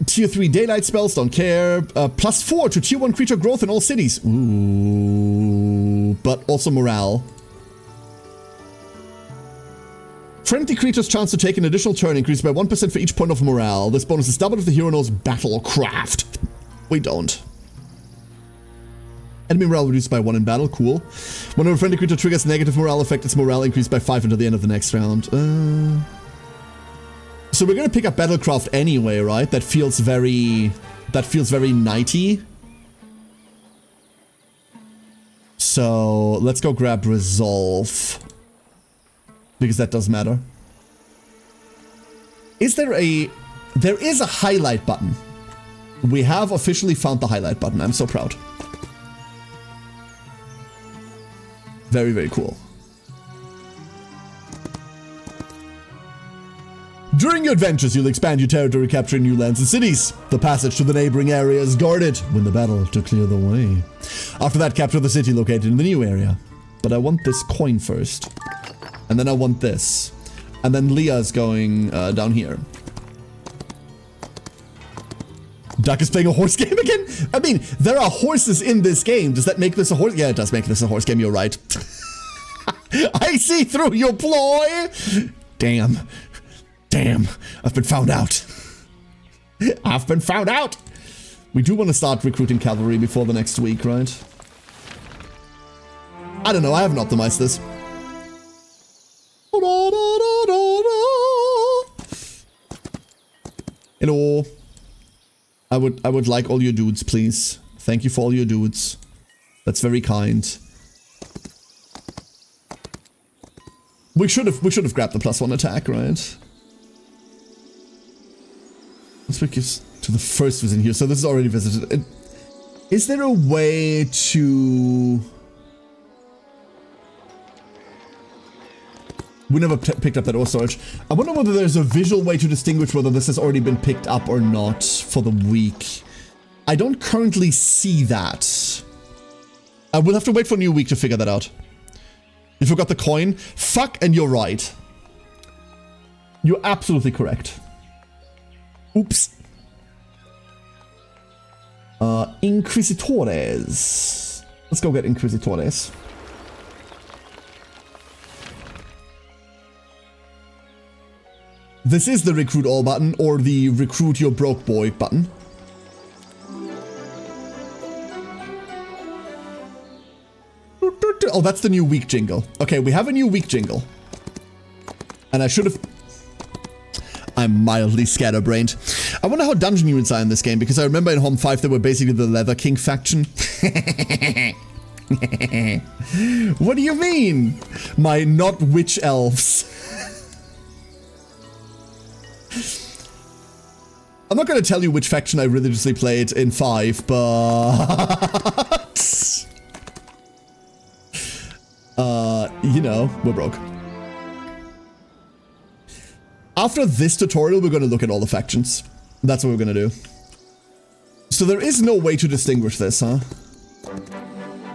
Tier 3 daylight spells, don't care. +4 to tier 1 creature growth in all cities. Ooh. But also morale. Friendly creatures' chance to take an additional turn increased by 1% for each point of morale. This bonus is doubled if the hero knows Battlecraft. We don't. Enemy morale reduced by 1 in battle. Cool. Whenever a friendly creature triggers negative morale effect, its morale increased by 5 until the end of the next round. So we're gonna pick up Battlecraft anyway, right? That feels very knighty. So let's go grab Resolve. Because that does matter. There is a highlight button. We have officially found the highlight button. I'm so proud. Very, very cool. During your adventures, you'll expand your territory, capturing new lands and cities. The passage to the neighboring area is guarded. Win the battle to clear the way. After that, capture the city located in the new area. But I want this coin first. And then I want this. And then Leah's going down here. Duck is playing a horse game again? I mean, there are horses in this game. Does that make this a horse? Yeah, it does make this a horse game. You're right. I see through your ploy. Damn. Damn. I've been found out. I've been found out. We do want to start recruiting cavalry before the next week, right? I don't know. I haven't optimized this. Hello. I would like all your dudes, please. Thank you for all your dudes. That's very kind. We should have grabbed the +1 attack, right? Let's pick us to the first visit here. So this is already visited. Is there a way to... We never picked up that ore storage. I wonder whether there's a visual way to distinguish whether this has already been picked up or not for the week. I don't currently see that. I will have to wait for a new week to figure that out. You forgot the coin? Fuck, and you're right. You're absolutely correct. Oops. Inquisitores. Let's go get Inquisitores. This is the recruit all button, or the recruit your broke boy button. Oh, that's the new week jingle. Okay, we have a new week jingle. And I should have... I'm mildly scatterbrained. I wonder how dungeon units are in this game, because I remember in HoMM 5 they were basically the Leather King faction. What do you mean? My not witch elves. I'm not going to tell you which faction I religiously played in 5, but... you know, we're broke. After this tutorial, we're going to look at all the factions. That's what we're going to do. So there is no way to distinguish this, huh?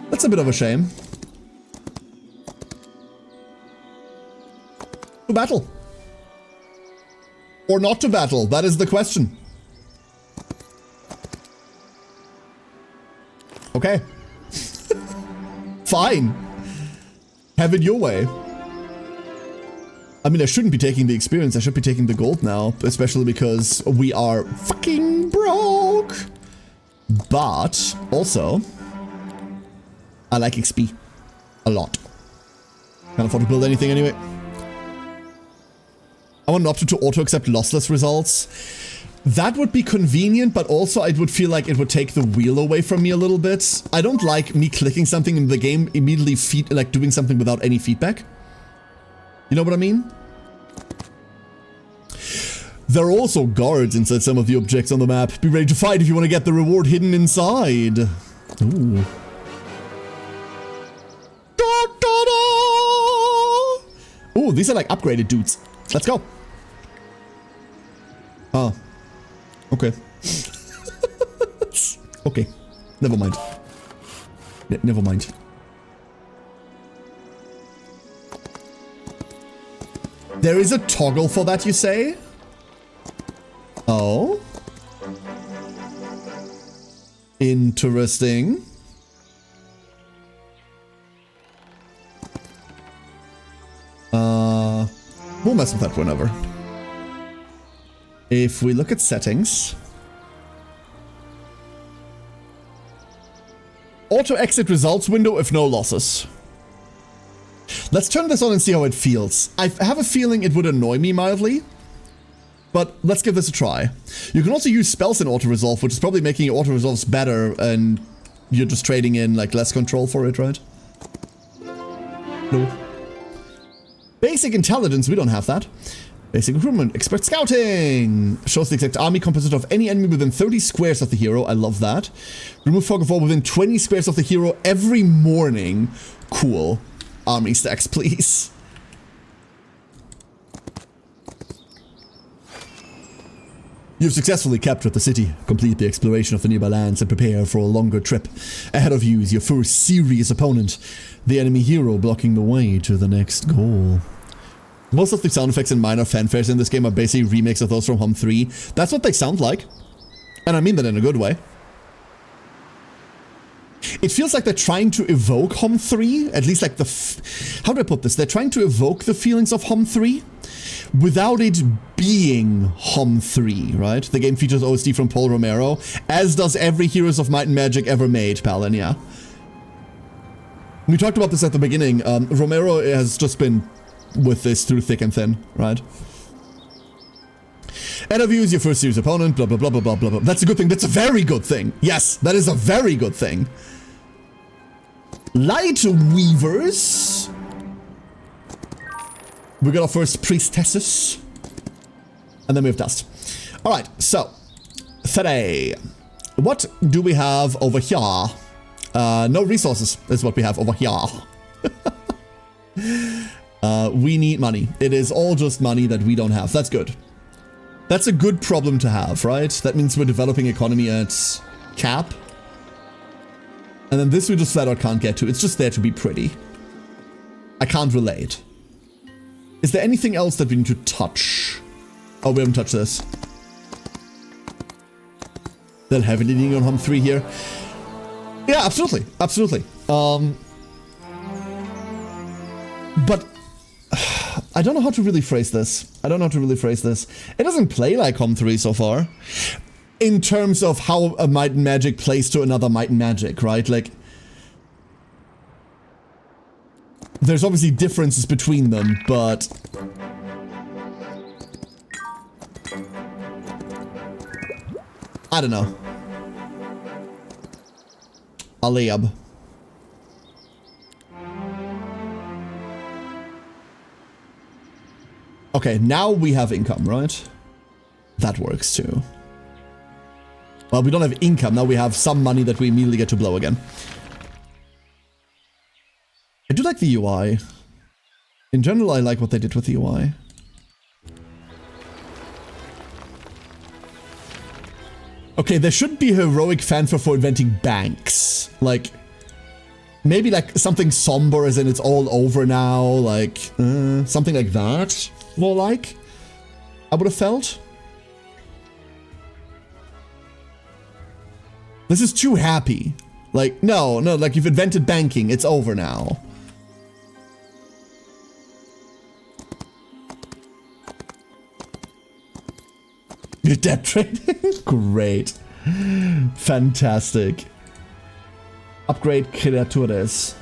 That's a bit of a shame. To battle. Or not to battle, that is the question. Okay. Fine. Have it your way. I mean, I shouldn't be taking the experience, I should be taking the gold now, especially because we are fucking broke. But, also, I like XP. A lot. Can't afford to build anything anyway. I want an option to auto-accept lossless results. That would be convenient, but also I would feel like it would take the wheel away from me a little bit. I don't like me clicking something in the game immediately like doing something without any feedback. You know what I mean? There are also guards inside some of the objects on the map. Be ready to fight if you want to get the reward hidden inside. Ooh. Da, da, da. Ooh, these are like upgraded dudes. Let's go. Ah. Okay. Okay. Never mind. Never mind. There is a toggle for that, you say? Oh. Interesting. We'll mess with that whenever. If we look at settings... Auto exit results window if no losses. Let's turn this on and see how it feels. I have a feeling it would annoy me mildly, but let's give this a try. You can also use spells in auto-resolve, which is probably making your auto-resolves better, and you're just trading in like less control for it, right? No. Basic intelligence, we don't have that. Basic recruitment, expert scouting. Shows the exact army composition of any enemy within 30 squares of the hero. I love that. Remove fog of war within 20 squares of the hero every morning. Cool. Army stacks, please. You've successfully captured the city. Complete the exploration of the nearby lands and prepare for a longer trip. Ahead of you is your first serious opponent, the enemy hero blocking the way to the next goal. Most of the sound effects and minor fanfares in this game are basically remakes of those from HoMM 3. That's what they sound like. And I mean that in a good way. It feels like they're trying to evoke HoMM 3, at least like how do I put this? They're trying to evoke the feelings of HoMM 3 without it being HoMM 3, right? The game features OST from Paul Romero, as does every Heroes of Might and Magic ever made, Palin, yeah. We talked about this at the beginning. Romero has just been with this through thick and thin, right? End of you is your first series opponent, blah, blah, blah, blah, blah, blah, blah. That's a good thing. That's a very good thing. Yes, that is a very good thing. Light Weavers. We got our first priestesses. And then we have dust. Alright, so. Today. What do we have over here? No resources is what we have over here. We need money. It is all just money that we don't have. That's good. That's a good problem to have, right? That means we're developing economy at cap. And then this we just flat out can't get to. It's just there to be pretty. I can't relate. Is there anything else that we need to touch? Oh, we haven't touched this. They're heavily leaning on HoMM 3 here. Yeah, absolutely. Absolutely. But I don't know how to really phrase this. It doesn't play like HoMM 3 so far. In terms of how a Might and Magic plays to another Might and Magic, right? Like, there's obviously differences between them, but I don't know. Aliyab. Okay, now we have income, right? That works too. Well, we don't have income, now we have some money that we immediately get to blow again. I do like the UI. In general, I like what they did with the UI. Okay, there should be heroic fanfare for inventing banks. Like, maybe like something somber as in it's all over now, like, something like that. More like, I would have felt. This is too happy. Like, no, like you've invented banking. It's over now. You're debt trading? Great. Fantastic. Upgrade creatures.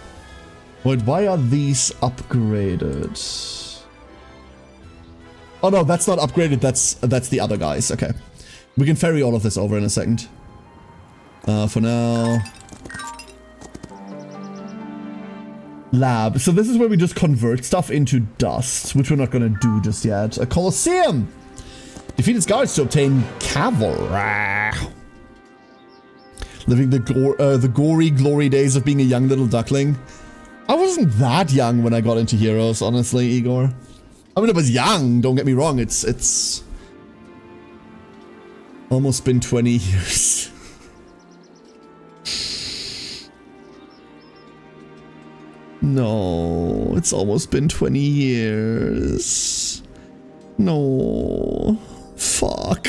Wait, why are these upgraded? Oh no, that's not upgraded. That's the other guys. Okay. We can ferry all of this over in a second. For now. Lab. So this is where we just convert stuff into dust, which we're not going to do just yet. A Colosseum! Defeat its guards to obtain cavalry. Living the gory glory days of being a young little duckling. I wasn't that young when I got into Heroes, honestly, Igor. I mean, I was young, don't get me wrong. It's almost been 20 years. No, it's almost been 20 years. No. Fuck.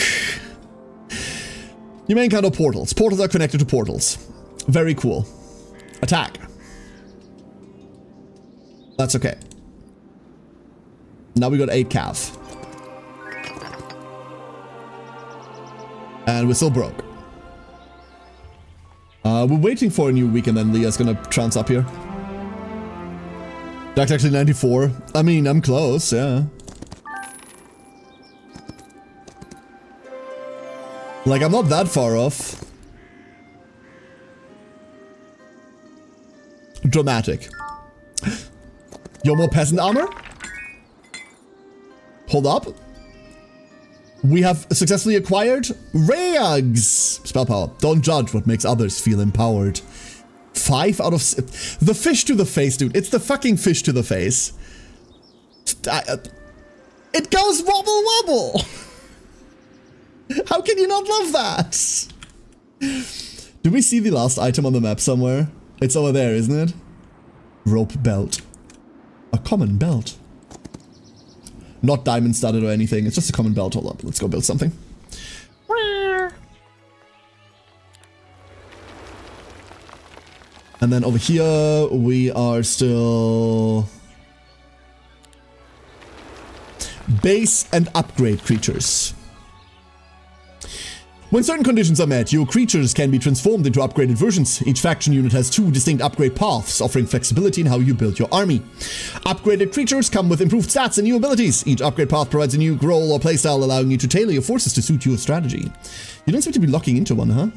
You may encounter portals. Portals are connected to portals. Very cool. Attack. That's okay. Now we got 8 calf. And we're still broke. We're waiting for a new week and then Leah's gonna trance up here. That's actually 94. I mean, I'm close, yeah. Like, I'm not that far off. Dramatic. You're more peasant armor? Hold up. We have successfully acquired Rags. Spell power. Don't judge what makes others feel empowered. 5 out of... The fish to the face, dude. It's the fucking fish to the face. It goes wobble wobble. How can you not love that? Do we see the last item on the map somewhere? It's over there, isn't it? Rope belt. A common belt. Not diamond studded or anything. It's just a common belt. Hold up. Let's go build something. And then over here, we are still... Base and upgrade creatures. When certain conditions are met, your creatures can be transformed into upgraded versions. Each faction unit has 2 distinct upgrade paths, offering flexibility in how you build your army. Upgraded creatures come with improved stats and new abilities. Each upgrade path provides a new role or playstyle, allowing you to tailor your forces to suit your strategy. You don't seem to be locking into one, huh?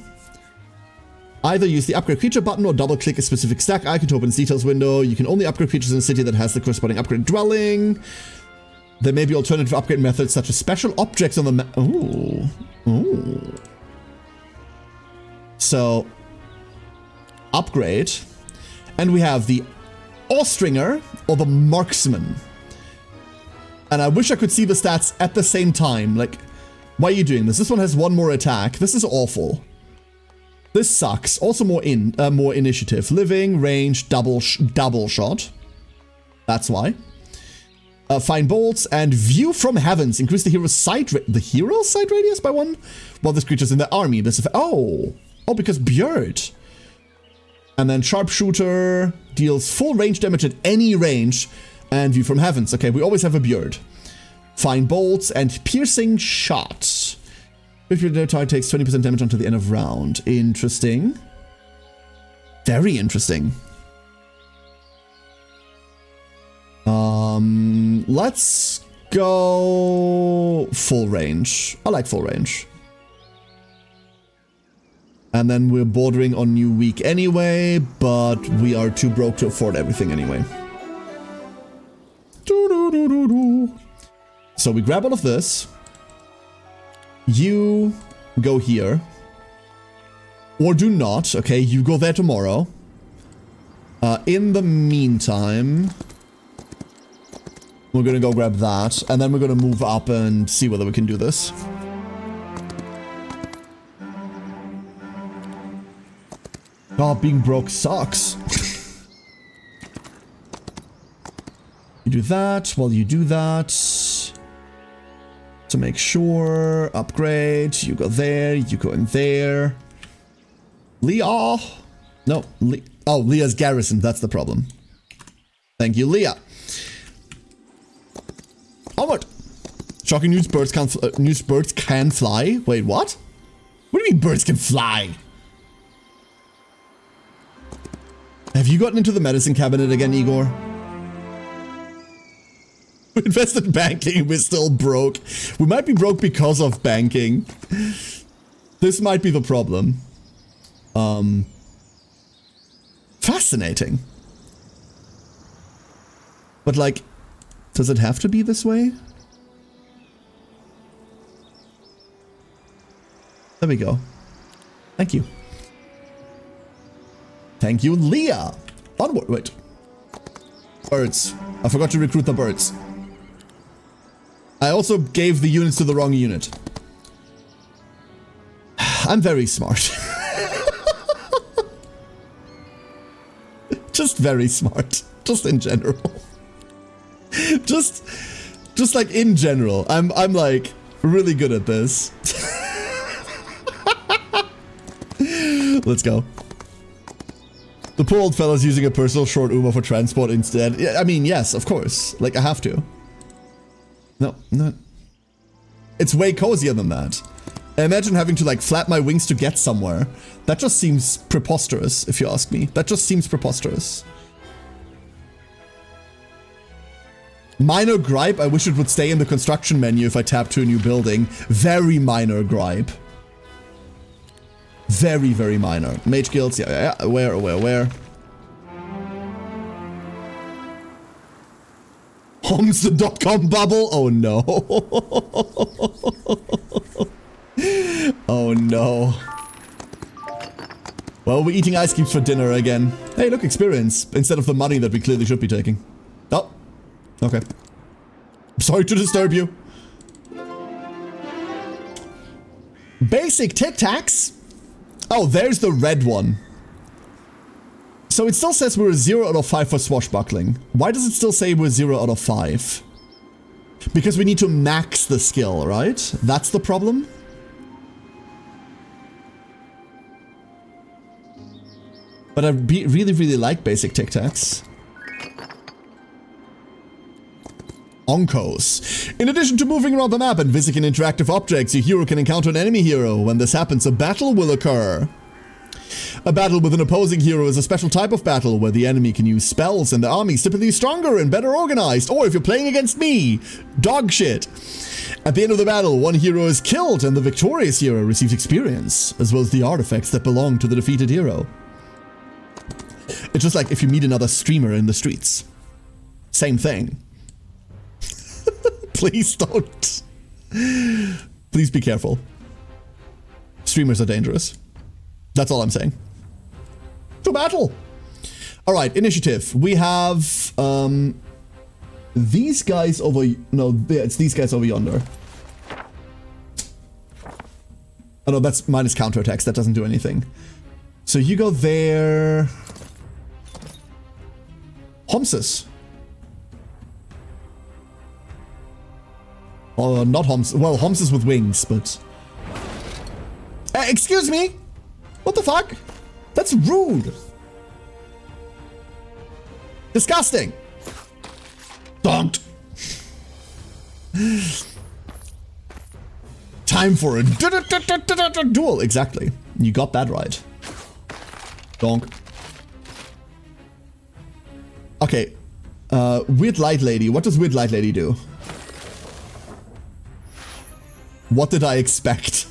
Either use the upgrade creature button or double click a specific stack icon to open its details window. You can only upgrade creatures in a city that has the corresponding upgrade dwelling. There may be alternative upgrade methods such as special objects on the map. Ooh. Ooh. So, upgrade. And we have the Austringer or the Marksman. And I wish I could see the stats at the same time. Like, why are you doing this? This one has 1 more attack. This is awful. This sucks. Also more initiative. Living, range, double shot. That's why. Fine bolts and view from heavens. Increase the hero's sight radius by 1 while this creature's in the army. This oh, because Björd. And then sharpshooter deals full range damage at any range and view from heavens. Okay, we always have a Björd. Fine bolts and piercing shot. If your target takes 20% damage until the end of round. Interesting. Very interesting. Let's go full range. I like full range. And then we're bordering on new week anyway, but we are too broke to afford everything anyway. So we grab all of this. You go here. Or do not. Okay, you go there tomorrow. In the meantime... We're gonna go grab that, and then we're gonna move up and see whether we can do this. Oh, being broke sucks. You do that while you do that. To make sure, upgrade, you go there, you go in there. Leah! No, oh, Leah's garrison, that's the problem. Thank you, Leah. Onward! Shocking news, birds can fly. Wait, what? What do you mean birds can fly? Have you gotten into the medicine cabinet again, Igor? We invested in banking, we're still broke. We might be broke because of banking. This might be the problem. Fascinating. But like, does it have to be this way? There we go. Thank you. Thank you, Leah. Onward, wait. Birds. I forgot to recruit the birds. I also gave the units to the wrong unit. I'm very smart. Just very smart. Just in general. Just like in general, I'm like really good at this. Let's go. The poor old fella's using a personal short Uber for transport instead. Yeah, I mean, yes, of course. Like, I have to. No, no. It's way cozier than that. Imagine having to like flap my wings to get somewhere. That just seems preposterous, if you ask me. That just seems preposterous. Minor gripe, I wish it would stay in the construction menu if I tap to a new building. Very minor gripe. Very, very minor. Mage guilds, yeah, where? Homes the .com bubble? Oh no. Oh no. Well, we're eating ice cubes for dinner again. Hey, look, experience. Instead of the money that we clearly should be taking. Oh. Okay. Sorry to disturb you. Basic Tic Tacs. Oh, there's the red one. So it still says we're a 0 out of 5 for swashbuckling. Why does it still say we're 0 out of 5? Because we need to max the skill, right? That's the problem? But I really, really like basic Tic Tacs. Onkos. In addition to moving around the map and visiting interactive objects, your hero can encounter an enemy hero. When this happens, a battle will occur. A battle with an opposing hero is a special type of battle where the enemy can use spells and the army is typically stronger and better organized. Or if you're playing against me, dog shit. At the end of the battle, one hero is killed and the victorious hero receives experience, as well as the artifacts that belong to the defeated hero. It's just like if you meet another streamer in the streets. Same thing. Please don't. Please be careful. Streamers are dangerous. That's all I'm saying. To battle! Alright, initiative. We have these guys over... No, it's these guys over yonder. Oh no, that's minus counterattacks. That doesn't do anything. So you go there... Homsis. Oh, not Homs. Well, Homsis with wings, but... excuse me? What the fuck? That's rude. Disgusting. Donked. Time for a duel. Exactly. You got that right. Donk. Okay. Weird Light Lady. What does Weird Light Lady do? What did I expect?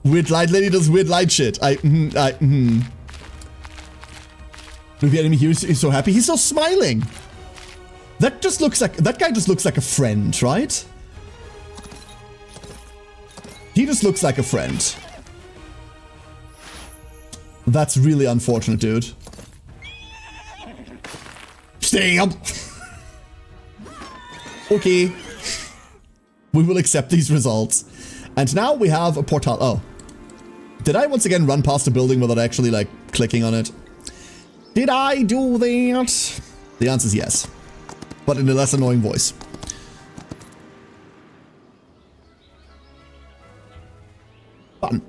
Weird Light Lady does weird light shit. The enemy here is so happy. He's so smiling. That just looks like... That guy just looks like a friend, right? He just looks like a friend. That's really unfortunate, dude. Stay up. Okay. We will accept these results. And now we have a portal. Oh. Did I once again run past a building without actually, like, clicking on it? Did I do that? The answer is yes. But in a less annoying voice. Button.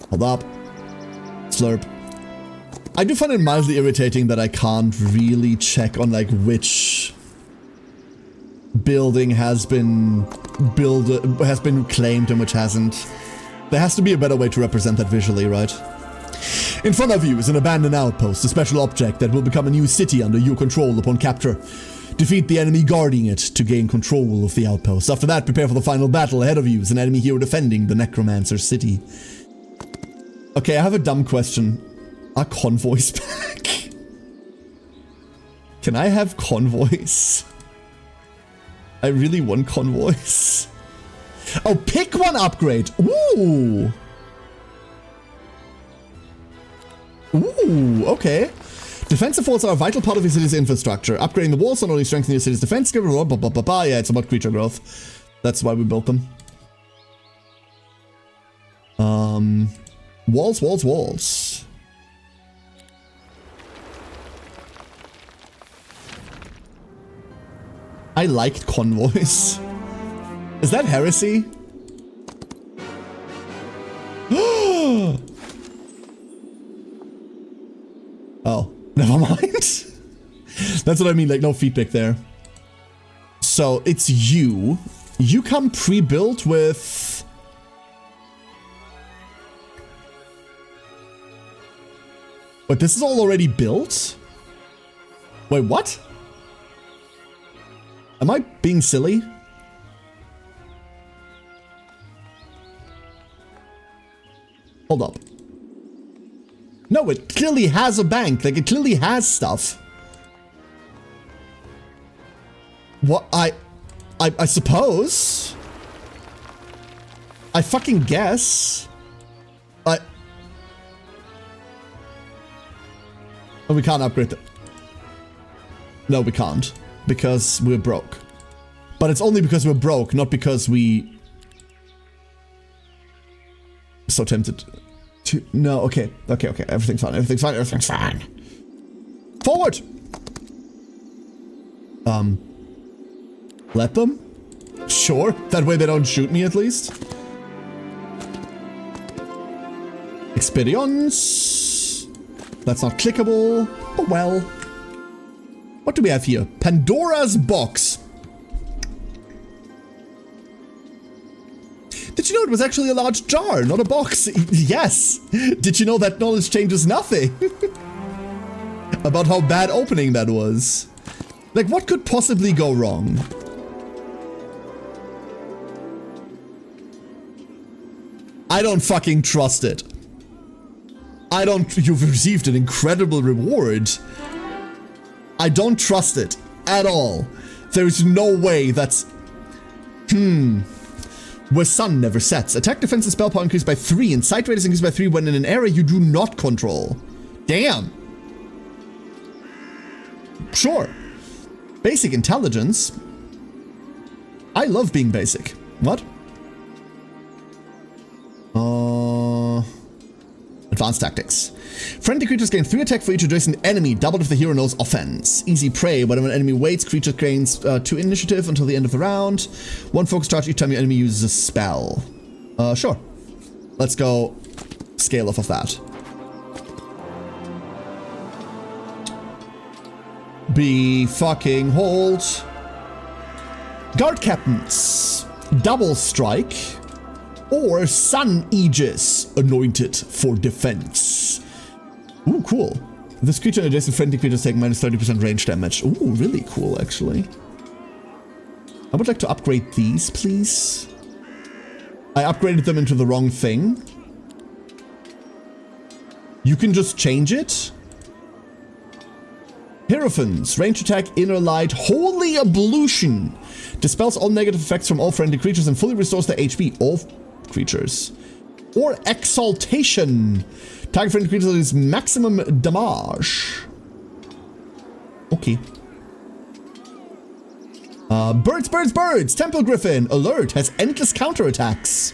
Hold up. Slurp. I do find it mildly irritating that I can't really check on, like, which building has been claimed and which hasn't. There has to be a better way to represent that visually, right? In front of you is an abandoned outpost, a special object that will become a new city under your control upon capture. Defeat the enemy guarding it to gain control of the outpost. After that, prepare for the final battle. Ahead of you is an enemy hero defending the Necromancer city. Okay, I have a dumb question. Are convoys back? Can I have convoys? I really want convoys. Oh, pick one upgrade. Ooh. Ooh, okay. Defensive walls are a vital part of your city's infrastructure. Upgrading the walls not only strengthens your city's defense skill, blah, blah, blah, blah, blah. Yeah, it's about creature growth. That's why we built them. Walls, walls, walls. I liked convoys. Is that heresy? Oh, never mind. That's what I mean, like no feedback there. So it's you. You come pre-built with... But this is all already built? Wait, what? Am I being silly? Hold up. No, it clearly has a bank. Like, it clearly has stuff. What? I suppose? I fucking guess. Oh, we can't upgrade it. No, we can't. Because we're broke. But it's only because we're broke, not because we... So tempted to... No, okay. Okay. Everything's fine. Everything's fine. Forward! Let them? Sure. That way they don't shoot me at least. Experience. That's not clickable. Oh well. What do we have here? Pandora's box. Did you know it was actually a large jar, not a box? Yes. Did you know that knowledge changes nothing? About how bad opening that was. Like, what could possibly go wrong? I don't fucking trust it. I don't... You've received an incredible reward. I don't trust it at all. There's no way that's... Where sun never sets. Attack, defense, and spell power increased by 3, and sight rate is increased by 3 when in an area you do not control. Damn. Sure. Basic intelligence. I love being basic. What? Advanced tactics. Friendly creatures gain 3 attack for each adjacent enemy, doubled if the hero knows offense. Easy prey. Whenever an enemy waits, creature gains 2 initiative until the end of the round. 1 focus charge each time your enemy uses a spell. Sure. Let's go scale off of that. Be fucking hold. Guard captains. Double strike. Or Sun Aegis, anointed for defense. Ooh, cool. This creature and adjacent friendly creatures take minus 30% range damage. Ooh, really cool, actually. I would like to upgrade these, please. I upgraded them into the wrong thing. You can just change it. Hierophants, range attack, inner light, holy ablution. Dispels all negative effects from all friendly creatures and fully restores the HP. All creatures. Or exaltation. Target friendly creatures is maximum damage. Okay. Birds. Temple Griffin. Alert has endless counterattacks.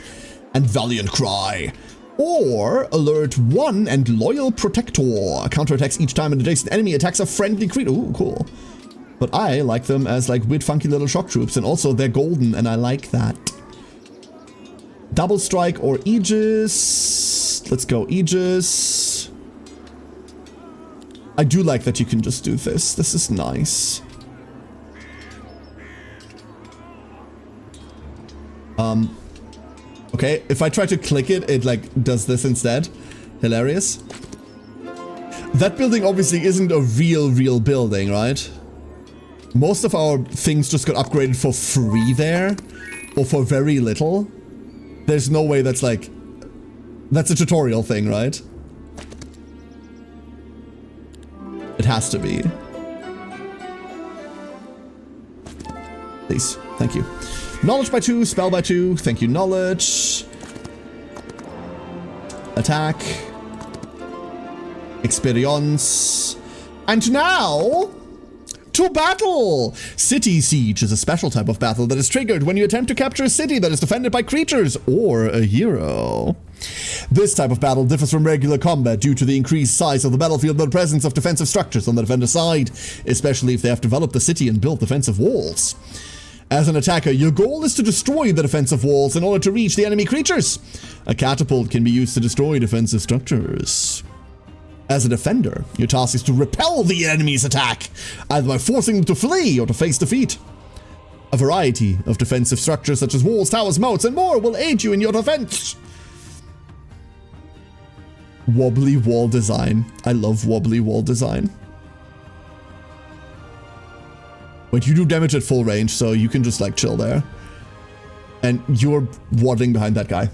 And Valiant Cry. Or Alert 1 and Loyal Protector. Counterattacks each time an adjacent enemy attacks a friendly creature. Ooh, cool. But I like them as like weird funky little shock troops, and also they're golden and I like that. Double strike or Aegis. Let's go Aegis. I do like that you can just do this. This is nice. Okay, if I try to click it, it like does this instead. Hilarious. That building obviously isn't a real building, right? Most of our things just got upgraded for free there, or for very little. There's no way that's like... That's a tutorial thing, right? It has to be. Please, thank you. Knowledge by 2, spell by 2, thank you, knowledge. Attack. Experience. And now... to battle! City Siege is a special type of battle that is triggered when you attempt to capture a city that is defended by creatures or a hero. This type of battle differs from regular combat due to the increased size of the battlefield and the presence of defensive structures on the defender's side, especially if they have developed the city and built defensive walls. As an attacker, your goal is to destroy the defensive walls in order to reach the enemy creatures. A catapult can be used to destroy defensive structures. As a defender, your task is to repel the enemy's attack, either by forcing them to flee or to face defeat. A variety of defensive structures such as walls, towers, moats, and more will aid you in your defense. Wobbly wall design. I love wobbly wall design. Wait, you do damage at full range, so you can just like chill there. And you're waddling behind that guy.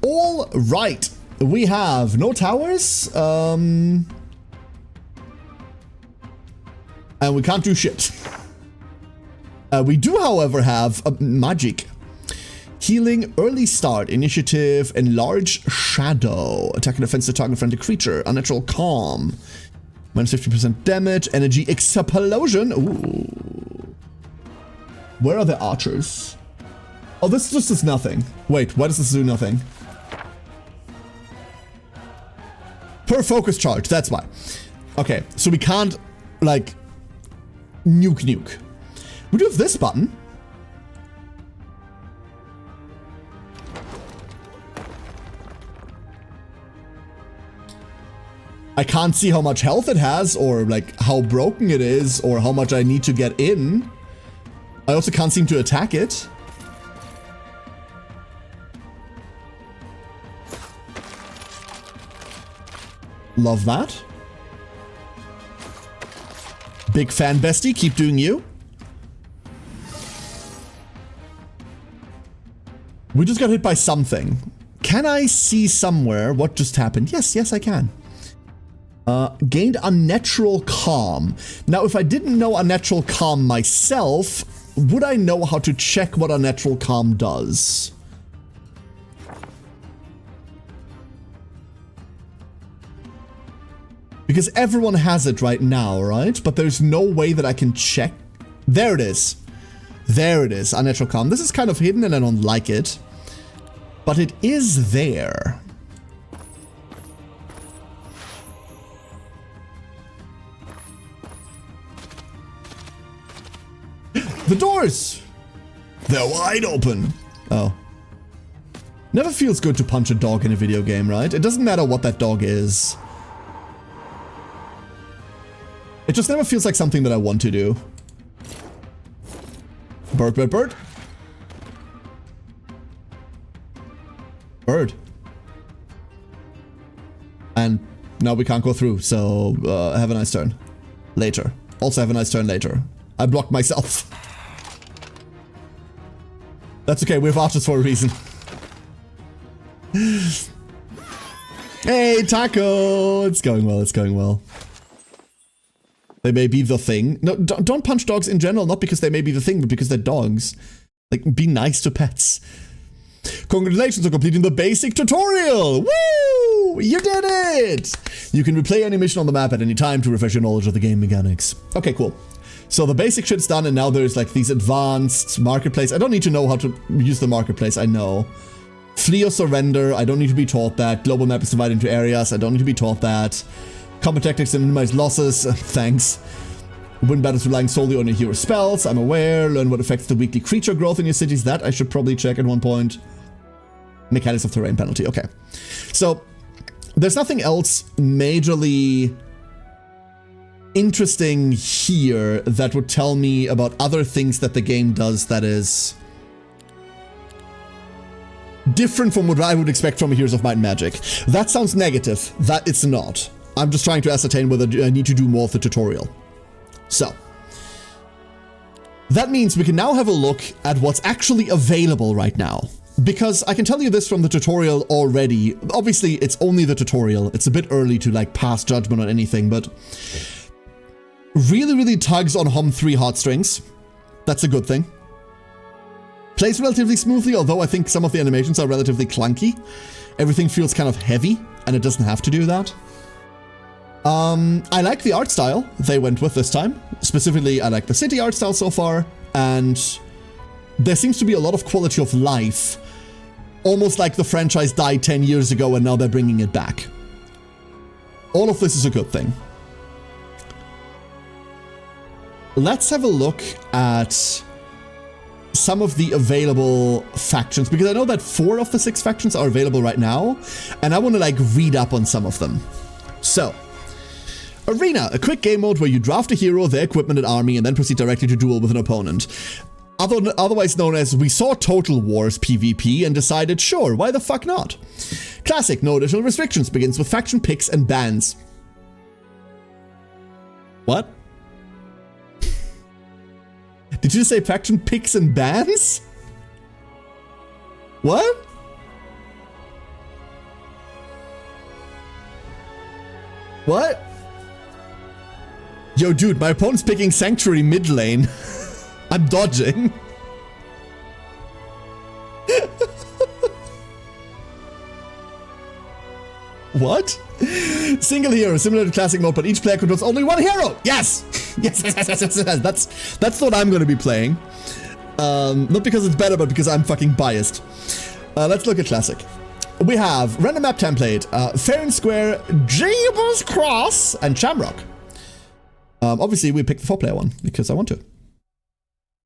All right. We have no towers. And we can't do shit. We do, however, have magic. Healing, early start, initiative, enlarge shadow. Attack and defense to target friendly creature. Unnatural calm. Minus 50% damage. Energy explosion. Ooh. Where are the archers? Oh, this just does nothing. Wait, why does this do nothing? Per focus charge, that's why. Okay, so we can't, like, nuke. We do have this button. I can't see how much health it has, or like how broken it is, or how much I need to get in. I also can't seem to attack it. Love that. Big fan, bestie. Keep doing you. We just got hit by something. Can I see somewhere what just happened? Yes, I can. Gained unnatural calm. Now, if I didn't know unnatural calm myself, would I know how to check what unnatural calm does? Because everyone has it right now, right? But there's no way that I can check. There it is. There it is, unnatural calm. This is kind of hidden and I don't like it. But it is there. The doors! They're wide open. Oh. Never feels good to punch a dog in a video game, right? It doesn't matter what that dog is. It just never feels like something that I want to do. Bird, bird, bird. Bird. And now we can't go through, so have a nice turn. Later. Also have a nice turn later. I blocked myself. That's okay, we have archers for a reason. Hey, Taco! It's going well, it's going well. They may be the thing. No, don't punch dogs in general, not because they may be the thing, but because they're dogs. Like, be nice to pets. Congratulations on completing the basic tutorial! Woo! You did it! You can replay any mission on the map at any time to refresh your knowledge of the game mechanics. Okay, cool. So the basic shit's done, and now there's like these advanced marketplace. I don't need to know how to use the marketplace, I know. Flee or surrender, I don't need to be taught that. Global map is divided into areas, I don't need to be taught that. Combat tactics to minimize losses, thanks. Win battles relying solely on your hero spells, I'm aware. Learn what affects the weekly creature growth in your cities, that I should probably check at one point. Mechanics of terrain penalty, okay. So, there's nothing else majorly interesting here that would tell me about other things that the game does that is different from what I would expect from a Heroes of Might and Magic. That sounds negative. That it's not. I'm just trying to ascertain whether I need to do more of the tutorial. So, that means we can now have a look at what's actually available right now. Because I can tell you this from the tutorial already. Obviously, it's only the tutorial. It's a bit early to like pass judgment on anything, but really tugs on HoMM 3 heartstrings. That's a good thing. Plays relatively smoothly, although I think some of the animations are relatively clunky. Everything feels kind of heavy, and it doesn't have to do that. I like the art style they went with this time. Specifically, I like the city art style so far, and there seems to be a lot of quality of life. Almost like the franchise died 10 years ago and now they're bringing it back. All of this is a good thing. Let's have a look at some of the available factions, because I know that 4 of the 6 factions are available right now, and I want to like read up on some of them. So, Arena, a quick game mode where you draft a hero, their equipment and army, and then proceed directly to duel with an opponent. Otherwise known as, we saw Total Wars PvP and decided, sure, why the fuck not? Classic, no additional restrictions, begins with faction picks and bans. What? Did you say faction picks and bans? What? What? Yo, dude, my opponent's picking Sanctuary mid lane. I'm dodging. What? Single hero, similar to classic mode, but each player controls only one hero. Yes! Yes. That's what I'm going to be playing. Not because it's better, but because I'm fucking biased. Let's look at classic. We have random map template, fair and square, Jeebus Cross, and Shamrock. Obviously, we picked the 4-player one because I want to.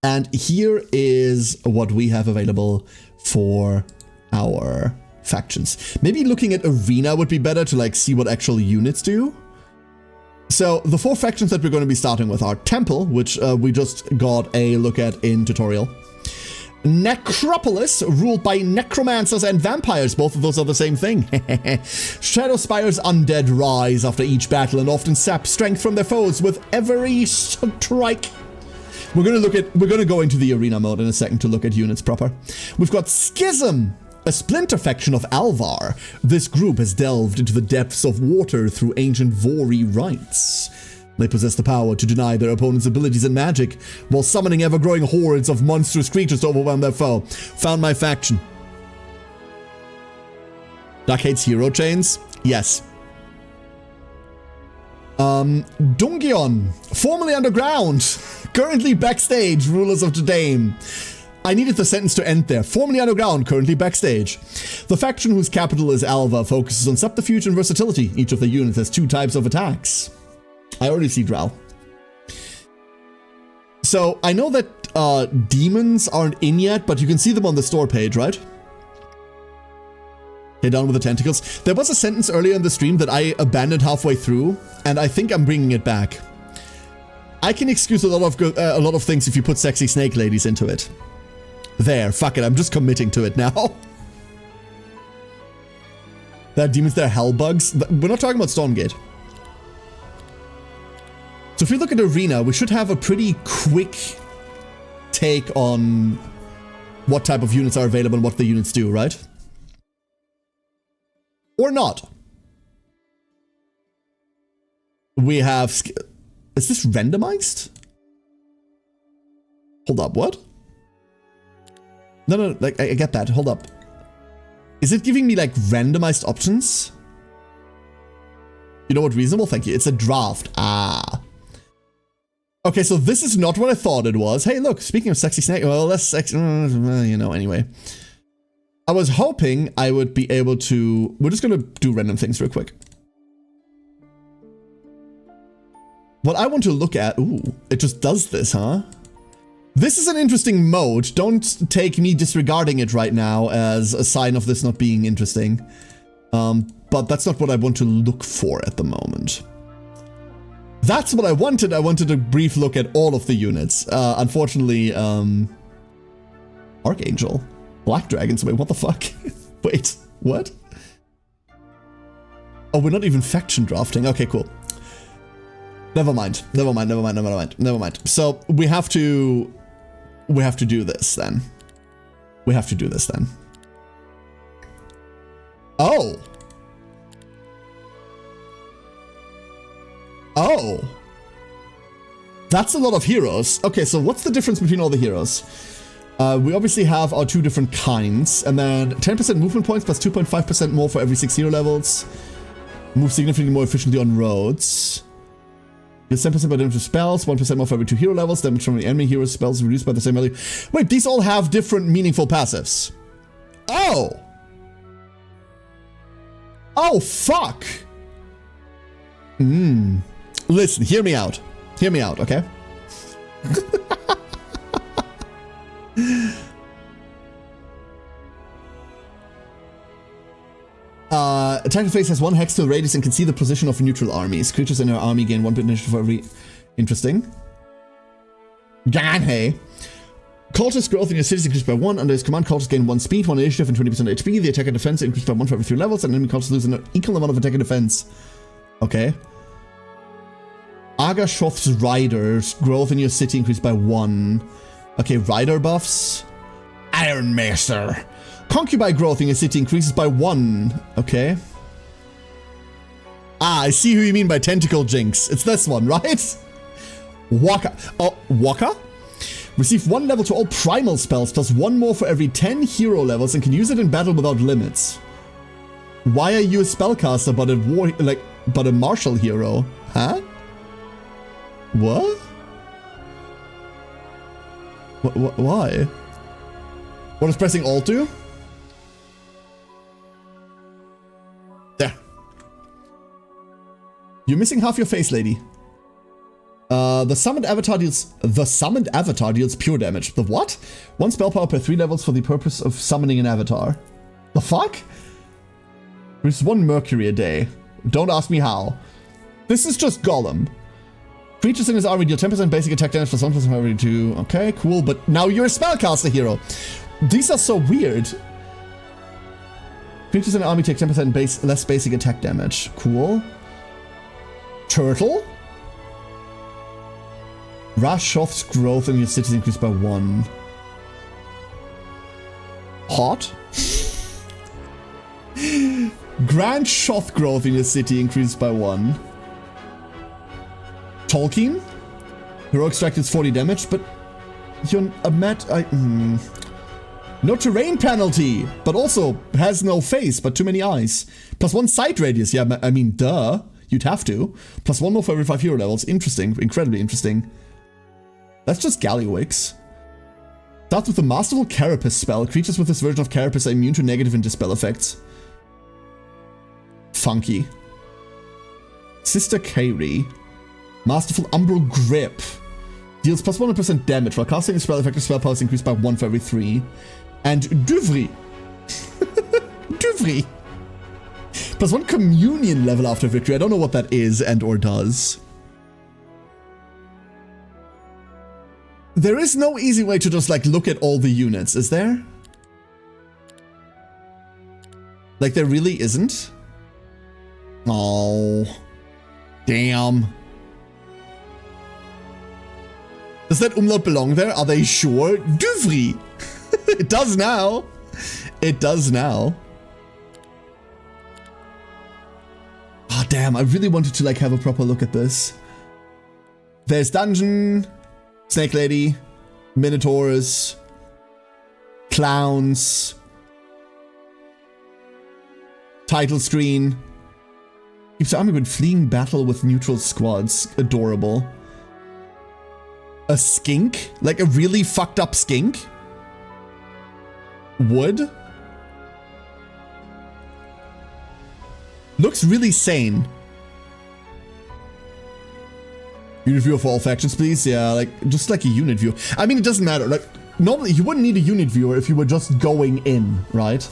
And here is what we have available for our factions. Maybe looking at Arena would be better to like see what actual units do. So the 4 factions that we're going to be starting with are Temple, which we just got a look at in tutorial. Necropolis, ruled by necromancers and vampires. Both of those are the same thing. Shadow Spire's undead rise after each battle and often sap strength from their foes with every strike. We're gonna go into the arena mode in a second to look at units proper. We've got Schism, a splinter faction of Alvar. This group has delved into the depths of water through ancient Vori rites. They possess the power to deny their opponent's abilities and magic, while summoning ever-growing hordes of monstrous creatures to overwhelm their foe. Found my faction. Duck hates hero chains? Yes. Dungeon, formerly underground, currently backstage, rulers of the Dame. I needed the sentence to end there. Formerly underground, currently backstage. The faction whose capital is Alva focuses on subterfuge and versatility. Each of the units has 2 types of attacks. I already see Drow. So I know that demons aren't in yet, but you can see them on the store page, right? Okay, down with the tentacles. There was a sentence earlier in the stream that I abandoned halfway through, and I think I'm bringing it back. I can excuse a lot of things if you put sexy snake ladies into it. There, fuck it, I'm just committing to it now. There are demons, there are hell bugs. We're not talking about Stormgate. So if we look at Arena, we should have a pretty quick take on what type of units are available and what the units do, right? Or not. We have... Is this randomized? Hold up, what? No, like, I get that. Hold up. Is it giving me, like, randomized options? You know what? Reasonable? Thank you. It's a draft. Ah. Okay, so this is not what I thought it was. Hey, look, speaking of sexy snake, well, less sexy, you know, anyway. I was hoping I would be able to... We're just gonna do random things real quick. What I want to look at... Ooh, it just does this, huh? This is an interesting mode. Don't take me disregarding it right now as a sign of this not being interesting. But that's not what I want to look for at the moment. That's what I wanted. I wanted a brief look at all of the units. Unfortunately, Archangel. Black Dragons. Wait, what the fuck? Wait, what? Oh, we're not even faction drafting. Okay, cool. Never mind. So we have to do this then. Oh. Oh. That's a lot of heroes. Okay, so what's the difference between all the heroes? We obviously have our 2 different kinds, and then 10% movement points plus 2.5% more for every 6 hero levels. Move significantly more efficiently on roads. Deals 10% by damage to spells, 1% more for every 2 hero levels. Damage from the enemy hero's spells reduced by the same value. Wait, these all have different meaningful passives. Oh! Oh, fuck! Listen, hear me out. Hear me out, okay? Attack phase has 1 hextile radius and can see the position of neutral armies. Creatures in her army gain 1 bit initiative for every... Interesting. Ganhei. Cultist growth in your cities increased by 1. Under his command, cultists gain 1 speed, 1 initiative, and 20% HP. The attack and defense increased by 1 for every 3 levels, and enemy cultists lose an equal amount of attack and defense. Okay. Agashoth's riders growth in your city increased by 1. Okay, rider buffs. Iron Maester. Concubine growth in your city increases by 1. Okay. Ah, I see who you mean by tentacle jinx. It's this one, right? Waka. Oh, Waka? Receive 1 level to all primal spells, plus 1 more for every 10 hero levels, and can use it in battle without limits. Why are you a spellcaster but a martial hero? Huh? What? Why? What does pressing Alt do? There. You're missing half your face, lady. The summoned avatar deals pure damage. The what? 1 spell power per 3 levels for the purpose of summoning an avatar. The fuck? There's 1 Mercury a day. Don't ask me how. This is just Golem. Creatures in his army deal 10% basic attack damage plus 1% for every 2. Okay, cool, but now you're a spellcaster hero. These are so weird. Creatures in the army take 10% less basic attack damage. Cool. Turtle? Rashoth's growth in your cities increased by 1. Hot? Grand Shoth growth in your city increased by 1. Tolkien? Heroic strike is 40 damage, but you're a no terrain penalty, but also has no face, but too many eyes. Plus 1 sight radius. Yeah, I mean, duh. You'd have to. Plus 1 more for every 5 hero levels. Interesting. Incredibly interesting. That's just Gallywix. Starts with the Masterful Carapace spell. Creatures with this version of Carapace are immune to negative and dispel effects. Funky. Sister Kairi. Masterful Umbral Grip. Deals plus 100% damage while casting a spell. Effective spell power is increased by 1 for every 3. And Duvri. Duvri. Plus 1 communion level after victory. I don't know what that is and or does. There is no easy way to just like look at all the units, is there? Like there really isn't? Oh. Damn. Does that umlaut belong there? Are they sure? Duvri! It does now. It does now. Ah, oh, damn. I really wanted to like have a proper look at this. There's Dungeon, Snake Lady, Minotaurs, Clowns, title screen. Keeps the army when fleeing battle with neutral squads. Adorable. A skink? Like a really fucked up skink? Wood? Looks really sane. Unit view for all factions, please. Yeah, like just like a unit view. I mean, it doesn't matter. Like normally you wouldn't need a unit viewer if you were just going in, right?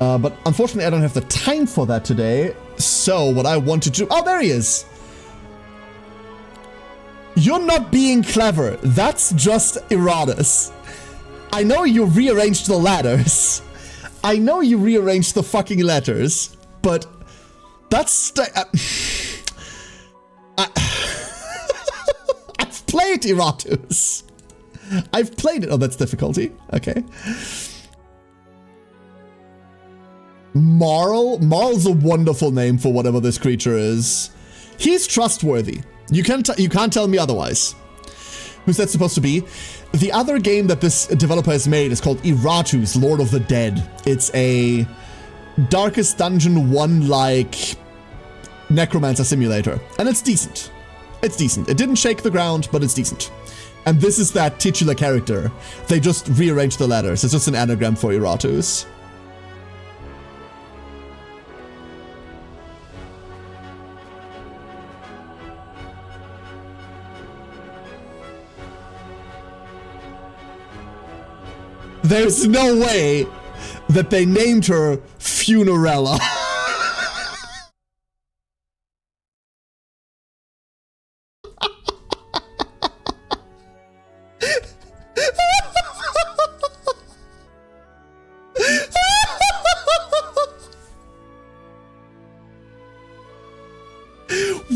But unfortunately, I don't have the time for that today. So what I want to do... Oh, there he is. You're not being clever. That's just Eratus. I know you rearranged the ladders. I know you rearranged the fucking letters, but that's... I've played Eratus. I've played it. Oh, that's difficulty. Okay. Marl? Marl's a wonderful name for whatever this creature is. He's trustworthy. You can't tell me otherwise. Who's that supposed to be? The other game that this developer has made is called Eratus, Lord of the Dead. It's a Darkest Dungeon 1-like Necromancer simulator. And it's decent. It's decent. It didn't shake the ground, but it's decent. And this is that titular character. They just rearranged the letters. It's just an anagram for Eratus. There's no way that they named her Funerella.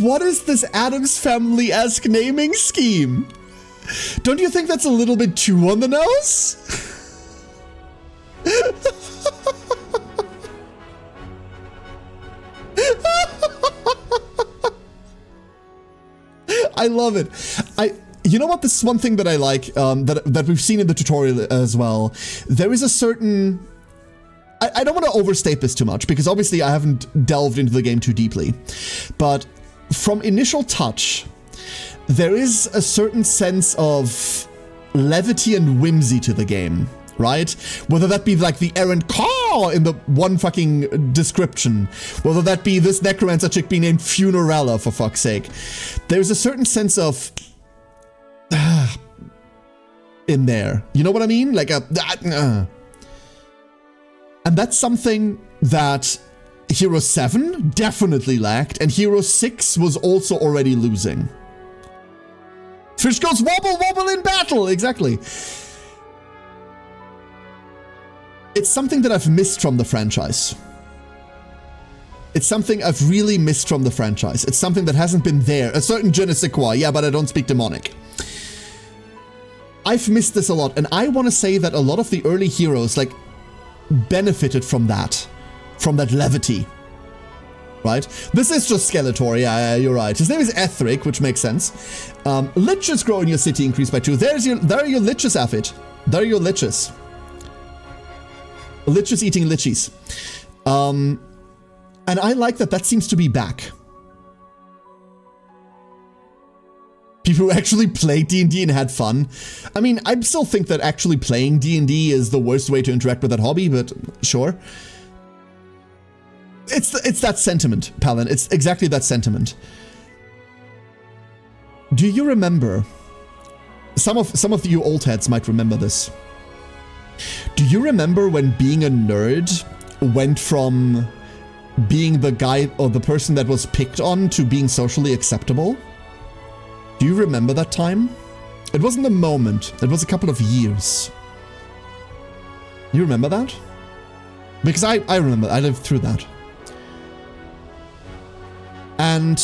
What is this Addams Family-esque naming scheme? Don't you think that's a little bit too on the nose? I love it. You know what? This is one thing that I like, that we've seen in the tutorial as well. There is a certain... I don't want to overstate this too much, because obviously I haven't delved into the game too deeply. But from initial touch, there is a certain sense of levity and whimsy to the game, right? Whether that be like the errant car in the one fucking description, whether that be this necromancer chick being named Funerella, for fuck's sake. There's a certain sense of... in there. You know what I mean? Like a... And that's something that Hero 7 definitely lacked, and Hero 6 was also already losing. Fish goes wobble, wobble in battle! Exactly. It's something that I've missed from the franchise. It's something I've really missed from the franchise. It's something that hasn't been there. A certain je ne sais quoi. Yeah, but I don't speak demonic. I've missed this a lot, and I want to say that a lot of the early heroes, like, benefited from that levity, right? This is just Skeletor, yeah, you're right. His name is Ethric, which makes sense. Liches grow in your city, increased by 2. There are your liches, Affit. There are your liches. Liches eating lichies. And I like that seems to be back. People who actually played D&D and had fun. I mean, I still think that actually playing D&D is the worst way to interact with that hobby, but sure. It's that sentiment, Palin. It's exactly that sentiment. Do you remember? Some of you old heads might remember this. Do you remember when being a nerd went from being the guy or the person that was picked on to being socially acceptable? Do you remember that time? It wasn't a moment. It was a couple of years. You remember that? Because I remember. I lived through that. And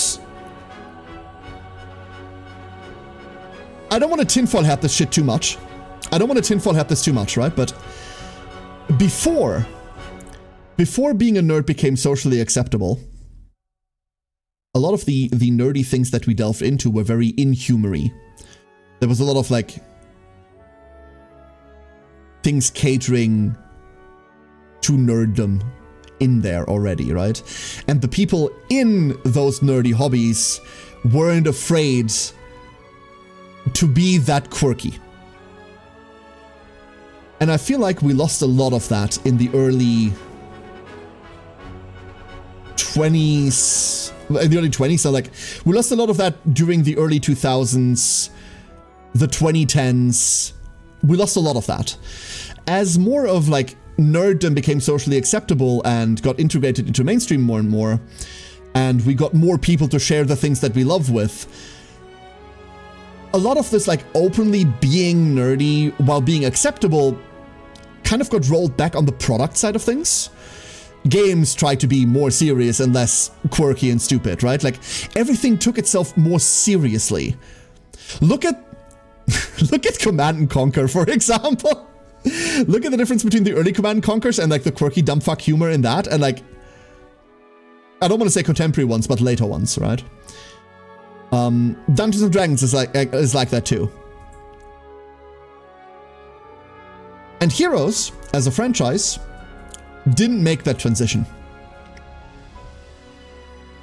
I don't want to tinfoil hat this shit too much. I don't want to tinfoil hat this too much, right? But before being a nerd became socially acceptable, a lot of the nerdy things that we delved into were very inhumory. There was a lot of, like, things catering to nerddom in there already, right? And the people in those nerdy hobbies weren't afraid to be that quirky. And I feel like we lost a lot of that in the early 20s. In the early 20s, so like, we lost a lot of that during the early 2000s, the 2010s. We lost a lot of that. As more of, like, nerddom became socially acceptable and got integrated into mainstream more and more, and we got more people to share the things that we love with, a lot of this, like, openly being nerdy while being acceptable kind of got rolled back on the product side of things. Games tried to be more serious and less quirky and stupid, right? Like, everything took itself more seriously. Look at Command & Conquer, for example. Look at the difference between the early Command & Conquers and, like, the quirky dumb fuck humor in that, and, like, I don't want to say contemporary ones, but later ones, right? Dungeons & Dragons is like that too. And Heroes, as a franchise, didn't make that transition.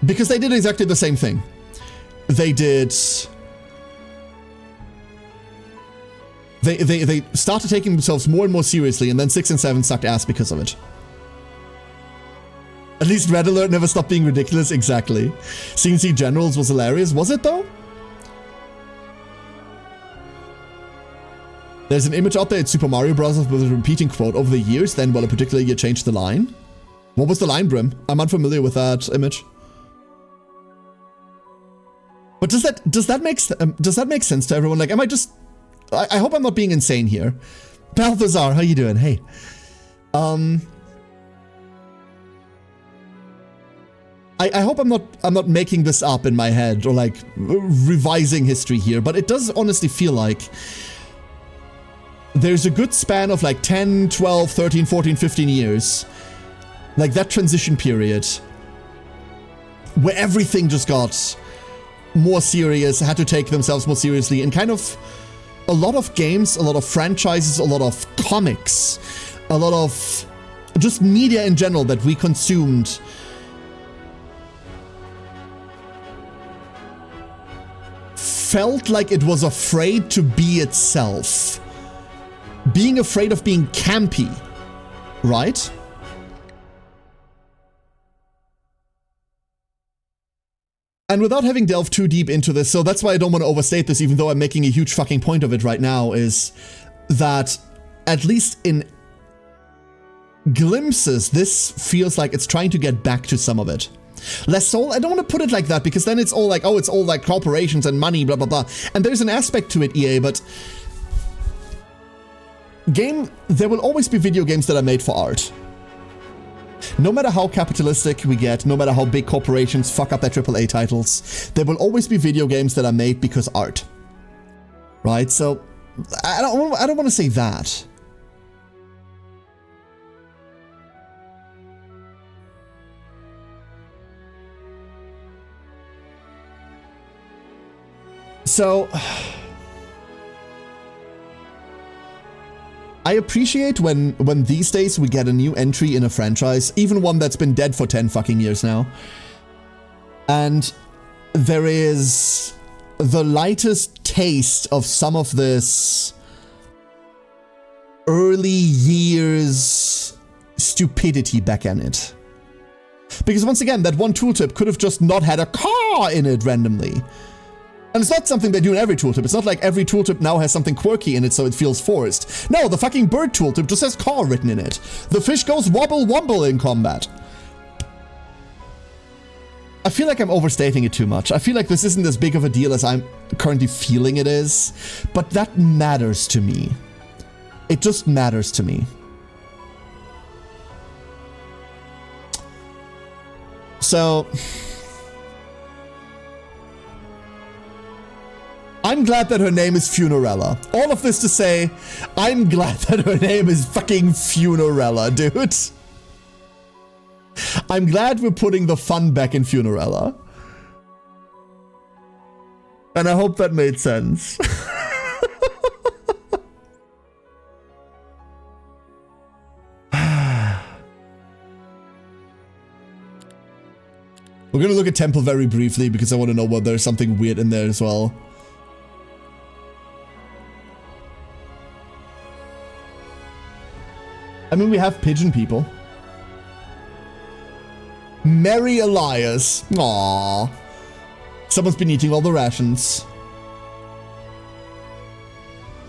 Because they did exactly the same thing. They did... They started taking themselves more and more seriously, and then 6 and 7 sucked ass because of it. At least Red Alert never stopped being ridiculous, exactly. CNC Generals was hilarious, was it though? There's an image out there, it's Super Mario Bros. With a repeating quote over the years, then, well, in particular, you changed the line. What was the line, Brim? I'm unfamiliar with that image. But does that make sense to everyone? Like, am I just... I hope I'm not being insane here. Balthazar, how you doing? Hey. I hope I'm not making this up in my head or like revising history here, but it does honestly feel like there's a good span of like 10, 12, 13, 14, 15 years, like that transition period where everything just got more serious, had to take themselves more seriously, and kind of a lot of games, a lot of franchises, a lot of comics, a lot of just media in general that we consumed felt like it was afraid to be itself. Being afraid of being campy, right? And without having delved too deep into this, so that's why I don't want to overstate this, even though I'm making a huge fucking point of it right now, is that at least in glimpses, this feels like it's trying to get back to some of it. Less soul, I don't want to put it like that, because then it's all like, oh, it's all like corporations and money, blah, blah, blah. And there's an aspect to it, EA, but there will always be video games that are made for art. No matter how capitalistic we get, no matter how big corporations fuck up their AAA titles, there will always be video games that are made because art. Right? So, I don't want to say that. So, I appreciate when these days we get a new entry in a franchise, even one that's been dead for 10 fucking years now, and there is the lightest taste of some of this early years stupidity back in it. Because once again, that one tooltip could have just not had a car in it randomly. And it's not something they do in every tooltip. It's not like every tooltip now has something quirky in it so it feels forced. No, the fucking bird tooltip just has car written in it. The fish goes wobble wobble in combat. I feel like I'm overstating it too much. I feel like this isn't as big of a deal as I'm currently feeling it is. But that matters to me. It just matters to me. So I'm glad that her name is Funerella. All of this to say, I'm glad that her name is fucking Funerella, dude. I'm glad we're putting the fun back in Funerella. And I hope that made sense. We're gonna look at Temple very briefly because I want to know whether there's something weird in there as well. I mean, we have pigeon people. Mary Elias. Aww. Someone's been eating all the rations.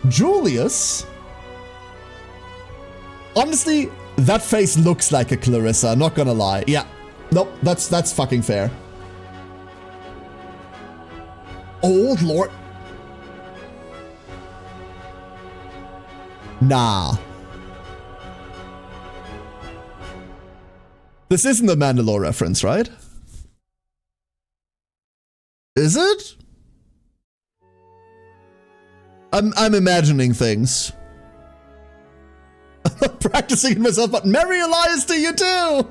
Julius? Honestly, that face looks like a Clarissa, not gonna lie. Yeah. Nope, that's fucking fair. Oh, Lord. Nah. This isn't the Mandalore reference, right? Is it? I'm imagining things. I'm practicing it myself, but Mary Elias to you too!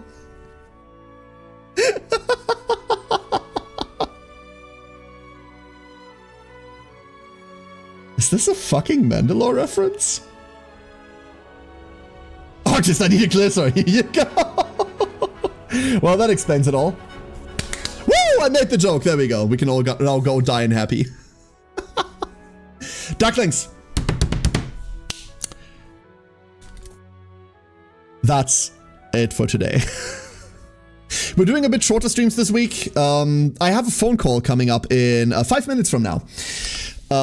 Is this a fucking Mandalore reference? Artist, I need a glitter. Here you go. Well, that explains it all. Woo! I made the joke. There we go. We can all now go dying happy. Ducklings. That's it for today. We're doing a bit shorter streams this week. I have a phone call coming up in 5 minutes from now,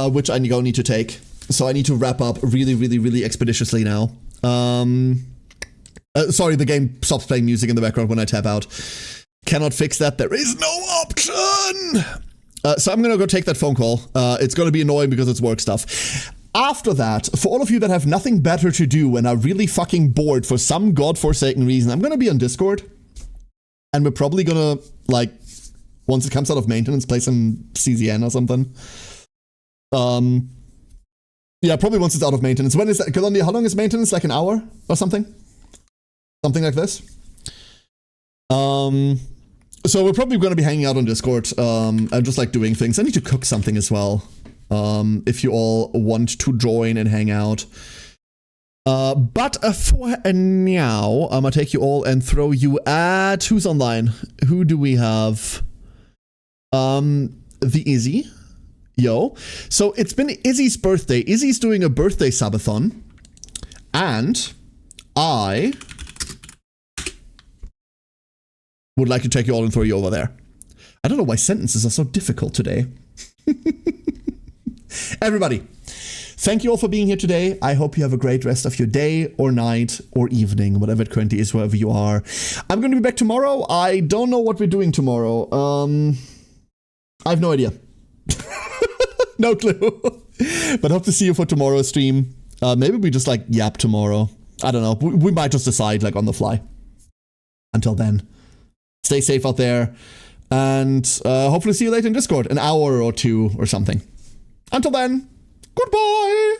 which I need to take. So I need to wrap up really expeditiously now. Sorry, the game stops playing music in the background when I tap out. Cannot fix that. There is no option. So I'm going to go take that phone call. It's going to be annoying because it's work stuff. After that, for all of you that have nothing better to do and are really fucking bored for some godforsaken reason, I'm going to be on Discord. And we're probably going to like, once it comes out of maintenance, play some CZN or something. Yeah, probably once it's out of maintenance. When is that? Colombia, how long is maintenance? Like an hour or something? Something like this. So we're probably going to be hanging out on Discord and just like doing things. I need to cook something as well. If you all want to join and hang out. But for now, I'm gonna take you all and throw you at who's online. Who do we have? The Izzy. Yo. So it's been Izzy's birthday. Izzy's doing a birthday subathon. And I would like to take you all and throw you over there. I don't know why sentences are so difficult today. Everybody, thank you all for being here today. I hope you have a great rest of your day or night or evening, whatever it currently is, wherever you are. I'm going to be back tomorrow. I don't know what we're doing tomorrow. I have no idea. No clue. But hope to see you for tomorrow's stream. Maybe we just like yap tomorrow. I don't know. We might just decide like on the fly. Until then, stay safe out there. And hopefully see you later in Discord. An hour or two or something. Until then, goodbye.